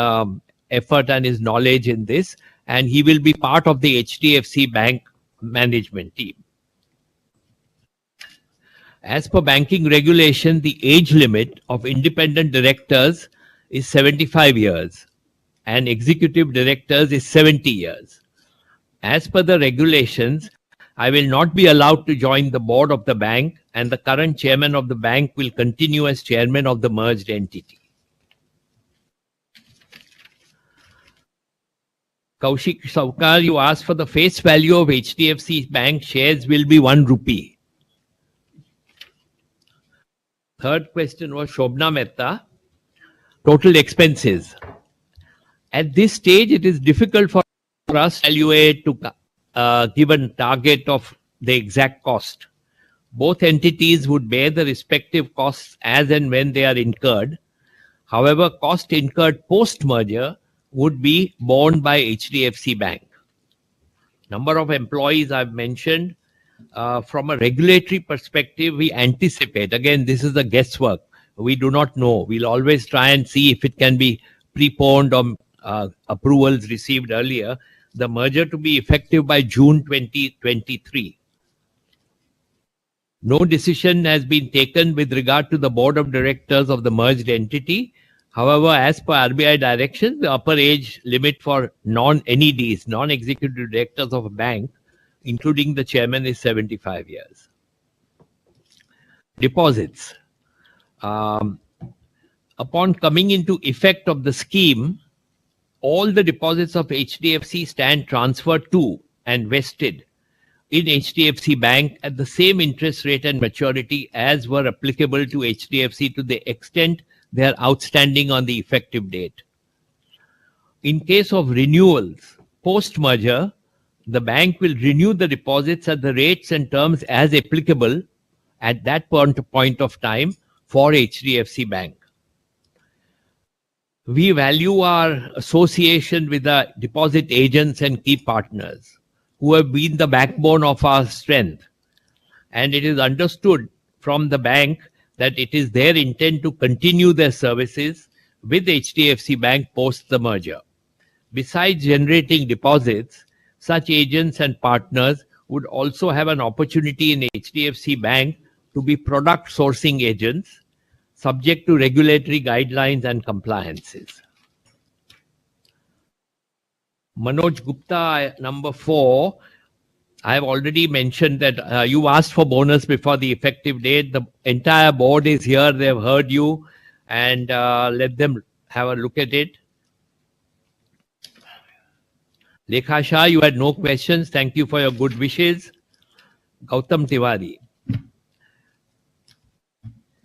his knowledge in this, and he will be part of the HDFC Bank management team. As per banking regulation, the age limit of independent directors is 75 years and executive directors is 70 years. As per the regulations, I will not be allowed to join the board of the bank, and the current chairman of the bank will continue as chairman of the merged entity. Kaushik Saukar, you asked for the face value of HDFC Bank shares will be 1 rupee. Third question was Shobna Mehta. Total expenses. At this stage, it is difficult for us to evaluate to give a target of the exact cost. Both entities would bear the respective costs as and when they are incurred. However, cost incurred post-merger would be borne by HDFC Bank. Number of employees I've mentioned. from a regulatory perspective, we anticipate, again, this is a guesswork. We do not know. We'll always try and see if it can be preponed or approvals received earlier, the merger to be effective by June 2023. No decision has been taken with regard to the board of directors of the merged entity. However, as per RBI direction, the upper age limit for non-NEDs, non-executive directors of a bank, including the chairman, is 75 years. Deposits. Upon coming into effect of the scheme, all the deposits of HDFC stand transferred to and vested in HDFC Bank at the same interest rate and maturity as were applicable to HDFC to the extent they are outstanding on the effective date. In case of renewals, post-merger, the bank will renew the deposits at the rates and terms as applicable at that point of time for HDFC Bank. We value our association with the deposit agents and key partners who have been the backbone of our strength. And it is understood from the bank that it is their intent to continue their services with HDFC Bank post the merger. Besides generating deposits, such agents and partners would also have an opportunity in HDFC Bank to be product sourcing agents, subject to regulatory guidelines and compliances. Manoj Gupta, number 4. I have already mentioned that you asked for bonus before the effective date. The entire board is here. They have heard you, and let them have a look at it. Lekha Shah, you had no questions. Thank you for your good wishes. Gautam Tiwari.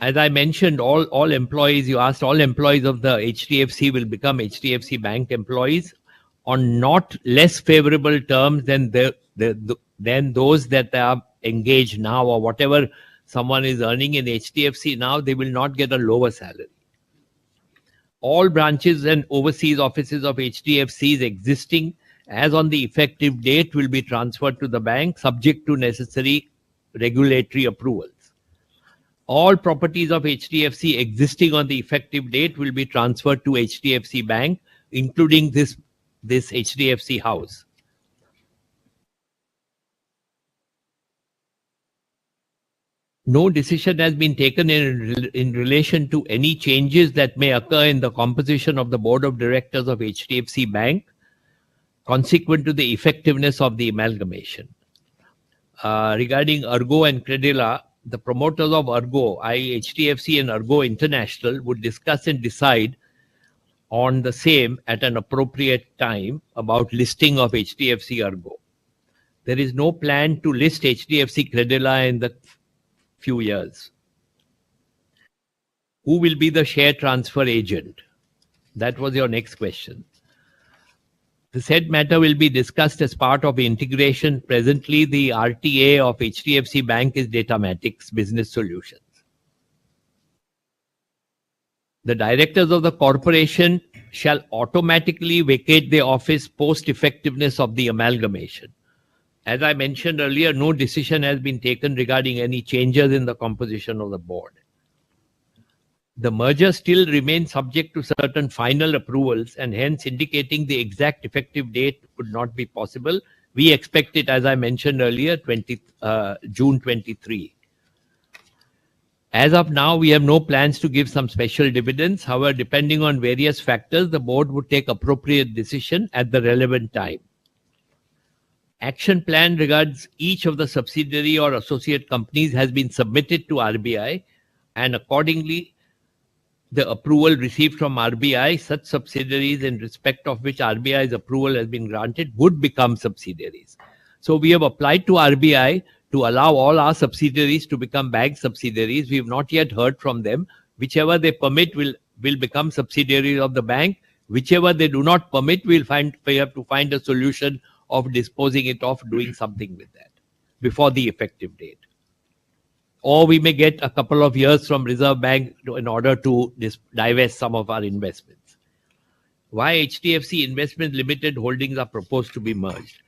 As I mentioned, all employees, you asked, all employees of the HDFC will become HDFC Bank employees on not less favorable terms than those that are engaged now, or whatever someone is earning in HDFC now, they will not get a lower salary. All branches and overseas offices of HDFCs existing as on the effective date will be transferred to the bank, subject to necessary regulatory approvals. All properties of HDFC existing on the effective date will be transferred to HDFC Bank, including this HDFC house. No decision has been taken in relation to any changes that may occur in the composition of the board of directors of HDFC Bank consequent to the effectiveness of the amalgamation. Regarding Ergo and Credila, the promoters of Ergo, i.e. HDFC and Ergo International, would discuss and decide on the same at an appropriate time about listing of HDFC Ergo. There is no plan to list HDFC Credila in the few years. Who will be the share transfer agent? That was your next question. The said matter will be discussed as part of integration. Presently, the RTA of HDFC Bank is Datamatics Business Solutions. The directors of the corporation shall automatically vacate their office post effectiveness of the amalgamation. As I mentioned earlier, no decision has been taken regarding any changes in the composition of the board. The merger still remains subject to certain final approvals, and hence indicating the exact effective date could not be possible. We expect it, as I mentioned earlier, June 23. As of now, we have no plans to give some special dividends. However, depending on various factors, the board would take appropriate decision at the relevant time. Action plan regards each of the subsidiary or associate companies has been submitted to RBI, and accordingly, the approval received from RBI, such subsidiaries in respect of which RBI's approval has been granted would become subsidiaries. So we have applied to RBI to allow all our subsidiaries to become bank subsidiaries. We have not yet heard from them. Whichever they permit will become subsidiaries of the bank. Whichever they do not permit, we have to find a solution of disposing it off, doing something with that before the effective date. Or we may get a couple of years from Reserve Bank in order to divest some of our investments. Why HDFC Investment Limited holdings are proposed to be merged?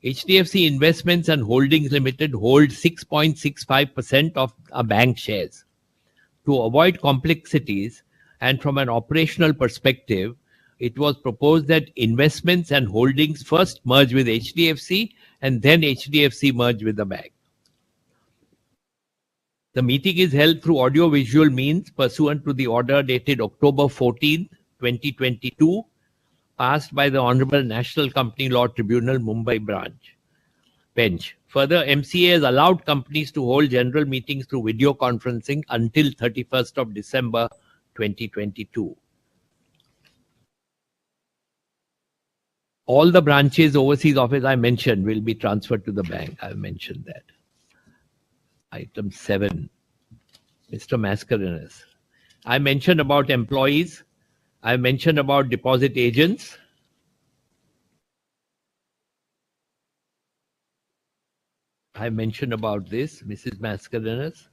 HDFC Investments and Holdings Limited holds 6.65% of a bank shares. To avoid complexities and from an operational perspective, it was proposed that Investments and Holdings first merge with HDFC and then HDFC merge with the bank. The meeting is held through audio-visual means pursuant to the order dated October 14, 2022, passed by the Honorable National Company Law Tribunal, Mumbai Bench. Further, MCA has allowed companies to hold general meetings through video conferencing until 31st of December 2022. All the branches, overseas office I mentioned will be transferred to the bank. I've mentioned that. Item 7, Mr. Mascarenhas. I mentioned about employees. I mentioned about deposit agents. I mentioned about this, Mrs. Mascarenhas.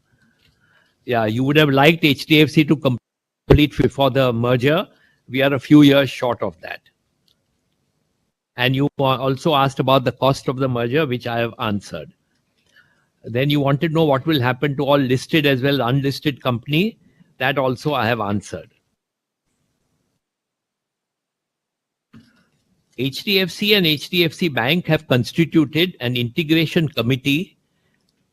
Yeah, you would have liked HDFC to complete before the merger. We are a few years short of that. And you also asked about the cost of the merger, which I have answered. Then you wanted to know what will happen to all listed as well as unlisted company. That also I have answered. HDFC and HDFC Bank have constituted an integration committee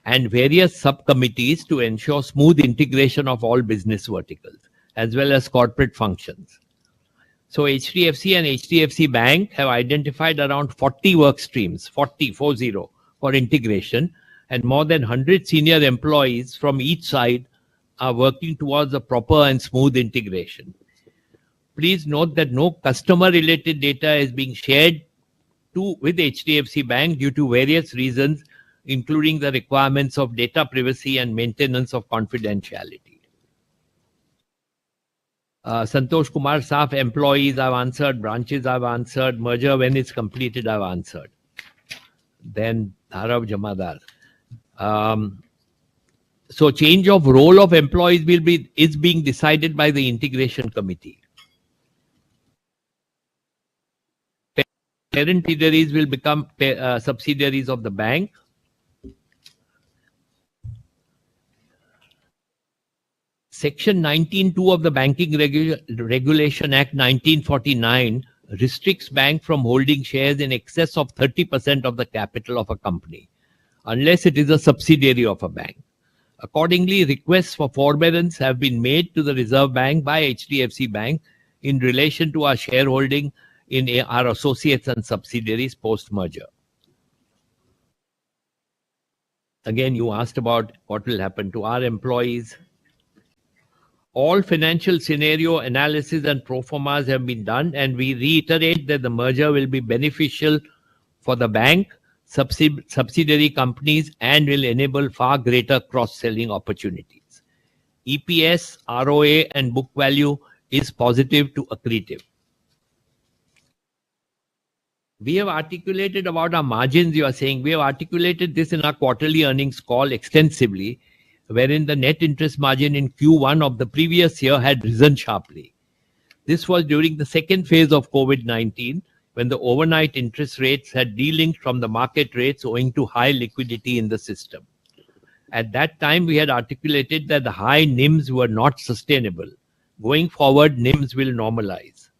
and various subcommittees to ensure smooth integration of all business verticals as well as corporate functions. So HDFC and HDFC Bank have identified around 40 work streams, 40 for integration, and more than 100 senior employees from each side are working towards a proper and smooth integration. Please note that no customer-related data is being shared with HDFC Bank due to various reasons, including the requirements of data privacy and maintenance of confidentiality. Santosh Kumar Saf, employees I've answered, branches I've answered, merger when it's completed I've answered. Then Dharav Jamadar. So change of role of employees is being decided by the integration committee. Parent subsidiaries will become subsidiaries of the bank. Section 19(2) of the Banking Regulation Act 1949 restricts bank from holding shares in excess of 30% of the capital of a company, unless it is a subsidiary of a bank. Accordingly, requests for forbearance have been made to the Reserve Bank by HDFC Bank in relation to our shareholding in our associates and subsidiaries post-merger. Again, you asked about what will happen to our employees. All financial scenario analysis and pro formas have been done, and we reiterate that the merger will be beneficial for the bank, subsidiary companies, and will enable far greater cross-selling opportunities. EPS, ROA, and book value is positive to accretive. We have articulated about our margins, you are saying. We have articulated this in our quarterly earnings call extensively, wherein the net interest margin in Q1 of the previous year had risen sharply. This was during the second phase of COVID-19, when the overnight interest rates had delinked from the market rates owing to high liquidity in the system. At that time, we had articulated that the high NIMs were not sustainable. Going forward, NIMs will normalize.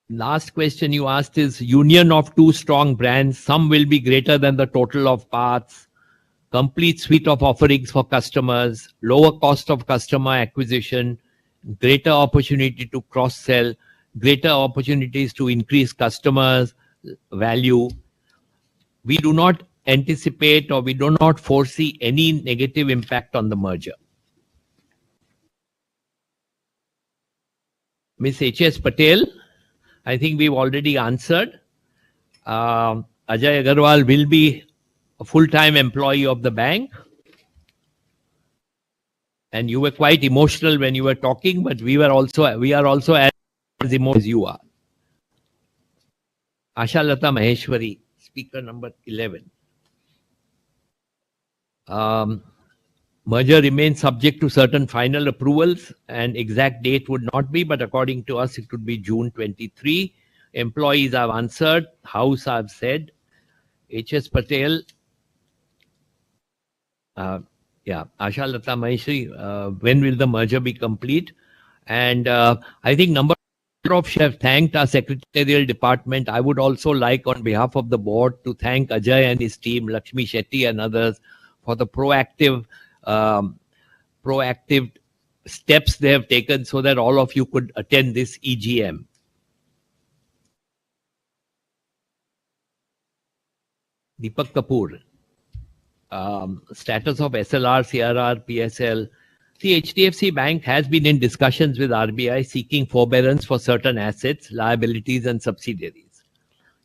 Last question you asked is union of two strong brands. Some will be greater than the total of parts. Complete suite of offerings for customers. Lower cost of customer acquisition. Greater opportunity to cross-sell. Greater opportunities to increase customers' value. We do not anticipate or we do not foresee any negative impact on the merger. Ms. H.S. Patel, I think we've already answered. Ajay Agarwal will be a full-time employee of the bank. And you were quite emotional when you were talking, but we are also as emotional as you are. Asha Lata Maheshwari, speaker number 11. Merger remains subject to certain final approvals, and exact date would not be, but according to us, it would be June 23. Employees I've answered. House I've said. HS Patel. Asha Lata Maheshwari, when will the merger be complete? And I think number of chefs thanked our secretarial department. I would also like on behalf of the board to thank Ajay and his team, Lakshmi Shetty and others, for the proactive steps they have taken so that all of you could attend this EGM. Deepak Kapoor. Status of SLR, CRR, PSL. The HDFC Bank has been in discussions with RBI seeking forbearance for certain assets, liabilities and subsidiaries.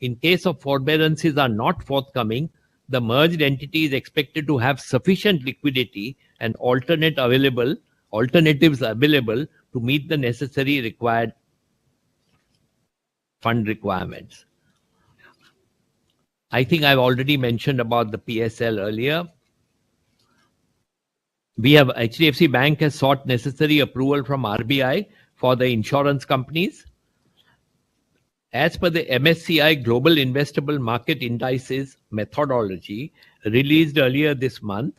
In case of forbearances are not forthcoming, the merged entity is expected to have sufficient liquidity and alternatives available to meet the necessary required fund requirements. I think I've already mentioned about the PSL earlier. HDFC Bank has sought necessary approval from RBI for the insurance companies. As per the MSCI Global Investable Market Indices methodology released earlier this month,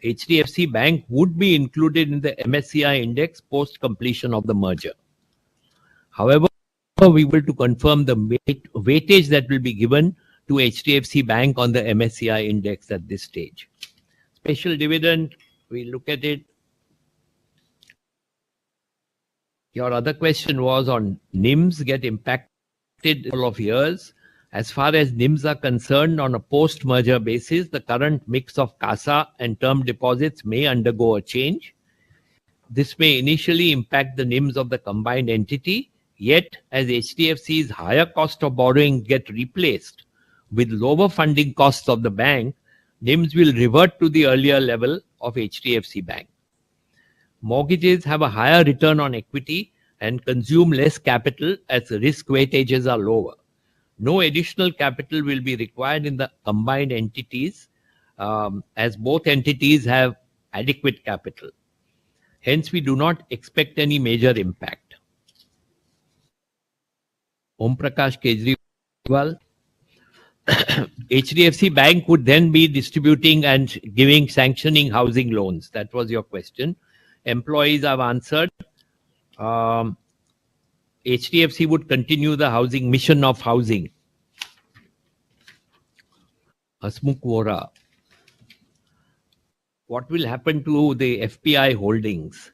HDFC Bank would be included in the MSCI index post completion of the merger. However, we will to confirm the weightage that will be given to HDFC Bank on the MSCI index at this stage. Special dividend, we look at it. Your other question was on NIMs get impacted all of years. As far as NIMs are concerned, on a post-merger basis, the current mix of CASA and term deposits may undergo a change. This may initially impact the NIMs of the combined entity, yet as HDFC's higher cost of borrowing get replaced with lower funding costs of the bank, NIMs will revert to the earlier level of HDFC Bank. Mortgages have a higher return on equity and consume less capital as the risk weightages are lower. No additional capital will be required in the combined entities as both entities have adequate capital. Hence, we do not expect any major impact. Om Prakash Kejriwal. HDFC Bank would then be distributing and sanctioning housing loans. That was your question. Employees I've answered. HDFC would continue the housing mission of housing. Hasmukh Vora. What will happen to the FPI holdings?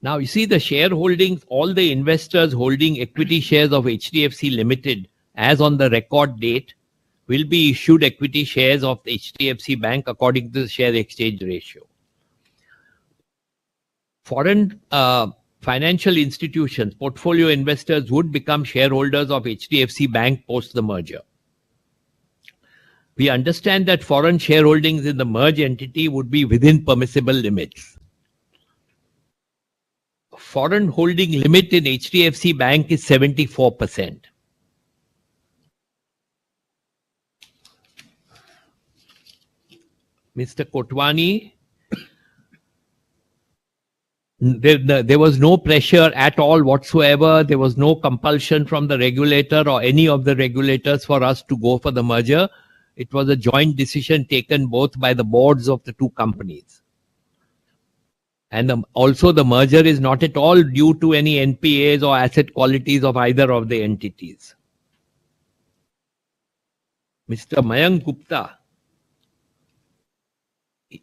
Now, you see the shareholdings, all the investors holding equity shares of HDFC Limited as on the record date will be issued equity shares of the HDFC Bank according to the share exchange ratio. Foreign financial institutions, portfolio investors would become shareholders of HDFC Bank post the merger. We understand that foreign shareholdings in the merged entity would be within permissible limits. Foreign holding limit in HDFC Bank is 74%. Mr. Kotwani, there was no pressure at all whatsoever. There was no compulsion from the regulator or any of the regulators for us to go for the merger. It was a joint decision taken both by the boards of the two companies. And also the merger is not at all due to any NPAs or asset qualities of either of the entities. Mr. Mayank Gupta,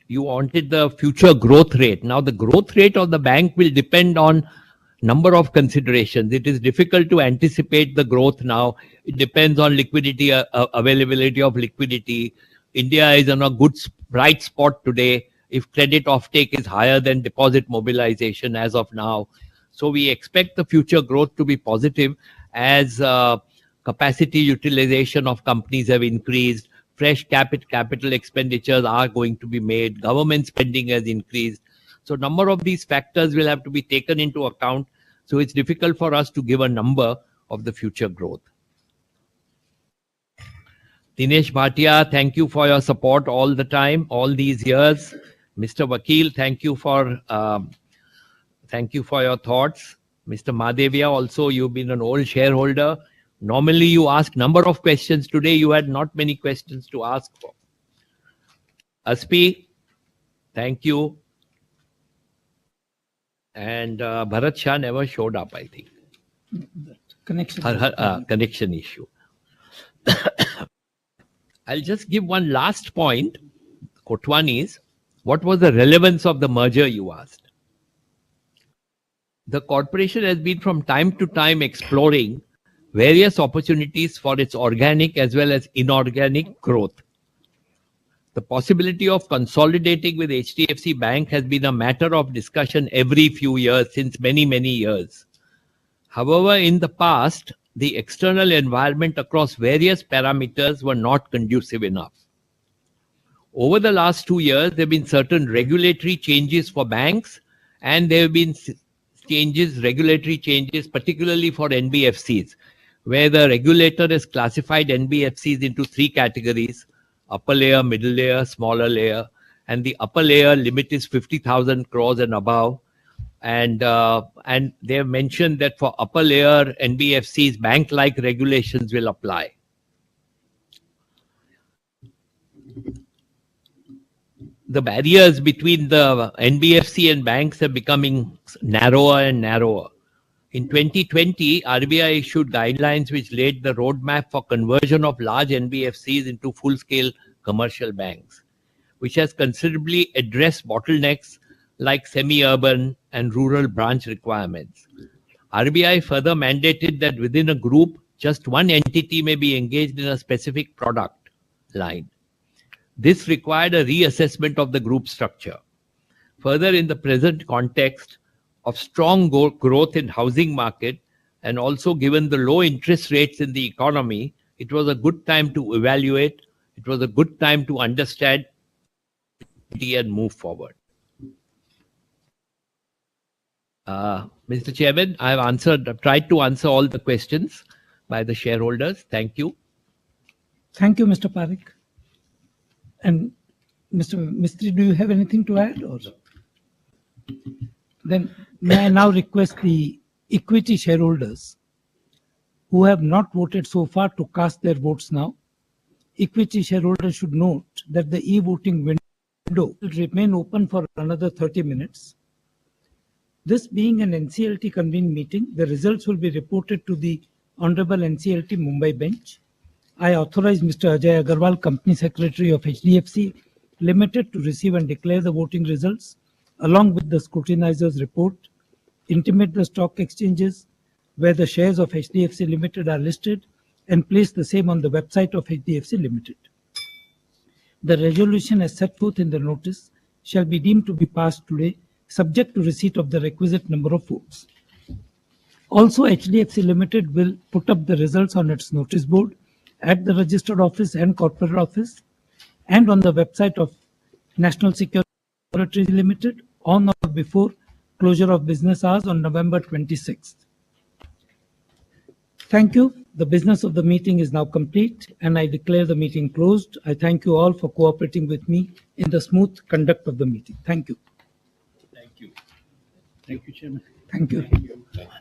you wanted the future growth rate. Now the growth rate of the bank will depend on number of considerations. It is difficult to anticipate the growth now. It depends on liquidity, availability of liquidity. India is on a good bright spot today. If credit offtake is higher than deposit mobilization as of now. So we expect the future growth to be positive as capacity utilization of companies have increased. Fresh capital expenditures are going to be made. Government spending has increased. So number of these factors will have to be taken into account. So it's difficult for us to give a number of the future growth. Dinesh Bhatia, thank you for your support all the time, all these years. Mr. Vakil, thank you for your thoughts. Mr. Madhevia, also you've been an old shareholder. Normally you ask number of questions. Today you had not many questions to ask for. Aspi, thank you. And Bharat Shah never showed up, I think. Connection. Connection issue. I'll just give one last point. Kotwani's, what was the relevance of the merger, you asked? The corporation has been from time to time exploring various opportunities for its organic as well as inorganic growth. The possibility of consolidating with HDFC Bank has been a matter of discussion every few years since many, many years. However, in the past, the external environment across various parameters were not conducive enough. Over the last 2 years, there have been certain regulatory changes for banks, and there have been regulatory changes, particularly for NBFCs, where the regulator has classified NBFCs into 3 categories: upper layer, middle layer, smaller layer, and the upper layer limit is 50,000 crores and above. And they have mentioned that for upper layer NBFCs, bank-like regulations will apply. The barriers between the NBFC and banks are becoming narrower and narrower. In 2020, RBI issued guidelines which laid the roadmap for conversion of large NBFCs into full-scale commercial banks, which has considerably addressed bottlenecks like semi-urban and rural branch requirements. RBI further mandated that within a group, just one entity may be engaged in a specific product line. This required a reassessment of the group structure. Further, in the present context of strong growth in housing market, and also given the low interest rates in the economy, it was a good time to evaluate. It was a good time to understand and move forward. Mr. Chairman, I've tried to answer all the questions by the shareholders. Thank you. Thank you, Mr. Parekh. And Mr. Mistry, do you have anything to add? Or? Then may I now request the equity shareholders who have not voted so far to cast their votes now. Equity shareholders should note that the e-voting window will remain open for another 30 minutes. This being an NCLT convened meeting, the results will be reported to the Honorable NCLT Mumbai bench. I authorize Mr. Ajay Agarwal, Company Secretary of HDFC Limited, to receive and declare the voting results along with the scrutinizer's report, intimate the stock exchanges where the shares of HDFC Limited are listed, and place the same on the website of HDFC Limited. The resolution as set forth in the notice shall be deemed to be passed today, subject to receipt of the requisite number of votes. Also, HDFC Limited will put up the results on its notice board at the registered office and corporate office, and on the website of National Securities Limited on or before closure of business hours on November 26th. Thank you. The business of the meeting is now complete, and I declare the meeting closed. I thank you all for cooperating with me in the smooth conduct of the meeting. Thank you. Thank you. Thank you, Chairman. Thank you. Thank you.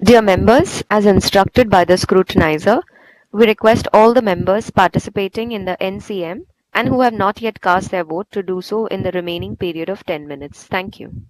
Dear members, as instructed by the scrutinizer, we request all the members participating in the NCM and who have not yet cast their vote to do so in the remaining period of 10 minutes. Thank you.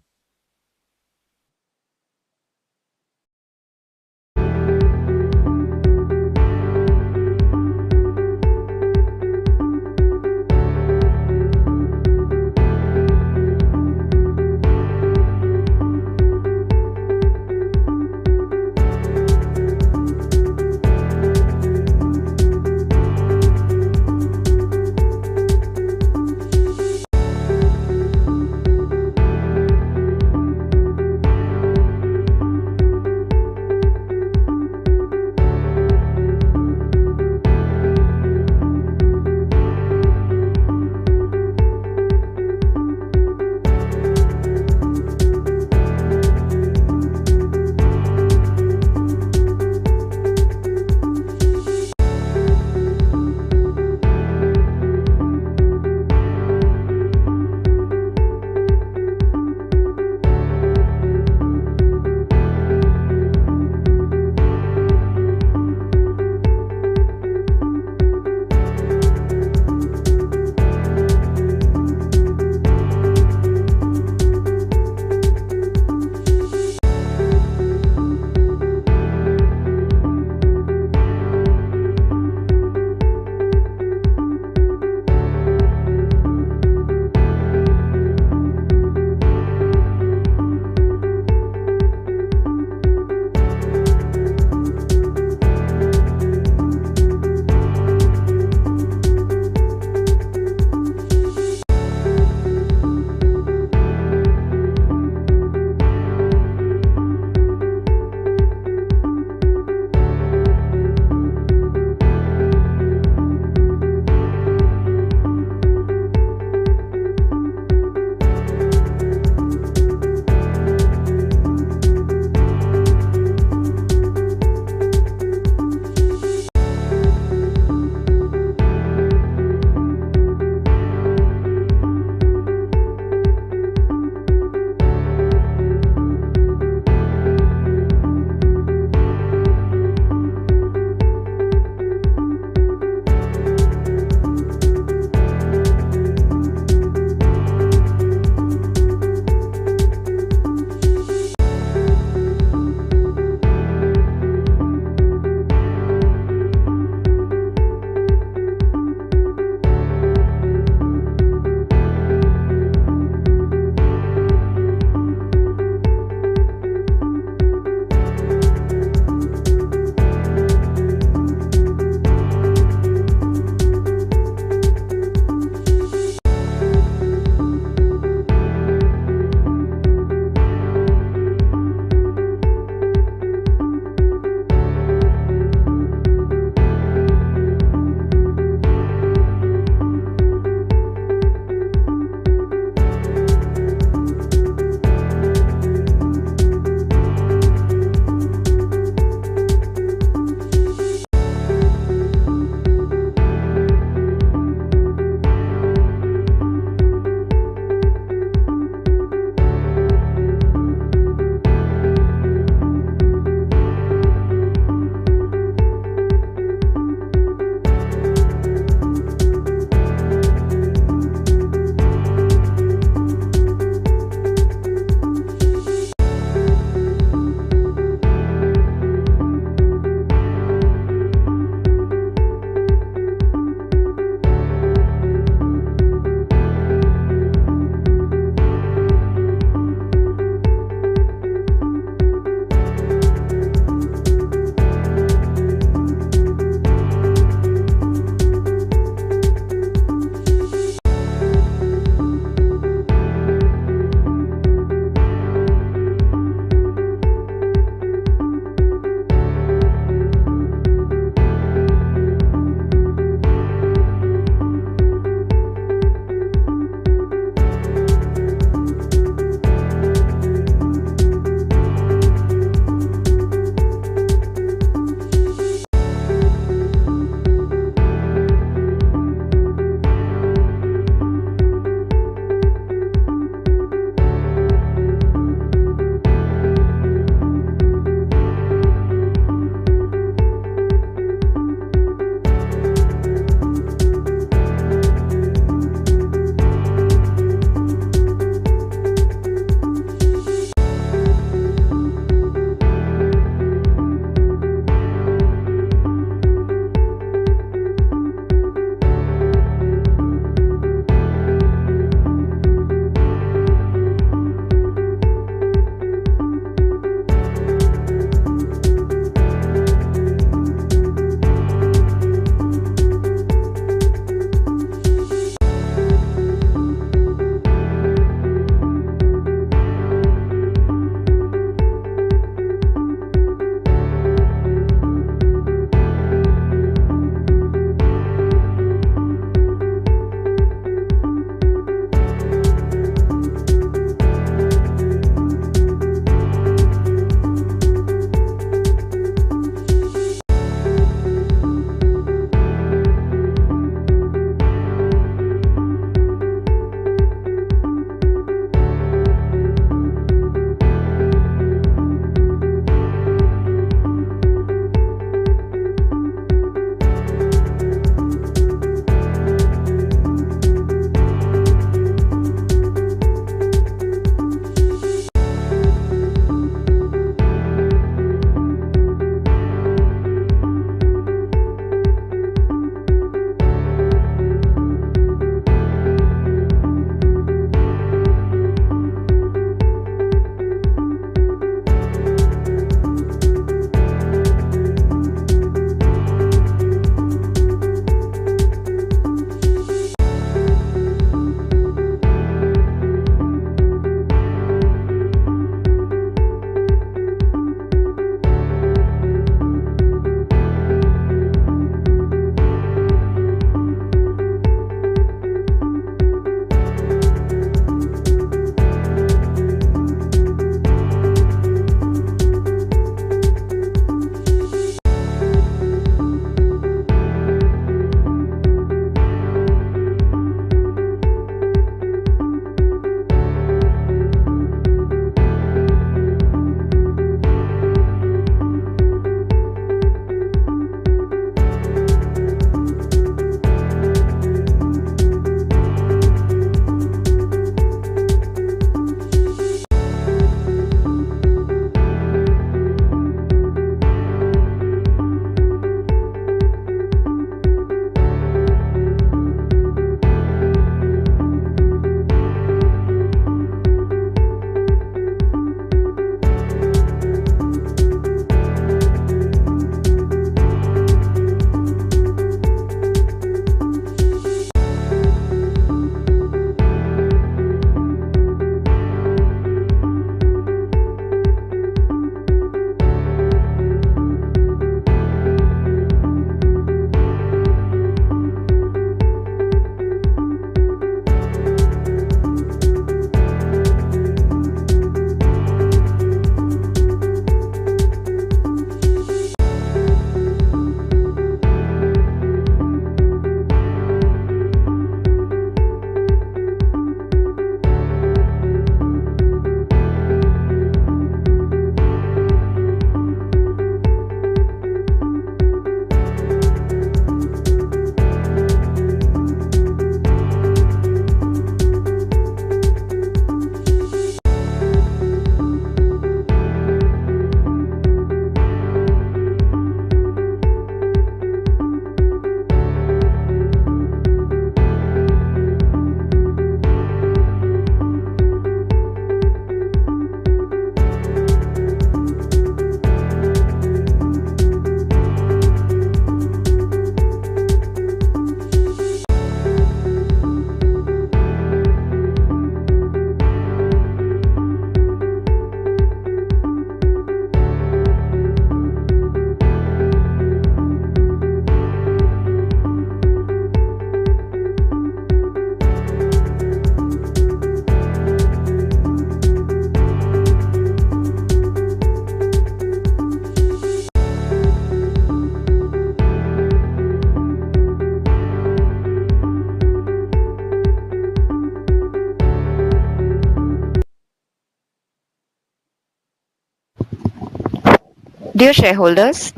Dear shareholders,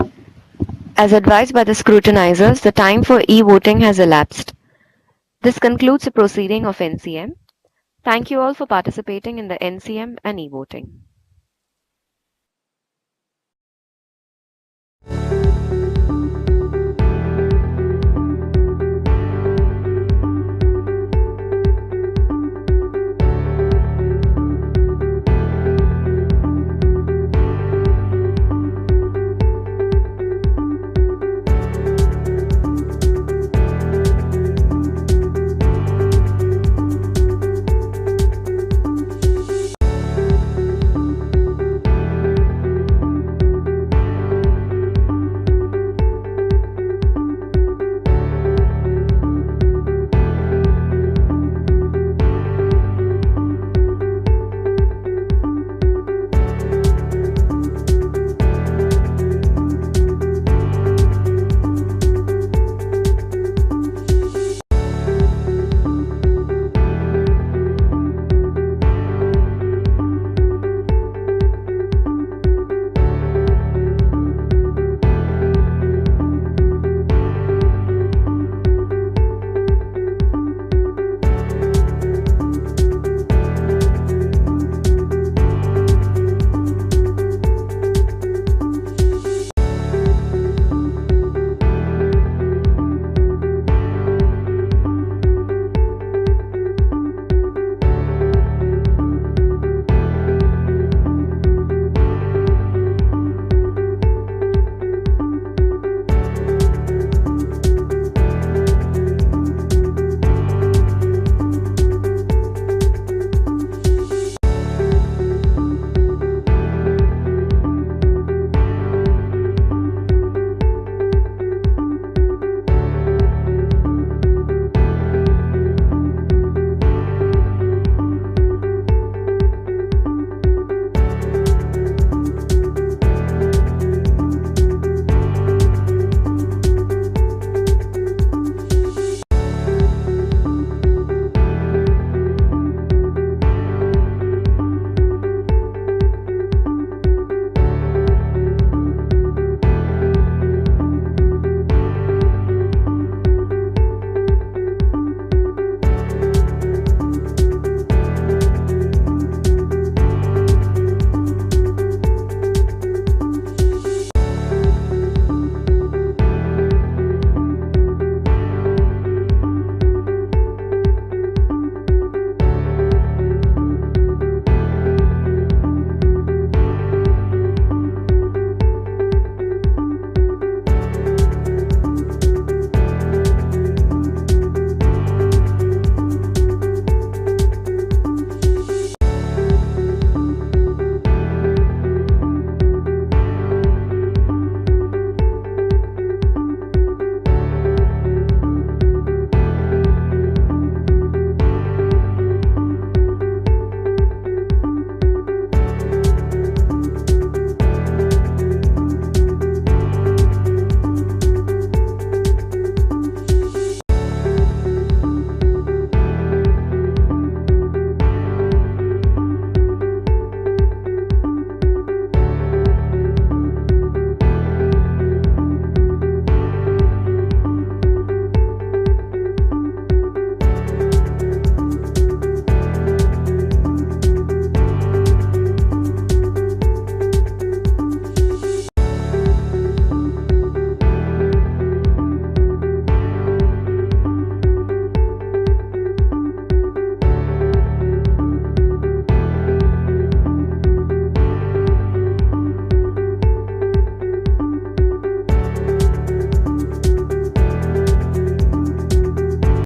as advised by the scrutinizers, the time for e-voting has elapsed. This concludes the proceeding of NCM. Thank you all for participating in the NCM and e-voting.